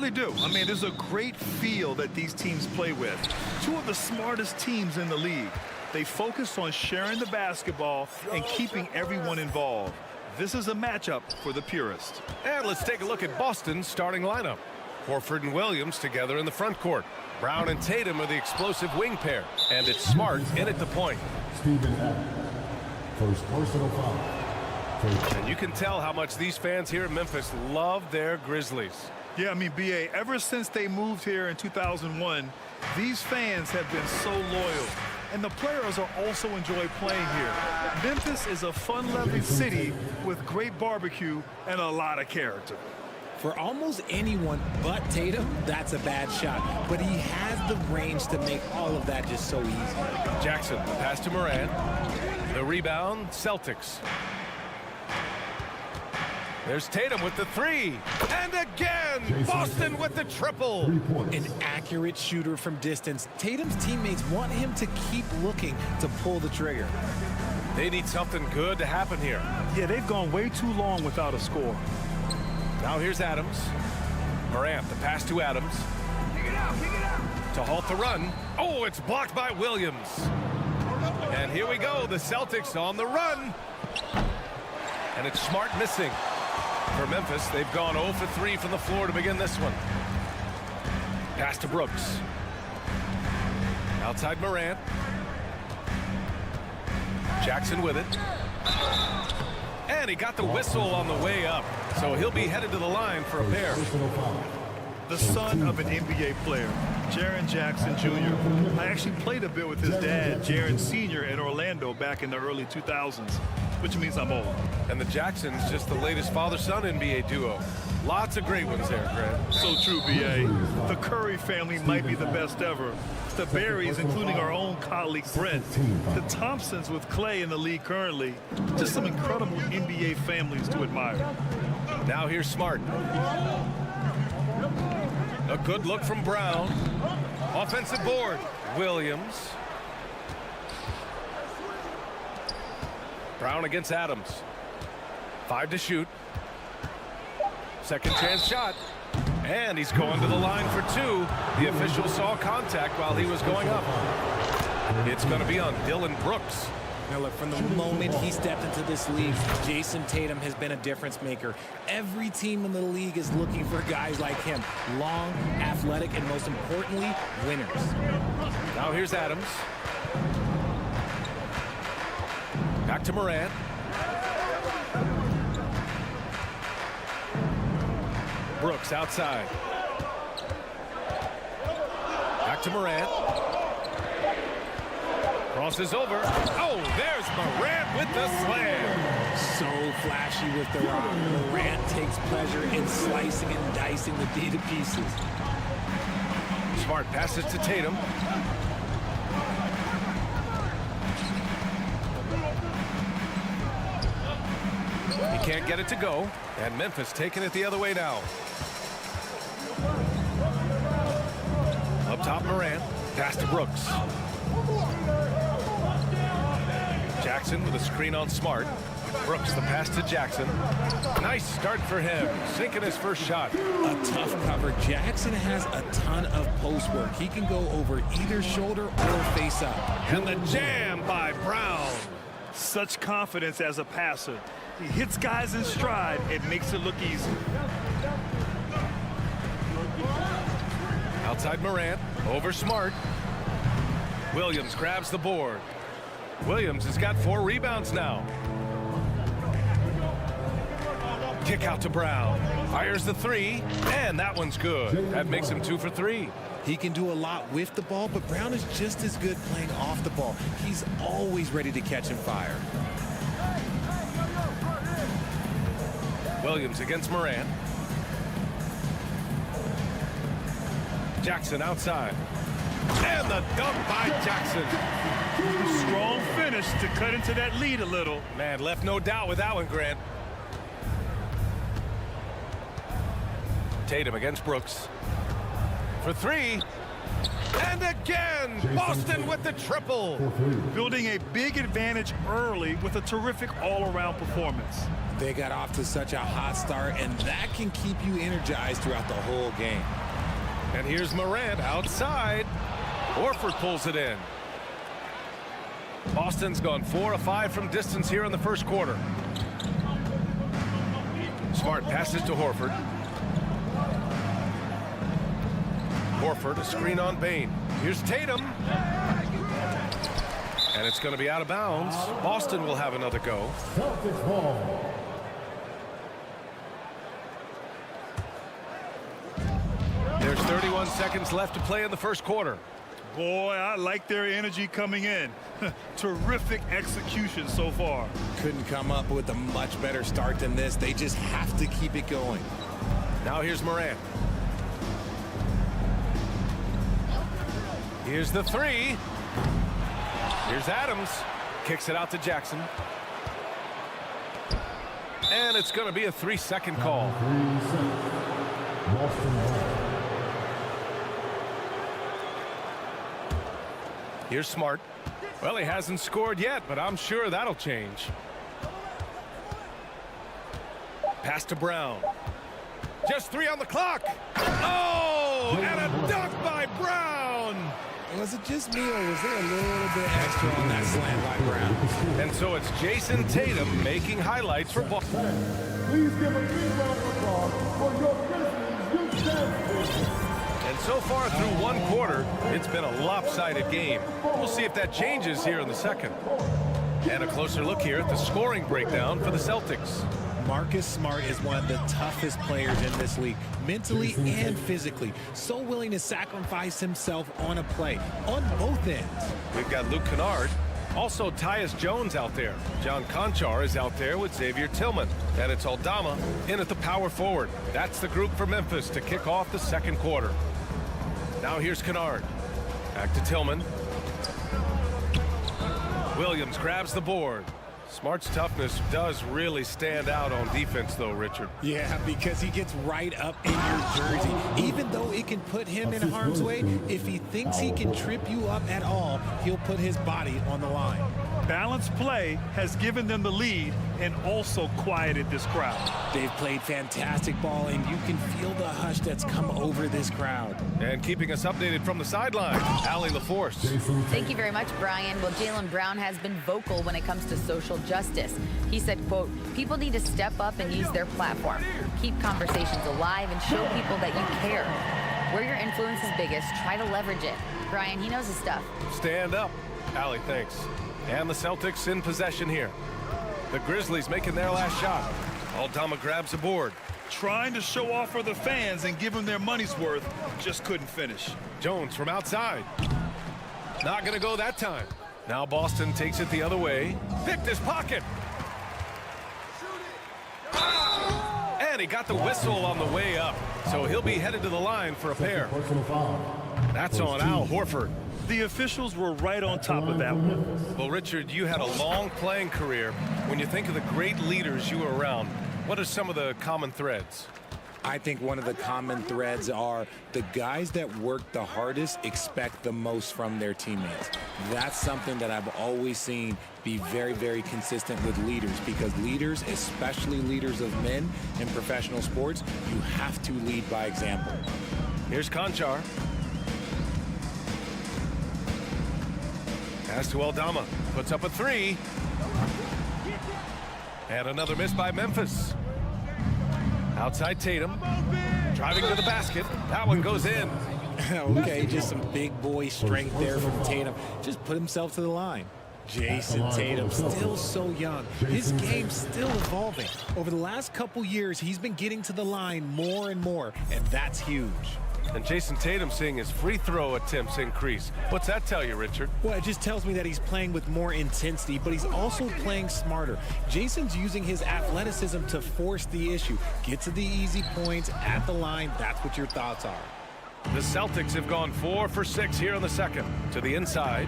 really do. I mean, there's a great feel that these teams play with. Two of the smartest teams in the league. They focus on sharing the basketball and keeping everyone involved. This is a matchup for the purist. And let's take a look at Boston's starting lineup. Horford and Williams together in the front court. Brown and Tatum are the explosive wing pair. And it's Smart in at the point. Stephen Adams, first personal foul. And you can tell how much these fans here in Memphis love their Grizzlies. Yeah, I mean, B.A., ever since they moved here in 2001, these fans have been so loyal. And the players are also enjoy playing here. Memphis is a fun-loving city with great barbecue and a lot of character. For almost anyone but Tatum, that's a bad shot. But he has the range to make all of that just so easy. Jackson, the pass to Morant. The rebound, Celtics. There's Tatum with the three. And again, Boston with the triple. An accurate shooter from distance. Tatum's teammates want him to keep looking to pull the trigger. They need something good to happen here. Yeah, they've gone way too long without a score. Now here's Adams. Morant, the pass to Adams. Kick it out. To halt the run. Oh, it's blocked by Williams. And here we go, the Celtics on the run. And it's Smart missing. For Memphis, they've gone 0 for 3 from the floor to begin this one. Pass to Brooks. Outside Morant. Jackson with it. And he got the whistle on the way up. So he'll be headed to the line for a pair. The son of an NBA player, Jaren Jackson Jr. I actually played a bit with his dad, Jaren Sr. in Orlando back in the early 2000s, which means I'm old. And the Jacksons, just the latest father-son NBA duo. Lots of great ones there, Grant. So true, B.A. The Curry family might be the best ever. The Berrys, including our own colleague Brent. The Thompsons with Clay in the league currently. Just some incredible NBA families to admire. Now here's Smart. A good look from Brown. Offensive board. Williams. Brown against Adams. 5 to shoot. Second chance shot. And he's going to the line for 2. The official saw contact while he was going up. It's going to be on Dylan Brooks. Now look, from the moment he stepped into this league, Jason Tatum has been a difference maker. Every team in the league is looking for guys like him. Long, athletic, and most importantly, winners. Now here's Adams. Back to Morant. Brooks outside. Back to Morant. Crosses over. Oh, there's Morant with the slam. So flashy with the rock. Morant takes pleasure in slicing and dicing the D to pieces. Smart passes to Tatum. He can't get it to go. And Memphis taking it the other way now. Up top, Morant. Pass to Brooks. Jackson with a screen on Smart. Brooks the pass to Jackson. Nice start for him. Sinking his first shot. A tough cover. Jackson has a ton of post work. He can go over either shoulder or face up. And the jam by Brown. Such confidence as a passer. He hits guys in stride. It makes it look easy. Outside Morant. Over Smart. Williams grabs the board. Williams has got 4 rebounds now. Kick out to Brown. Fires the 3. And that one's good. That makes him 2 for 3. He can do a lot with the ball, but Brown is just as good playing off the ball. He's always ready to catch and fire. Williams against Morant. Jackson outside. And the dunk by Jackson. Strong finish to cut into that lead a little. Man, left no doubt with that one, Grant. Tatum against Brooks. For 3. And again, Boston with the triple. Building a big advantage early with a terrific all-around performance. They got off to such a hot start, and that can keep you energized throughout the whole game. And here's Morant outside. Horford pulls it in. Boston's gone 4 of 5 from distance here in the first quarter. Smart passes to Horford. Horford, a screen on Bane. Here's Tatum. And it's going to be out of bounds. Boston will have another go. Celtics ball. There's 31 seconds left to play in the first quarter. Boy, I like their energy coming in. Terrific execution so far. Couldn't come up with a much better start than this. They just have to keep it going. Now here's Morant. Here's the three. Here's Adams. Kicks it out to Jackson. And it's going to be a 3-second call. Here's Smart. Well, he hasn't scored yet, but I'm sure that'll change. Pass to Brown. Just 3 on the clock. Oh, and a dunk by Brown. Was it just me, or was there a little bit extra on that slant by Brown? And so it's Jason Tatum making highlights for Boston. Please give a big round of applause for your Grizzlies youth. And so far through one quarter, it's been a lopsided game. We'll see if that changes here in the second. And a closer look here at the scoring breakdown for the Celtics. Marcus Smart is one of the toughest players in this league, mentally and physically. So willing to sacrifice himself on a play, on both ends. We've got Luke Kennard. Also, Tyus Jones out there. John Conchar is out there with Xavier Tillman. And it's Aldama in at the power forward. That's the group for Memphis to kick off the second quarter. Now here's Kennard. Back to Tillman. Williams grabs the board. Smart's toughness does really stand out on defense, though, Richard. Yeah, because he gets right up in your jersey. Even though it can put him in harm's way, if he thinks he can trip you up at all, he'll put his body on the line. Balanced play has given them the lead and also quieted this crowd. They've played fantastic ball, and you can feel the hush that's come over this crowd. And keeping us updated from the sideline, Allie LaForce. Thank you very much, Brian. Well, Jaylen Brown has been vocal when it comes to social justice. He said, quote, people need to step up and use their platform. Keep conversations alive and show people that you care. Where your influence is biggest, try to leverage it. Brian, he knows his stuff. Stand up. Allie, thanks. And the Celtics in possession here. The Grizzlies making their last shot. Aldama grabs the board. Trying to show off for the fans and give them their money's worth, just couldn't finish. Jones from outside. Not going to go that time. Now Boston takes it the other way. Picked his pocket. And he got the whistle on the way up. So he'll be headed to the line for a pair. That's on Al Horford. The officials were right on top of that one. Well, Richard, you had a long playing career. When you think of the great leaders you were around, what are some of the common threads? I think one of the common threads are the guys that work the hardest expect the most from their teammates. That's something that I've always seen be very, very consistent with leaders, because leaders, especially leaders of men in professional sports, you have to lead by example. Here's Conchar. Pass to Aldama. Puts up a three. And another miss by Memphis. Outside Tatum. Driving to the basket. That one goes in. Okay, just some big boy strength there from Tatum. Just put himself to the line. Jason Tatum, still so young. His game's still evolving. Over the last couple years, he's been getting to the line more and more, and that's huge. And Jason Tatum seeing his free throw attempts increase. What's that tell you, Richard? Well, it just tells me that he's playing with more intensity, but he's also playing smarter. Jason's using his athleticism to force the issue. Get to the easy points at the line. That's what your thoughts are. The Celtics have gone 4 for 6 here in the second. To the inside.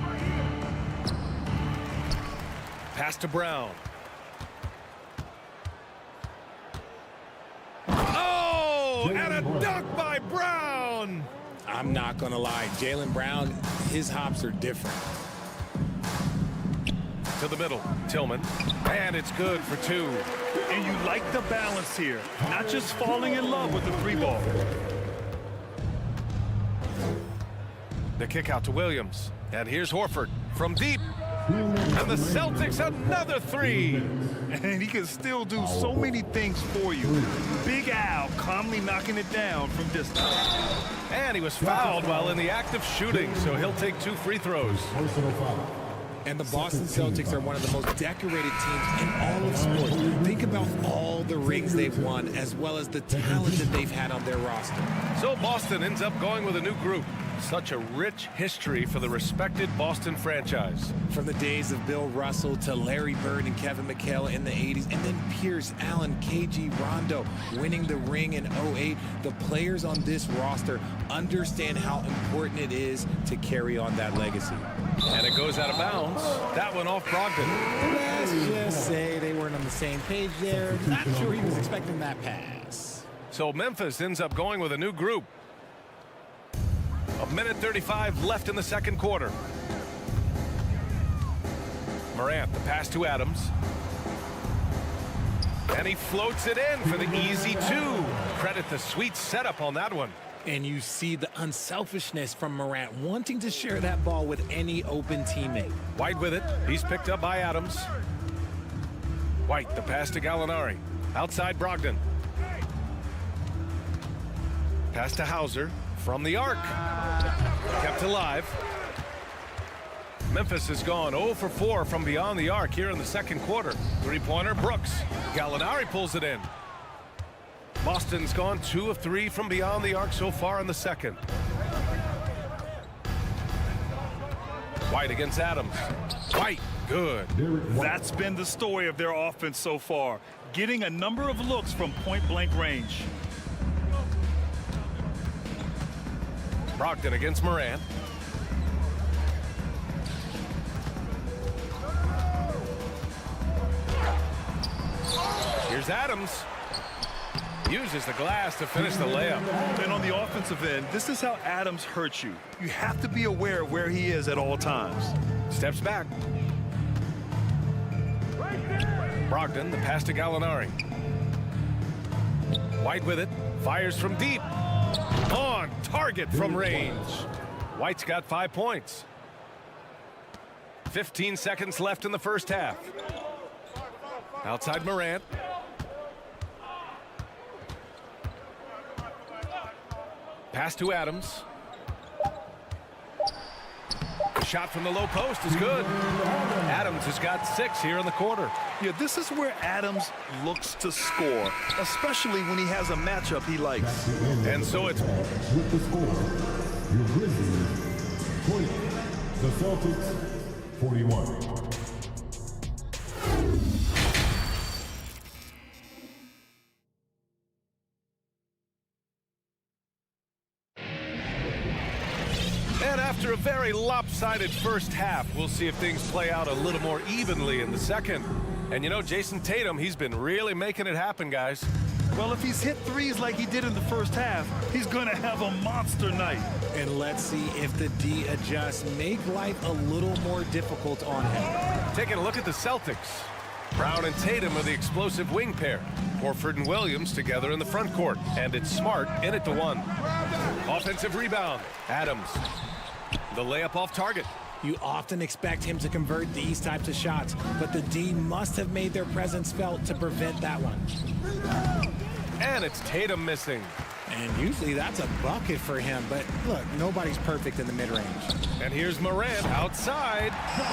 Pass to Brown. Oh, and a dunk by Brown. I'm not going to lie. Jaylen Brown, his hops are different. To the middle, Tillman. And it's good for 2. And you like the balance here. Not just falling in love with the 3-ball. The kick out to Williams. And here's Horford from deep. And the Celtics another 3. And he can still do so many things for you. Big Al calmly knocking it down from distance. And he was fouled while in the act of shooting, so he'll take 2 free throws. And the Boston Celtics are one of the most decorated teams in all of sports. Think about all the rings they've won, as well as the talent that they've had on their roster. So Boston ends up going with a new group. Such a rich history for the respected Boston franchise. From the days of Bill Russell to Larry Bird and Kevin McHale in the 80s, and then Pierce, Allen, KG, Rondo winning the ring in 08. The players on this roster understand how important it is to carry on that legacy. And it goes out of bounds. That one off Brogdon. Let's just say they weren't on the same page there. Not sure he was expecting that pass. So Memphis ends up going with a new group. A minute 35 left in the second quarter. Morant, the pass to Adams. And he floats it in for the easy 2. Credit the sweet setup on that one. And you see the unselfishness from Morant, wanting to share that ball with any open teammate. White with it. He's picked up by Adams. White, the pass to Gallinari. Outside Brogdon. Pass to Hauser from the arc. Kept alive. Memphis has gone 0 for 4 from beyond the arc here in the second quarter. 3-pointer, Brooks. Gallinari pulls it in. Boston's gone 2 of 3 from beyond the arc so far in the second. White against Adams. White, good. That's been the story of their offense so far. Getting a number of looks from point-blank range. Brogdon against Morant. Here's Adams. Uses the glass to finish the layup. And on the offensive end, this is how Adams hurts you. You have to be aware of where he is at all times. Steps back. Brogdon, the pass to Gallinari. White with it. Fires from deep. On target from range. White's got 5 points. 15 seconds left in the first half. Outside Morant. Pass to Adams. The shot from the low post is good. Adams has got 6 here in the quarter. Yeah, this is where Adams looks to score, especially when he has a matchup he likes. And so it's with the score, your Grizzlies 20, the Celtics 41. And after a very lopsided first half, we'll see if things play out a little more evenly in the second. And you know, Jason Tatum, he's been really making it happen, guys. Well, if he's hit threes like he did in the first half, he's going to have a monster night. And let's see if the D adjusts, make life a little more difficult on him. Taking a look at the Celtics. Brown and Tatum are the explosive wing pair. Horford and Williams together in the front court. And it's Smart in it to 1. Offensive rebound. Adams. The layup off target. You often expect him to convert these types of shots, but the D must have made their presence felt to prevent that one. And it's Tatum missing. And usually that's a bucket for him, but look, nobody's perfect in the mid-range. And here's Morant outside.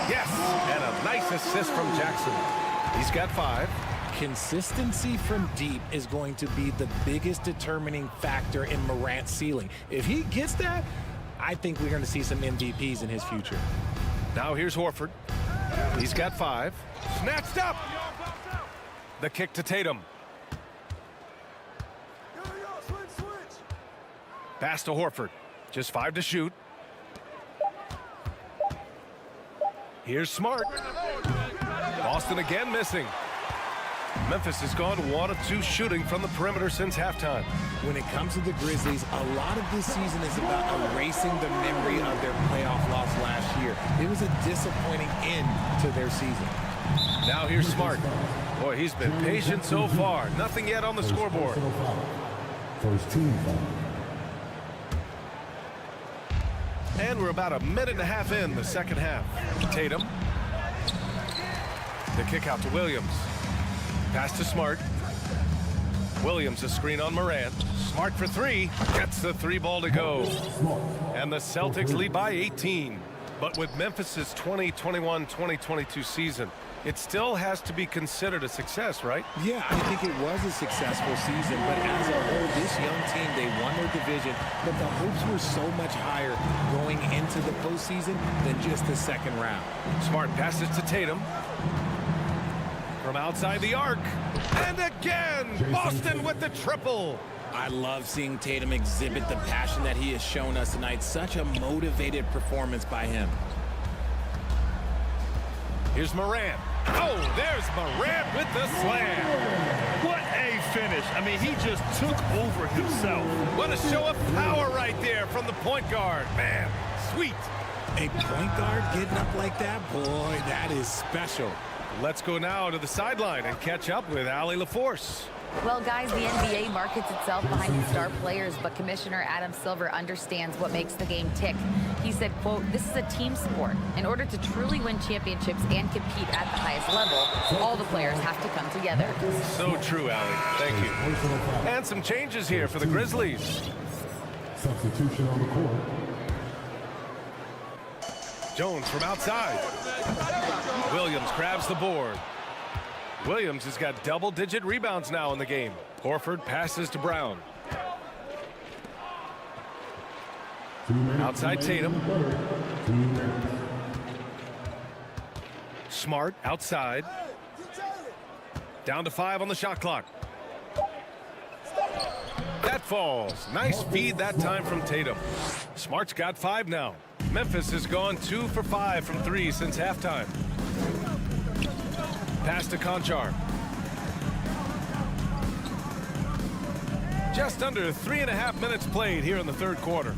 Yes, and a nice assist from Jackson. He's got 5. Consistency from deep is going to be the biggest determining factor in Morant's ceiling. If he gets that, I think we're going to see some MVPs in his future. Now here's Horford. He's got 5. Snatched up. The kick to Tatum. Pass to Horford. Just 5 to shoot. Here's Smart. Boston again missing. Memphis has gone 1 of 2 shooting from the perimeter since halftime. When it comes to the Grizzlies, a lot of this season is about erasing the memory of their playoff loss last year. It was a disappointing end to their season. Now here's Smart. Boy, he's been patient so far. Nothing yet on the scoreboard. First team foul. And we're about a minute and a half in the second half. Tatum. The kick out to Williams. Pass to Smart. Williams a screen on Morant. Smart for 3. Gets the 3 ball to go. And the Celtics lead by 18. But with Memphis's 2021-2022 season, it still has to be considered a success, right? Yeah, I think it was a successful season, but as a whole, this young team, they won their division, but the hopes were so much higher going into the postseason than just the second round. Smart passes to Tatum. From outside the arc. And again, Boston with the triple. I love seeing Tatum exhibit the passion that he has shown us tonight. Such a motivated performance by him. Here's Morant. Oh, there's Morant with the slam. What a finish. I mean, he just took over himself. What a show of power right there from the point guard. Man, sweet. A point guard getting up like that? Boy, that is special. Let's go now to the sideline and catch up with Allie LaForce. Well, guys, the NBA markets itself behind its star players, but Commissioner Adam Silver understands what makes the game tick. He said, quote, "This is a team sport. In order to truly win championships and compete at the highest level, all the players have to come together." So true, Allie. Thank you. And some changes here for the Grizzlies. Substitution on the court. Jones from outside. Williams grabs the board. Williams has got double-digit rebounds now in the game. Horford passes to Brown. Outside Tatum. Smart outside. Down to 5 on the shot clock. That falls. Nice feed that time from Tatum. Smart's got 5 now. Memphis has gone 2 for 5 from 3 since halftime. Pass to Conchar. Just under 3.5 minutes played here in the third quarter.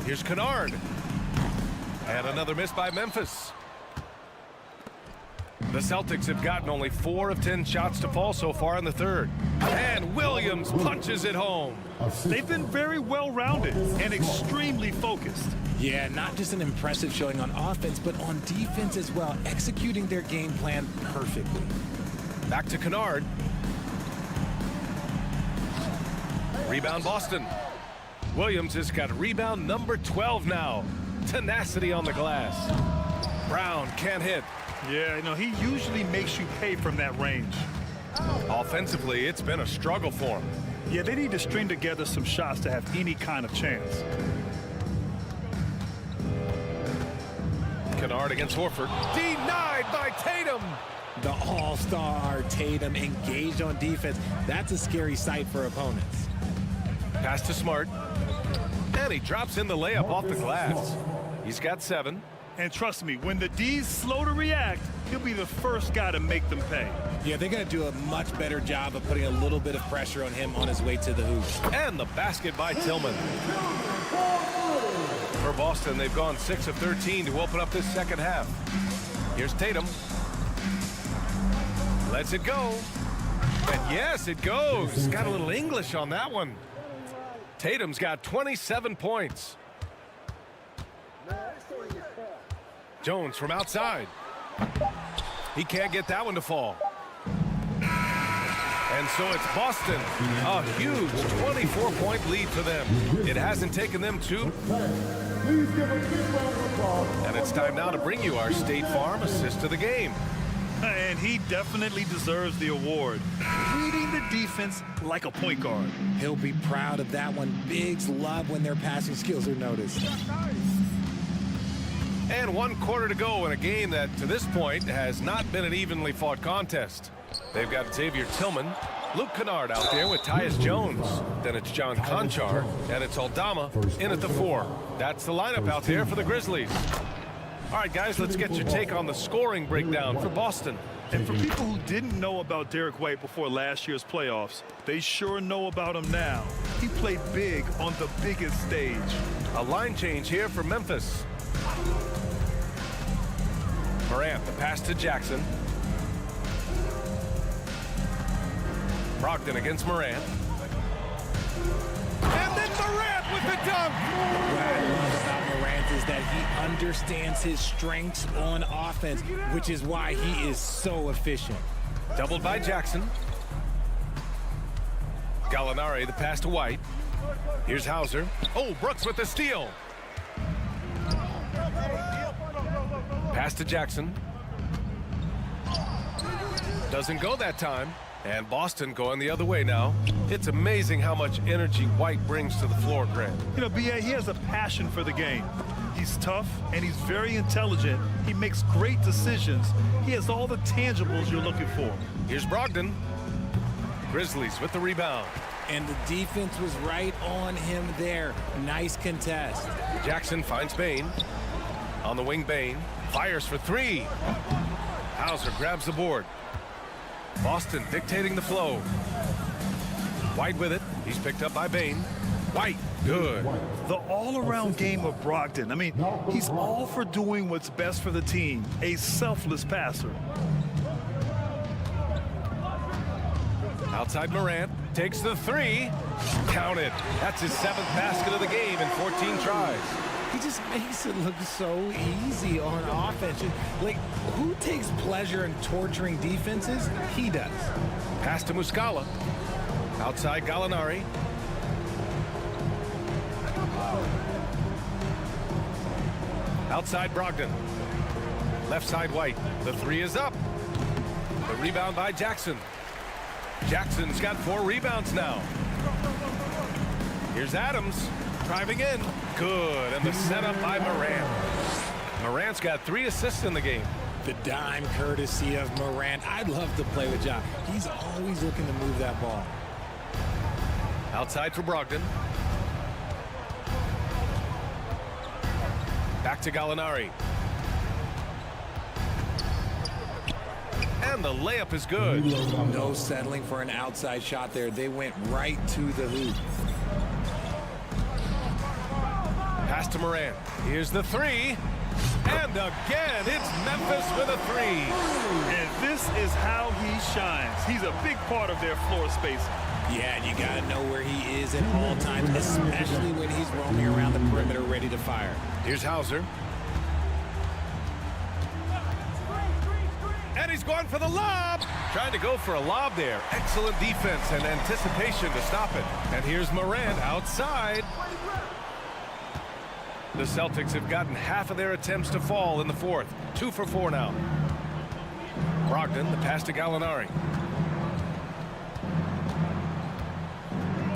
Here's Kennard. And another miss by Memphis. The Celtics have gotten only 4 of 10 shots to fall so far in the third. And Williams punches it home. They've been very well-rounded and extremely focused. Yeah, not just an impressive showing on offense, but on defense as well, executing their game plan perfectly. Back to Kennard. Rebound Boston. Williams has got rebound number 12 now. Tenacity on the glass. Brown can't hit. Yeah, you know, he usually makes you pay from that range. Offensively, it's been a struggle for him. Yeah, they need to string together some shots to have any kind of chance. Kennard against Horford. Denied by Tatum. The all-star Tatum engaged on defense. That's a scary sight for opponents. Pass to Smart. And he drops in the layup off the glass. He's got 7. And trust me, when the D's slow to react, he'll be the first guy to make them pay. Yeah, they're going to do a much better job of putting a little bit of pressure on him on his way to the hoop. And the basket by Tillman. For Boston, they've gone 6 of 13 to open up this second half. Here's Tatum. Lets it go. And yes, it goes. Got a little English on that one. Tatum's got 27 points. Jones from outside. He can't get that one to fall. And so it's Boston. A huge 24-point lead for them. It hasn't taken them 2. And it's time now to bring you our State Farm assist of the game. And he definitely deserves the award. Reading the defense like a point guard. He'll be proud of that one. Bigs love when their passing skills are noticed. And 1 quarter to go in a game that, to this point, has not been an evenly fought contest. They've got Xavier Tillman, Luke Kennard out there with Tyus Jones. Then it's John Conchar, and it's Aldama in at the 4. That's the lineup out there for the Grizzlies. All right, guys, let's get your take on the scoring breakdown for Boston. And for people who didn't know about Derek White before last year's playoffs, they sure know about him now. He played big on the biggest stage. A line change here for Memphis. Morant, the pass to Jackson. Brogdon against Morant. And then Morant with the dunk. What I love about Morant is that he understands his strengths on offense, which is why he is so efficient. Doubled by Jackson. Gallinari, the pass to White. Here's Hauser. Oh, Brooks with the steal. Pass to Jackson. Doesn't go that time. And Boston going the other way now. It's amazing how much energy White brings to the floor, Grant. You know, B.A., he has a passion for the game. He's tough and he's very intelligent. He makes great decisions. He has all the tangibles you're looking for. Here's Brogdon. Grizzlies with the rebound. And the defense was right on him there. Nice contest. Jackson finds Bane. On the wing, Bane fires for three. Hauser grabs the board. Boston dictating the flow. White with it. He's picked up by Bane. White, good. The all-around game of Brogdon. I mean, he's all for doing what's best for the team. A selfless passer. Outside Morant takes the three. Counted. That's his 7th basket of the game in 14 tries. He just makes it look so easy on offense. Like, who takes pleasure in torturing defenses? He does. Pass to Muscala. Outside Gallinari. Outside Brogdon. Left side White. The three is up. The rebound by Jackson. Jackson's got 4 rebounds now. Here's Adams. Driving in. Good. And the setup by Morant. Morant's got 3 assists in the game. The dime courtesy of Morant. I'd love to play with Ja. He's always looking to move that ball. Outside for Brogdon. Back to Gallinari. And the layup is good. No settling for an outside shot there. They went right to the hoop. Pass to Morant. Here's the three. And again, it's Memphis with a 3. And this is how he shines. He's a big part of their floor space. Yeah, and you got to know where he is at all times, especially when he's roaming around the perimeter ready to fire. Here's Hauser. And he's going for the lob. Trying to go for a lob there. Excellent defense and anticipation to stop it. And here's Morant outside. The Celtics have gotten half of their attempts to fall in the 4th. 2 for 4 now. Brogdon, the pass to Gallinari.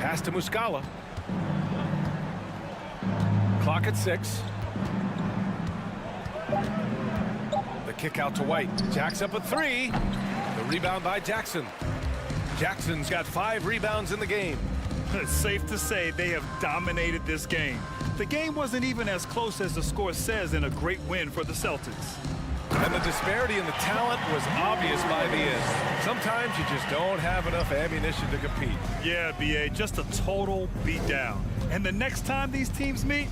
Pass to Muscala. Clock at 6. The kick out to White. Jack's up a 3. The rebound by Jackson. Jackson's got 5 rebounds in the game. It's safe to say they have dominated this game. The game wasn't even as close as the score says in a great win for the Celtics. And the disparity in the talent was obvious by the end. Sometimes you just don't have enough ammunition to compete. Yeah, B.A., just a total beatdown. And the next time these teams meet,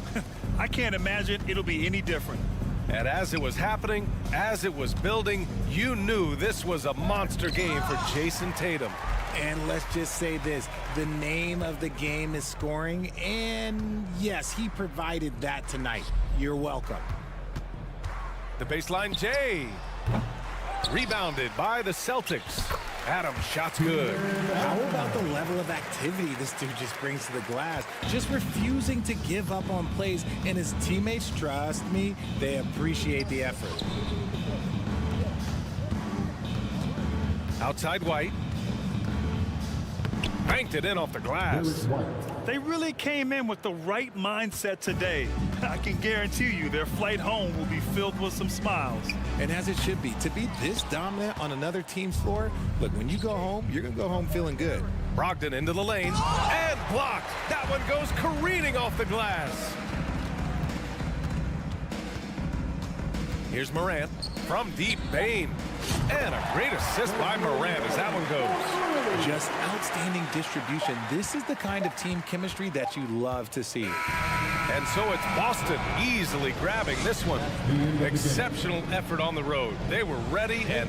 I can't imagine it'll be any different. And as it was happening, as it was building, you knew this was a monster game for Jason Tatum. And let's just say this, the name of the game is scoring, and yes, he provided that tonight. You're welcome. The baseline J. Rebounded by the Celtics. Adams, shot's good. How about the level of activity this dude just brings to the glass? Just refusing to give up on plays, and his teammates, trust me, they appreciate the effort. Outside White. Banked it in off the glass. They really came in with the right mindset today. I can guarantee you their flight home will be filled with some smiles. And as it should be, to be this dominant on another team's floor, look, when you go home, you're going to go home feeling good. Brogdon into the lane and blocked. That one goes careening off the glass. Here's Morant from deep. Bain. And a great assist by Morant as that one goes. Just outstanding distribution. This is the kind of team chemistry that you love to see. And so it's Boston easily grabbing this one. Exceptional effort on the road. They were ready and...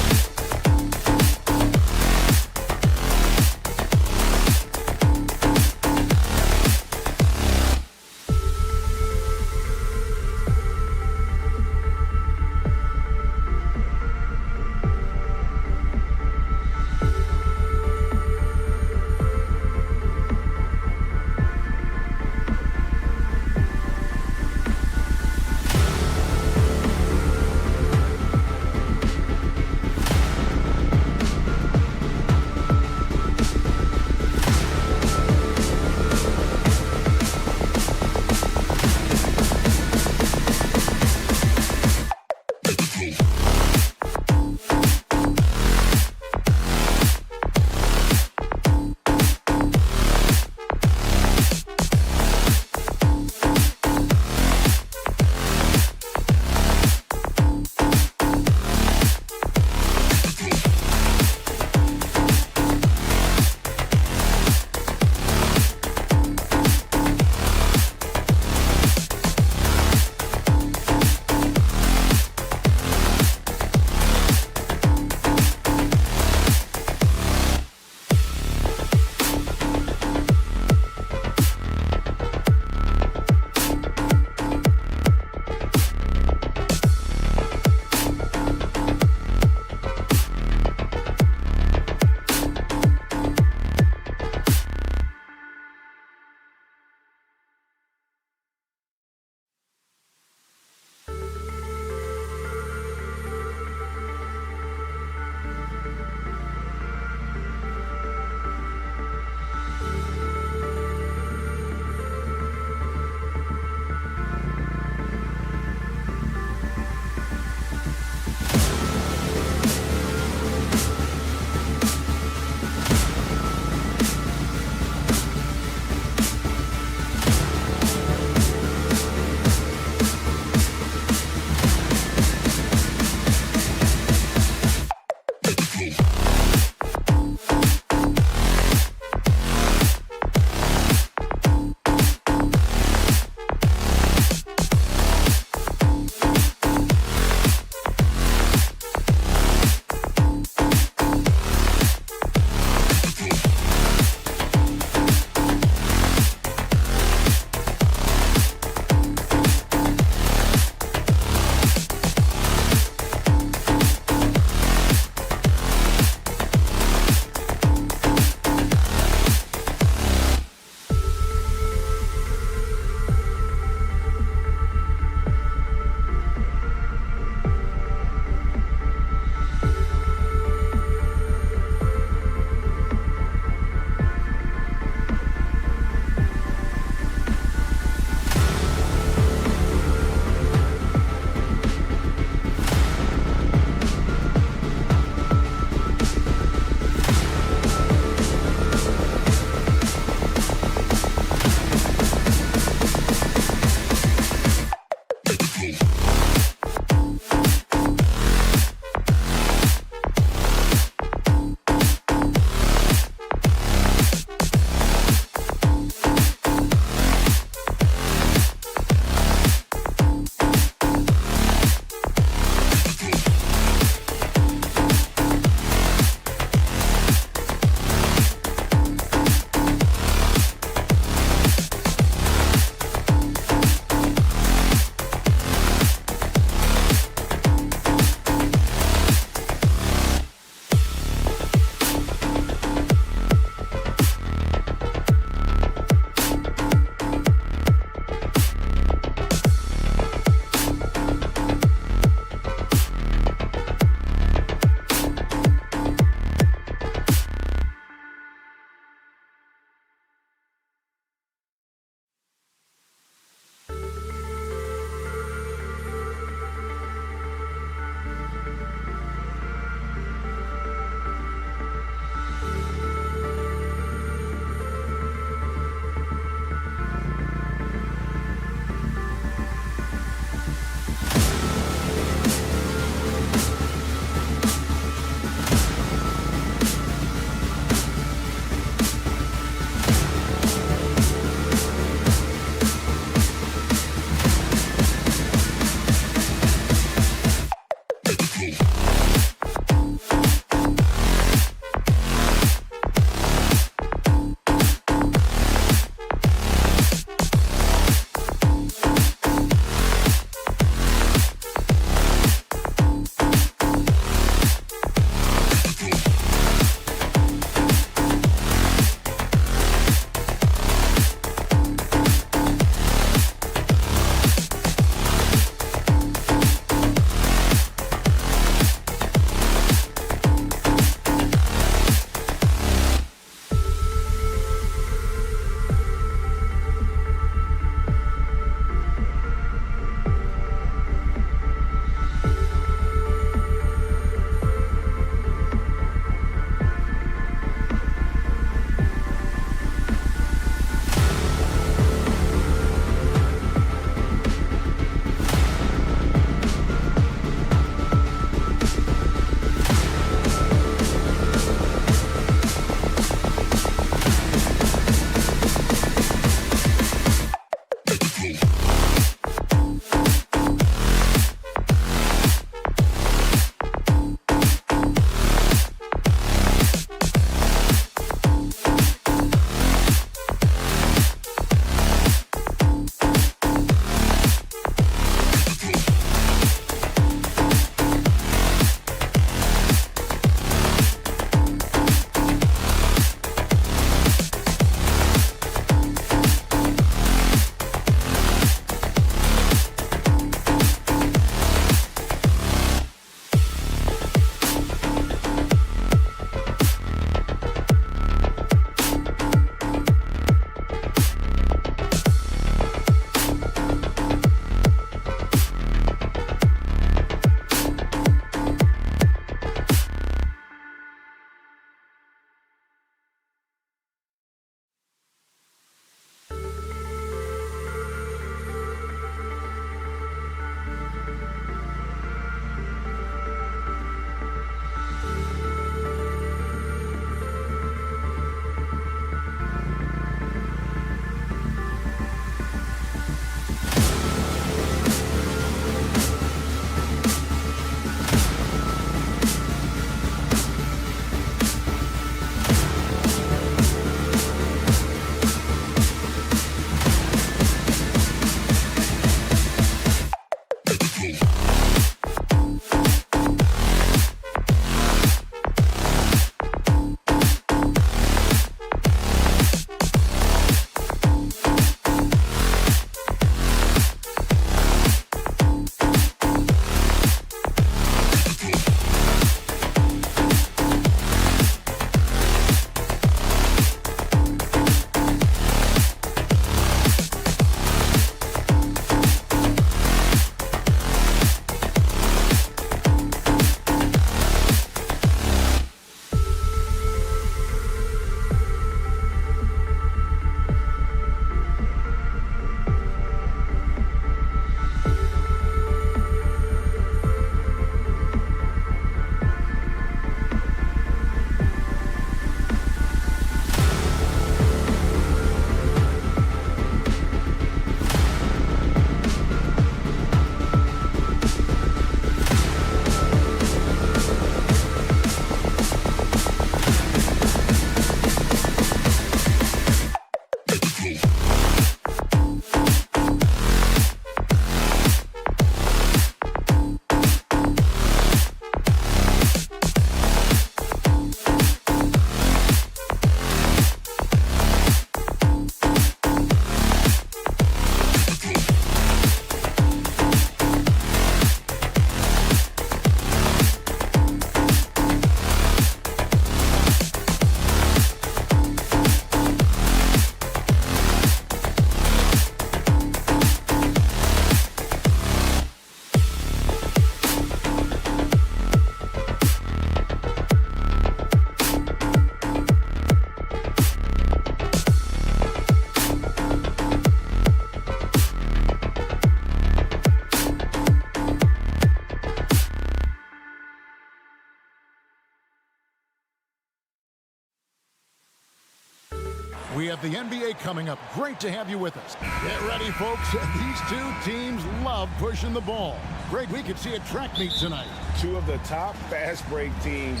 We have the NBA coming up. Great to have you with us. Get ready, folks. These two teams love pushing the ball. Greg, we could see a track meet tonight. Two of the top fast break teams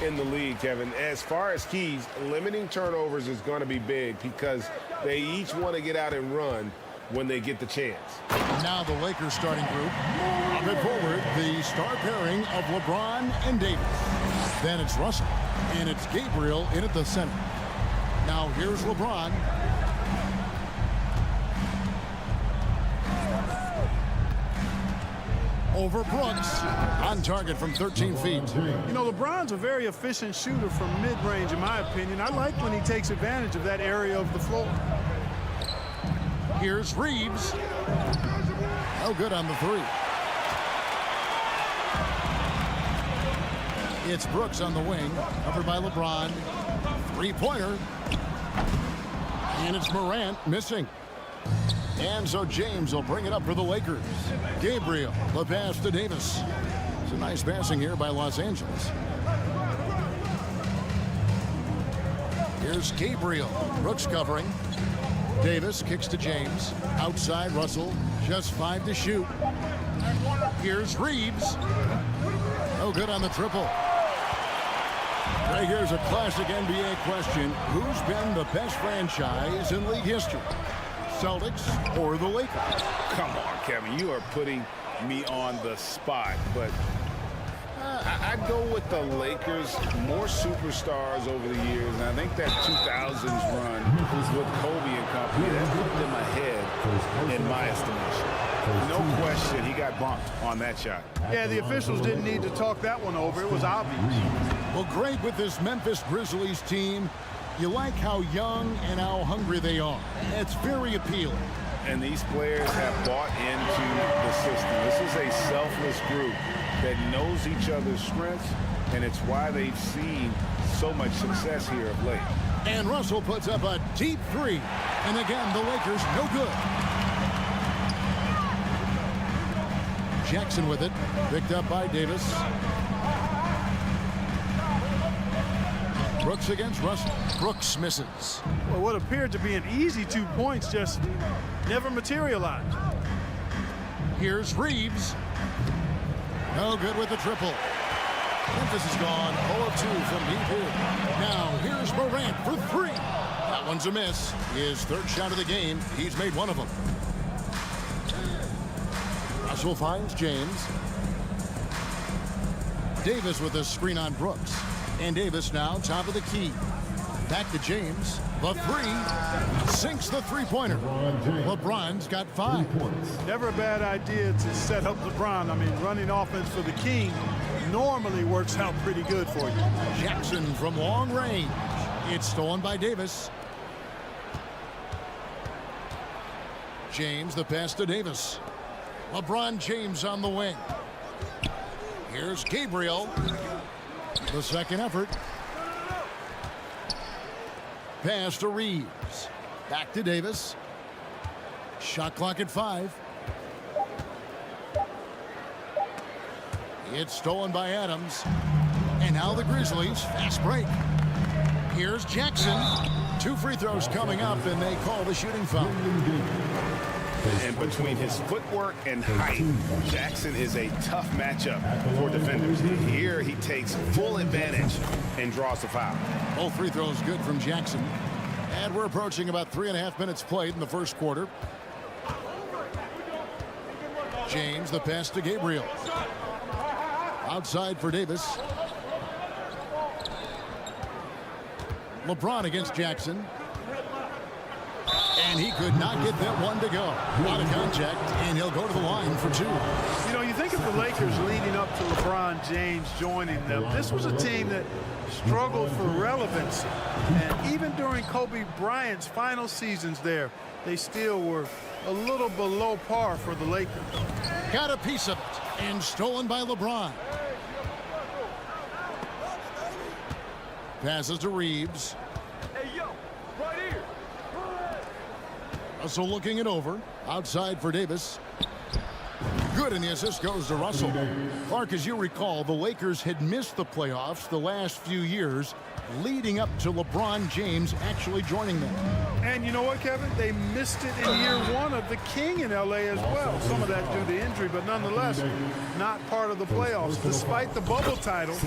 in the league, Kevin. As far as keys, limiting turnovers is going to be big because they each want to get out and run when they get the chance. Now the Lakers starting group. Up and forward, the star pairing of LeBron and Davis. Then it's Russell, and it's Gabriel in at the center. Now here's LeBron. Over Brooks, on target from 13 feet. You know, LeBron's a very efficient shooter from mid-range, in my opinion. I like when he takes advantage of that area of the floor. Here's Reeves. No good on the three. It's Brooks on the wing, covered by LeBron. Three-pointer. And it's Morant missing. And so James will bring it up for the Lakers. Gabriel, the pass to Davis. It's a nice passing here by Los Angeles. Here's Gabriel. Brooks covering. Davis kicks to James. Outside Russell. Just 5 to shoot. Here's Reeves. No good on the triple. Right, here's a classic NBA question. Who's been the best franchise in league history? Celtics or the Lakers? Come on, Kevin. You are putting me on the spot, but I'd go with the Lakers. More superstars over the years, and I think that 2000s run with Kobe and company, that put them ahead in my estimation. No question, he got bumped on that shot. Yeah, the officials didn't need to talk that one over. It was obvious. Well, great with this Memphis Grizzlies team. You like how young and how hungry they are. It's very appealing. And these players have bought into the system. This is a selfless group that knows each other's strengths, and it's why they've seen so much success here of late. And Russell puts up a deep three. And again, the Lakers no good. Jackson with it. Picked up by Davis. Brooks against Russell. Brooks misses. Well, what appeared to be an easy 2 points just never materialized. Here's Reeves. No good with the triple. Memphis is gone 0-2 from deep here. Now here's Morant for three. That one's a miss. His third shot of the game. He's made one of them. Russell finds James. Davis with a screen on Brooks. And Davis now top of the key. Back to James. The three. Sinks the three-pointer. LeBron's got 5. Never a bad idea to set up LeBron. I mean, running offense for the King normally works out pretty good for you. Jackson from long range. It's stolen by Davis. James, the pass to Davis. LeBron James on the wing. Here's Gabriel. The second effort. Pass to Reeves. Back to Davis. Shot clock at 5. It's stolen by Adams. And now the Grizzlies. Fast break. Here's Jackson. 2 free throws coming up, and they call the shooting foul. And between his footwork and height, Jackson is a tough matchup for defenders. Here he takes full advantage and draws the foul. Both free throws good from Jackson. And we're approaching about 3.5 minutes played in the first quarter. James, the pass to Gabriel. Outside for Davis. LeBron against Jackson. And he could not get that one to go. A lot of contact, and he'll go to the line for 2. You know, you think of the Lakers leading up to LeBron James joining them. This was a team that struggled for relevance. And even during Kobe Bryant's final seasons there, they still were a little below par for the Lakers. Got a piece of it, and stolen by LeBron. Passes to Reeves. Hey, yo, right here. Russell looking it over. Outside for Davis. Good, and the assist goes to Russell. Clark, as you recall, the Lakers had missed the playoffs the last few years, leading up to LeBron James actually joining them. And you know what, Kevin? They missed it in year one of the King in L.A. as well. Some of that due to injury, but nonetheless, not part of the playoffs. Despite the bubble title,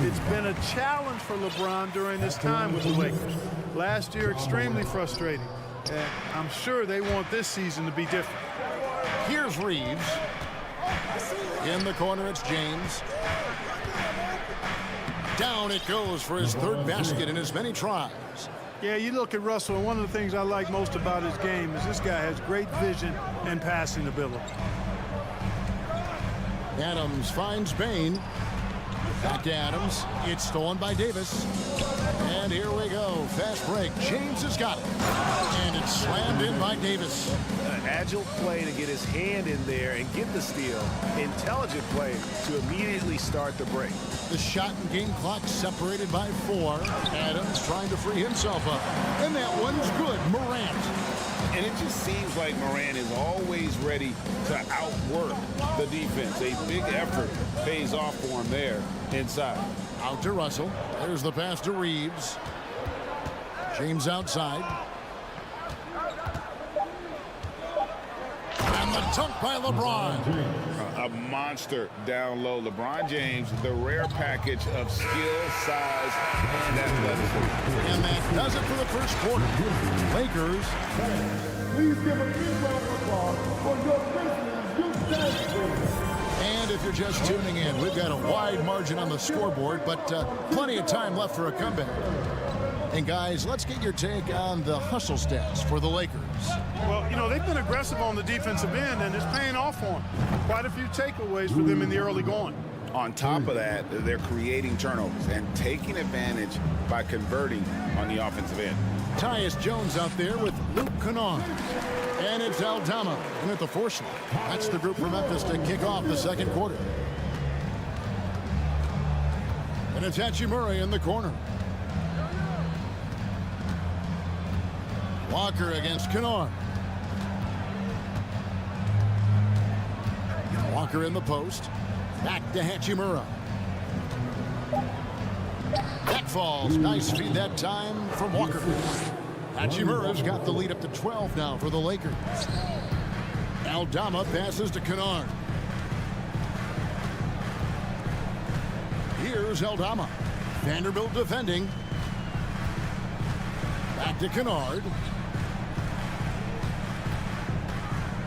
it's been a challenge for LeBron during this time with the Lakers. Last year, extremely frustrating. And I'm sure they want this season to be different. Here's Reeves. In the corner, it's James. Down it goes for his third basket in as many tries. Yeah, you look at Russell, and one of the things I like most about his game is this guy has great vision and passing ability. Adams finds Bain. Back to Adams. It's stolen by Davis. And here we go. Fast break. James has got it. And it's slammed in by Davis. An agile play to get his hand in there and get the steal. Intelligent play to immediately start the break. The shot and game clock separated by 4. Adams trying to free himself up. And that one's good. Morant. And it just seems like Morant is always ready to outwork the defense. A big effort pays off for him there inside. Out to Russell. There's the pass to Reeves. James outside. And the dunk by LeBron. A monster down low. LeBron James, the rare package of skill, size, and athleticism. And that does it for the first quarter. Lakers. Please give a big round of applause for your Grizzlies youth. And if you're just tuning in, we've got a wide margin on the scoreboard, but plenty of time left for a comeback. And guys, let's get your take on the hustle stats for the Lakers. Well, you know, they've been aggressive on the defensive end, and it's paying off for them. Quite a few takeaways for them in the early going. On top of that, they're creating turnovers and taking advantage by converting on the offensive end. Tyus Jones out there with Luke Kennard. And it's Aldama in at the force line. That's the group for Memphis to kick off the second quarter. And it's Hachimura in the corner. Walker against Kennard. Walker in the post. Back to Hachimura. That falls. Nice feed that time from Walker. Hachimura's got the lead up to 12 now for the Lakers. Aldama passes to Kennard. Here's Aldama. Vanderbilt defending. Back to Kennard.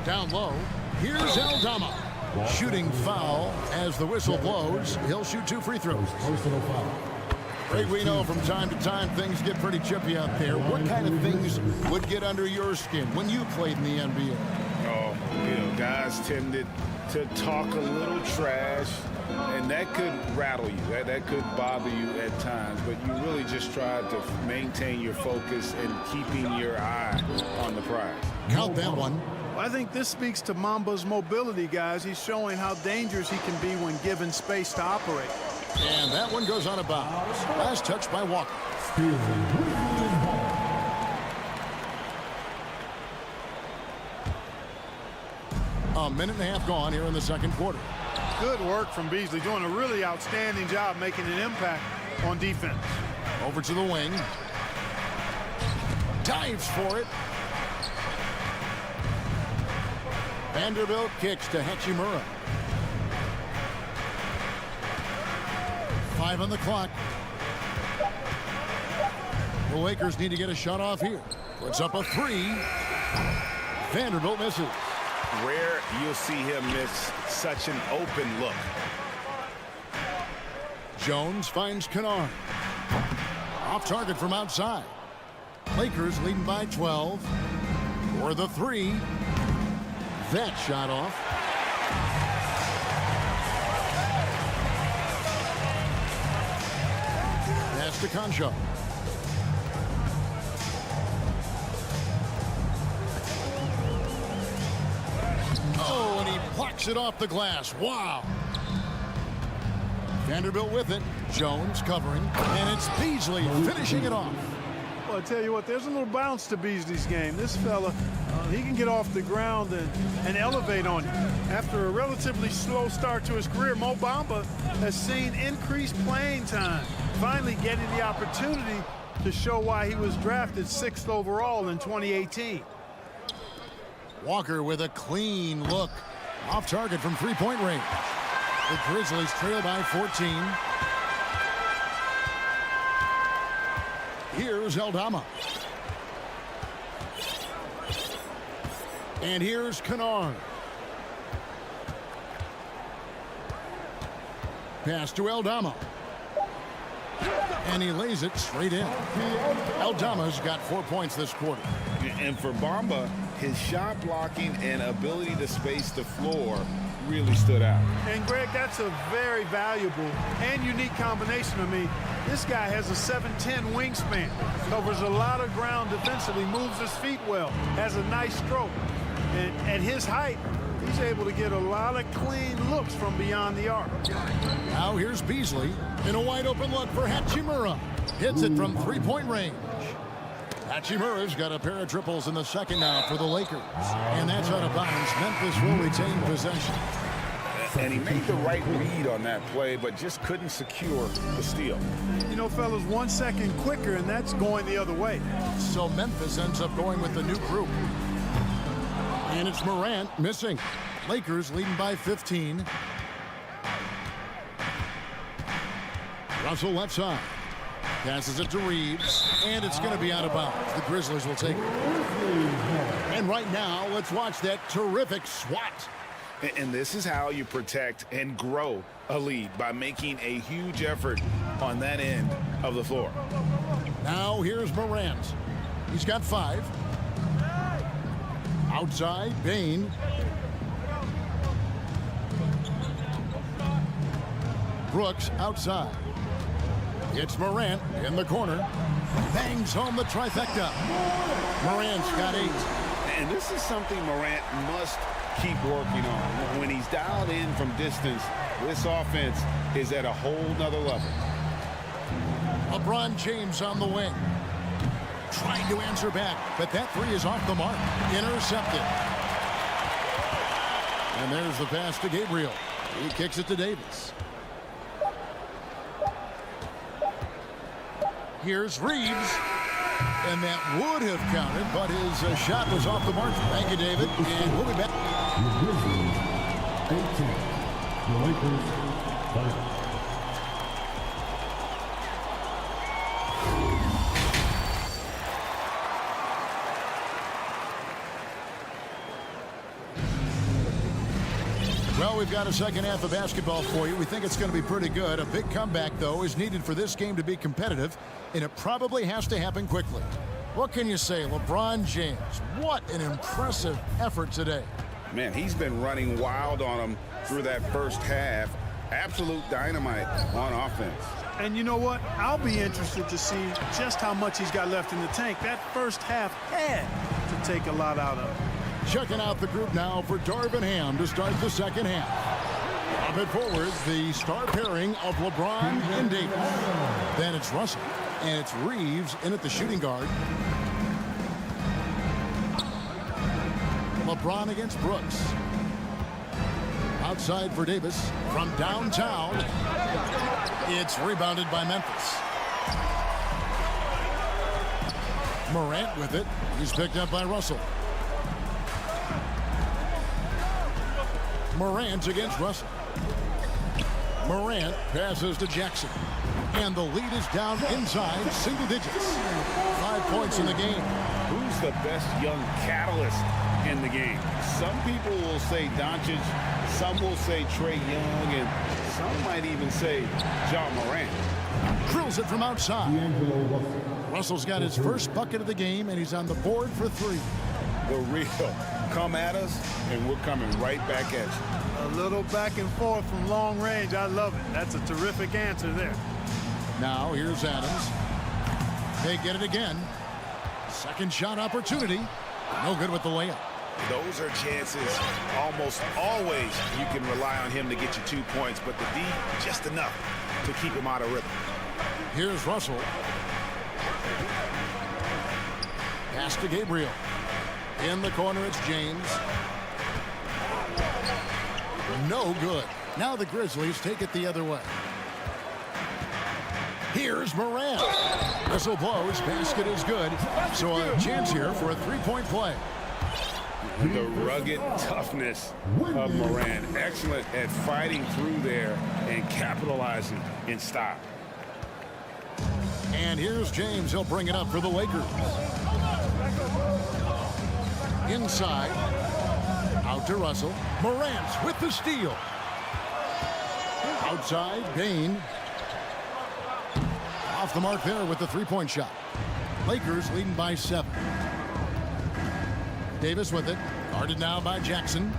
Down low. Here's Aldama. Shooting foul as the whistle blows. He'll shoot 2 free throws. Personal foul. Craig, we know from time to time things get pretty chippy out there. What kind of things would get under your skin when you played in the NBA? Oh, you know, guys tended to talk a little trash, and that could rattle you. That could bother you at times, but you really just tried to maintain your focus and keeping your eye on the prize. Count that one. I think this speaks to Mamba's mobility, guys. He's showing how dangerous he can be when given space to operate. And that one goes out of bounds. Last touch by Walker. A minute and a half gone here in the second quarter. Good work from Beasley, doing a really outstanding job making an impact on defense. Over to the wing. Dives for it. Vanderbilt kicks to Hachimura. 5 on the clock. The Lakers need to get a shot off here. Puts up a 3. Vanderbilt misses. Rare you'll see him miss such an open look. Jones finds Kennard. Off target from outside. Lakers leading by 12. For the 3. That shot off. That's to Concho. Oh, and he blocks it off the glass. Wow. Vanderbilt with it. Jones covering. And it's Beasley finishing it off. Well, I tell you what, there's a little bounce to Beasley's game. This fella, he can get off the ground and elevate on you. After a relatively slow start to his career, Mo Bamba has seen increased playing time. finally getting the opportunity to show why he was drafted 6th overall in 2018. Walker with a clean look. Off target from three-point range. The Grizzlies trail by 14. Here's Aldama. And here's Kennard. Pass to Aldama. And he lays it straight in. Aldama's got 4 points this quarter. And for Bamba, his shot blocking and ability to space the floor really stood out. And Greg, that's a very valuable and unique combination. I mean, this guy has a 7'10" wingspan, covers a lot of ground defensively, moves his feet well, has a nice stroke. And at his height, he's able to get a lot of clean looks from beyond the arc. Now here's Beasley in a wide open look for Hachimura. Hits it from three-point range. Hachimura's got a pair of triples in the second now for the Lakers. And that's out of bounds. Memphis will retain possession. And he made the right read on that play, but just couldn't secure the steal. You know, fellas, 1 second quicker, and that's going the other way. So Memphis ends up going with the new group. And it's Morant missing. Lakers leading by 15. Russell left side. Passes it to Reeves. And it's going to be out of bounds. The Grizzlies will take it. And right now, let's watch that terrific swat. And this is how you protect and grow a lead, by making a huge effort on that end of the floor. Now here's Morant. He's got 5. Outside, Bain. Brooks outside. It's Morant in the corner. Bangs home the trifecta. Morant's got 8. And this is something Morant must keep working on. When he's dialed in from distance, this offense is at a whole nother level. LeBron James on the wing. Trying to answer back, but that 3 is off the mark. Intercepted. And there's the pass to Gabriel. He kicks it to Davis. Here's Reeves. And that would have counted, but his shot was off the mark. Thank you, David. And we'll be back. The Grizzlies, 18. The Lakers, 5. Well, we've got a second half of basketball for you. We think it's going to be pretty good. A big comeback, though, is needed for this game to be competitive, and it probably has to happen quickly. What can you say? LeBron James, what an impressive effort today. Man, he's been running wild on them through that first half. Absolute dynamite on offense. And you know what? I'll be interested to see just how much he's got left in the tank. That first half had to take a lot out of him. Checking out the group now for Darvin Ham to start the second half. Up and forward, the star pairing of LeBron and Davis. Then it's Russell, and it's Reeves in at the shooting guard. LeBron against Brooks. Outside for Davis from downtown. It's rebounded by Memphis. Morant with it. He's picked up by Russell. Morant against Russell. Morant passes to Jackson. And the lead is down inside single digits. 5 points in the game. Who's the best young catalyst in the game? Some people will say Doncic, some will say Trae Young, and some might even say Ja Morant. Drills it from outside. Russell's got his first bucket of the game, and he's on the board for 3. The real. Come at us, and we're coming right back at you. A little back and forth from long range. I love it. That's a terrific answer there. Now here's Adams. They get it again. Second shot opportunity. No good with the layup. Those are chances. Almost always you can rely on him to get you 2 points, but the D, just enough to keep him out of rhythm. Here's Russell. Pass to Gabriel. In the corner, it's James. No good. Now the Grizzlies take it the other way. Here's Morant. Whistle blows. Basket is good. So a chance here for a three-point play. The rugged toughness of Morant. Excellent at fighting through there and capitalizing in style. And here's James. He'll bring it up for the Lakers. Inside. Out to Russell. Morant with the steal. Outside, Bain. Off the mark there with the three-point shot. Lakers leading by 7. Davis with it. Guarded now by Jackson.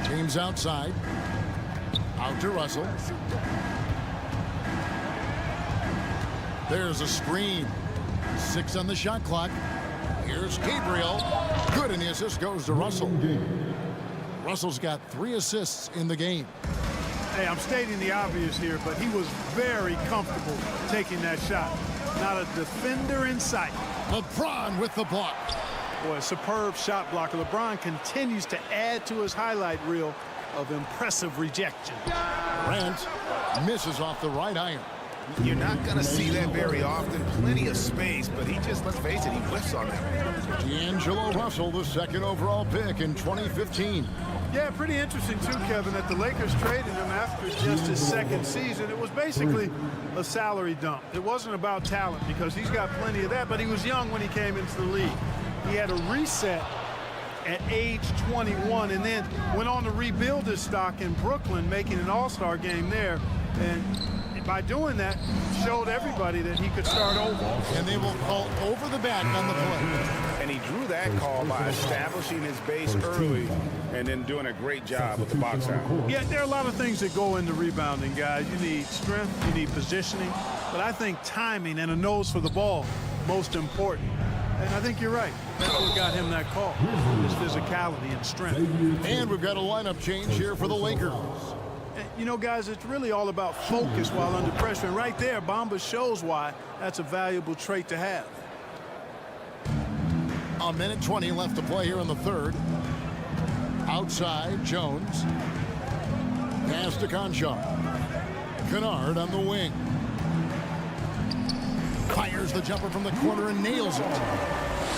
James outside. Out to Russell. There's a screen. 6 on the shot clock. Here's Gabriel. Good, and the assist goes to Russell. Russell's got 3 assists in the game. Hey, I'm stating the obvious here, but he was very comfortable taking that shot. Not a defender in sight. LeBron with the block. Boy, a superb shot blocker. LeBron continues to add to his highlight reel of impressive rejection. Durant misses off the right iron. You're not going to see that very often. Plenty of space, but he just, let's face it, he whiffs on that. D'Angelo Russell, the 2nd overall pick in 2015. Yeah, pretty interesting, too, Kevin, that the Lakers traded him after just his 2nd season. It was basically a salary dump. It wasn't about talent because he's got plenty of that, but he was young when he came into the league. He had a reset at age 21 and then went on to rebuild his stock in Brooklyn, making an all-star game there. And by doing that, showed everybody that he could start over. And they will call over the back on the play. And he drew that call by establishing his base early and then doing a great job with the box out. Yeah, there are a lot of things that go into rebounding, guys. You need strength, you need positioning, but I think timing and a nose for the ball, most important. And I think you're right. That's what got him that call, his physicality and strength. And we've got a lineup change here for the Lakers. You know, guys, it's really all about focus while under pressure. And right there, Bamba shows why that's a valuable trait to have. A minute 20 left to play here in the 3rd. Outside, Jones. Pass to Conchar. Kennard on the wing. Fires the jumper from the corner and nails it.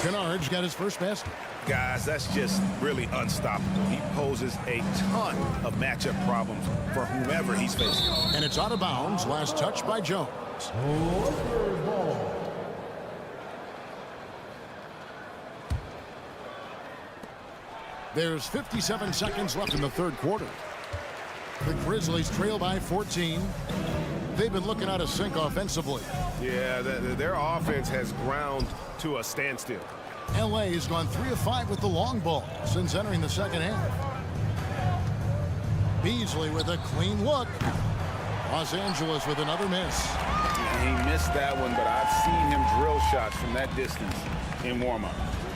Kennard's got his first basket. Guys, that's just really unstoppable. He poses a ton of matchup problems for whomever he's facing. And it's out of bounds. Last touch by Jones. There's 57 seconds left in the 3rd quarter. The Grizzlies trail by 14. They've been looking out of sync offensively. Yeah, their offense has ground to a standstill. LA has gone 3 of 5 with the long ball since entering the 2nd half. Beasley with a clean look. Los Angeles with another miss. He missed that one, but I've seen him drill shots from that distance in warm-up.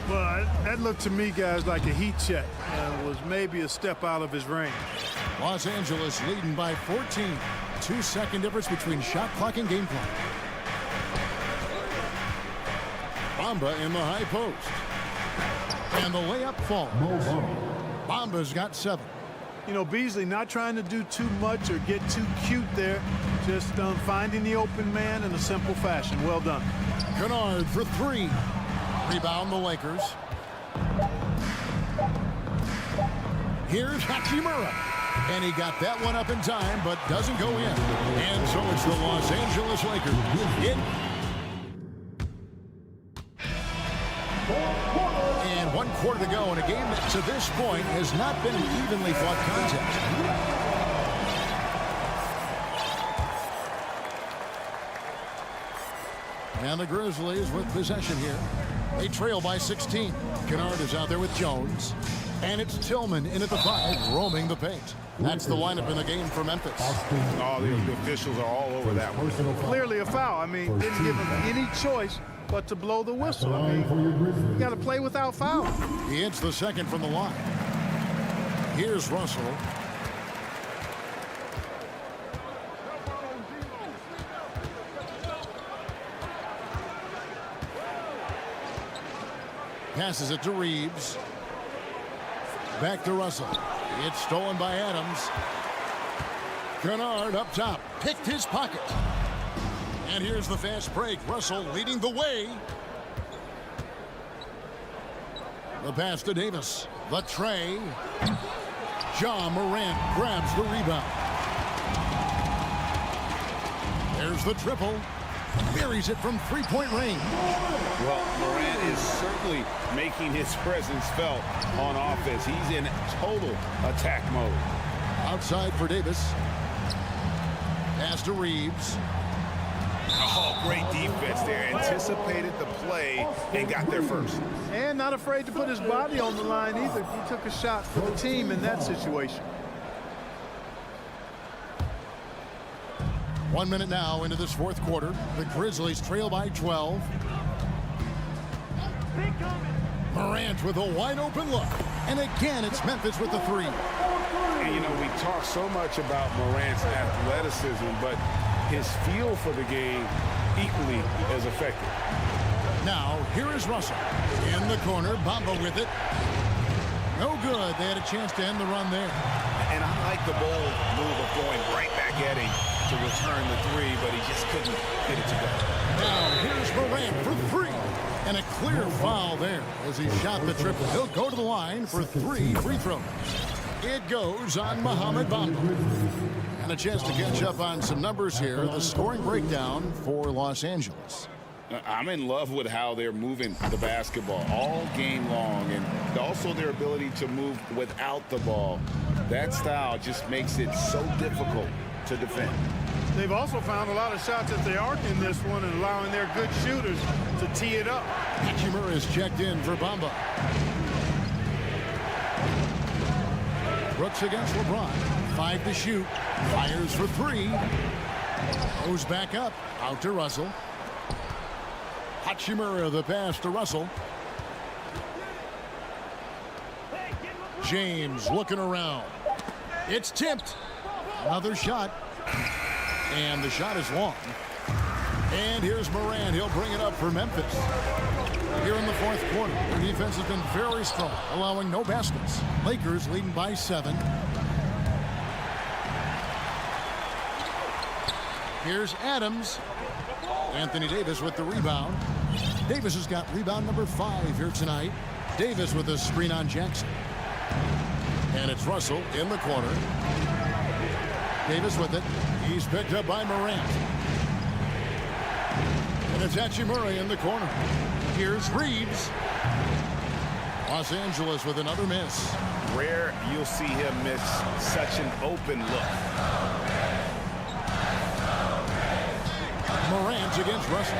Well, that looked to me, guys, like a heat check and was maybe a step out of his range. Los Angeles leading by 14. 2-second difference between shot clock and game clock. Bamba in the high post. And the layup falls. Bamba's got 7. You know, Beasley not trying to do too much or get too cute there. Just finding the open man in a simple fashion. Well done. Kennard for 3. Rebound the Lakers. Here's Hachimura. And he got that one up in time, but doesn't go in. And so it's the Los Angeles Lakers. And 1 quarter to go in a game that to this point has not been an evenly fought contest. And the Grizzlies with possession here. They trail by 16. Kennard is out there with Jones. And it's Tillman in at the 5, roaming the paint. That's the lineup in the game for Memphis. Oh, the officials are all over that one. Clearly a foul. I mean, didn't give him any choice but to blow the whistle. I mean, you got to play without foul. He hits the 2nd from the line. Here's Russell. Passes it to Reeves. Back to Russell. It's stolen by Adams. Kennard up top. Picked his pocket. And here's the fast break. Russell leading the way. The pass to Davis. The tray. Ja Morant grabs the rebound. There's the triple. Buries it from three-point range. Well, Morant is certainly making his presence felt on offense. He's in total attack mode. Outside for Davis. Pass to Reeves. Oh, great defense there. Anticipated the play and got there first. And not afraid to put his body on the line either. He took a shot for the team in that situation. 1 minute now into this fourth quarter. The Grizzlies trail by 12. Morant with a wide open look. And again, it's Memphis with the three. And, you know, we talk so much about Morant's athleticism, but his feel for the game equally as effective. Now, here is Russell. In the corner, Bamba with it. No good. They had a chance to end the run there. And I like the bold move of going right back at him to return the three, but he just couldn't get it to go. Now, here's Morant for three. And a clear foul there as he shot the triple. He'll go to the line for 3 free throws. It goes on Mohamed Bamba. And a chance to catch up on some numbers here. The scoring breakdown for Los Angeles. I'm in love with how they're moving the basketball all game long, and also their ability to move without the ball. That style just makes it so difficult to defend. They've also found a lot of shots at the arc in this one and allowing their good shooters to tee it up. Hachimura is checked in for Bamba. Brooks against LeBron. 5 to shoot. Fires for 3. Goes back up. Out to Russell. Hachimura, the pass to Russell. James looking around. It's tipped. Another shot. And the shot is long. And here's Morant. He'll bring it up for Memphis. Here in the fourth quarter, their defense has been very strong, allowing no baskets. Lakers leading by 7. Here's Adams. Anthony Davis with the rebound. Davis has got rebound number 5 here tonight. Davis with a screen on Jackson. And it's Russell in the corner. Davis with it. He's picked up by Morant. And it's Hachimura in the corner. Here's Reeves. Los Angeles with another miss. Rare you'll see him miss such an open look. Morant against Russell.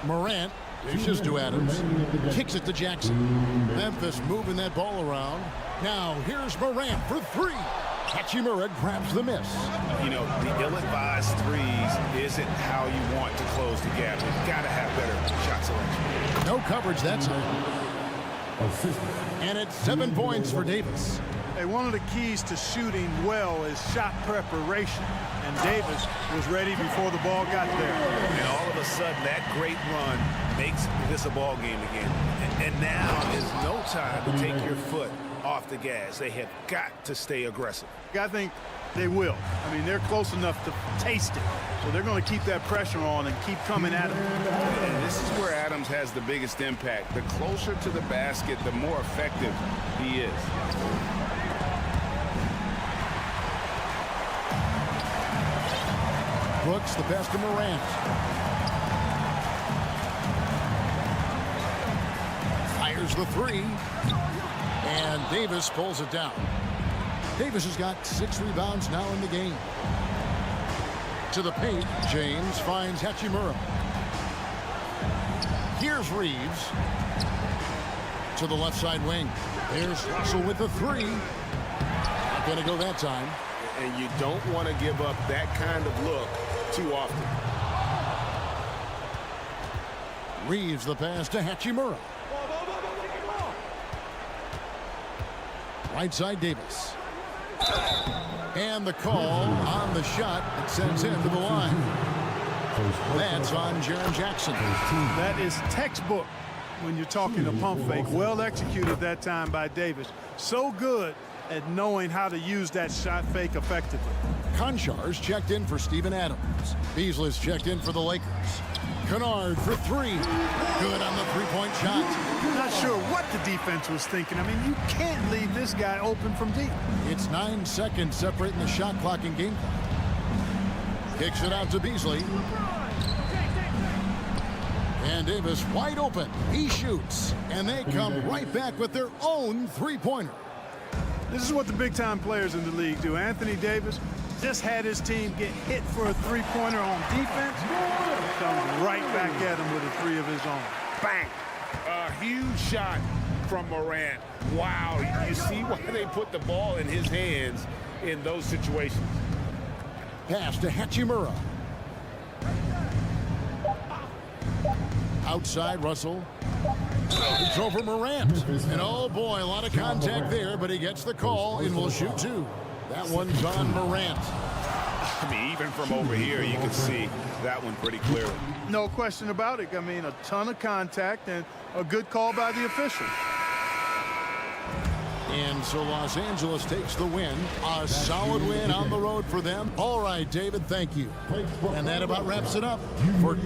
Morant dishes to Adams. Kicks it to Jackson. Memphis moving that ball around. Now here's Morant for 3. Hachimura grabs the miss. You know, the ill-advised threes isn't how you want to close the gap. You've got to have better shot selection. No coverage that time. And it's 7 points for Davis. Hey, one of the keys to shooting well is shot preparation. And Davis was ready before the ball got there. And all of a sudden, that great run makes this a ball game again. And now is no time to take your foot off the gas. They have got to stay aggressive. I think they will. I mean, they're close enough to taste it. So they're going to keep that pressure on and keep coming at him. And this is where Adams has the biggest impact. The closer to the basket, the more effective he is. Brooks, the pass to Morant. Fires the 3. And Davis pulls it down. Davis has got 6 rebounds now in the game. To the paint, James finds Hachimura. Here's Reeves. To the left side wing. There's Russell with the 3. Not going to go that time. And you don't want to give up that kind of look too often. Reeves the pass to Hachimura. Right side Davis. And the call on the shot that sends him to the line. That's on Jaren Jackson. That is textbook when you're talking a pump fake. Well executed that time by Davis. So good at knowing how to use that shot fake effectively. Konchar's checked in for Steven Adams. Beasley's checked in for the Lakers. Kennard for three. Good on the three-point shot. Not sure what the defense was thinking. I mean, you can't leave this guy open from deep. It's 9 seconds separating the shot clock and game clock. Kicks it out to Beasley. And Davis wide open. He shoots. And they come right back with their own three-pointer. This is what the big-time players in the league do. Anthony Davis just had his team get hit for a three-pointer on defense. Comes right back at him with a three of his own. Bang! A huge shot from Morant. Wow, you see why they put the ball in his hands in those situations. Pass to Hachimura. Outside, Russell. It's over Morant. And oh boy, a lot of contact there, but he gets the call and will shoot two. That one's on Morant. I mean, even from over here, you can see that one pretty clearly. No question about it. I mean, a ton of contact and a good call by the official. And so Los Angeles takes the win. A solid win on the road for them. All right, David, thank you. And that about wraps it up for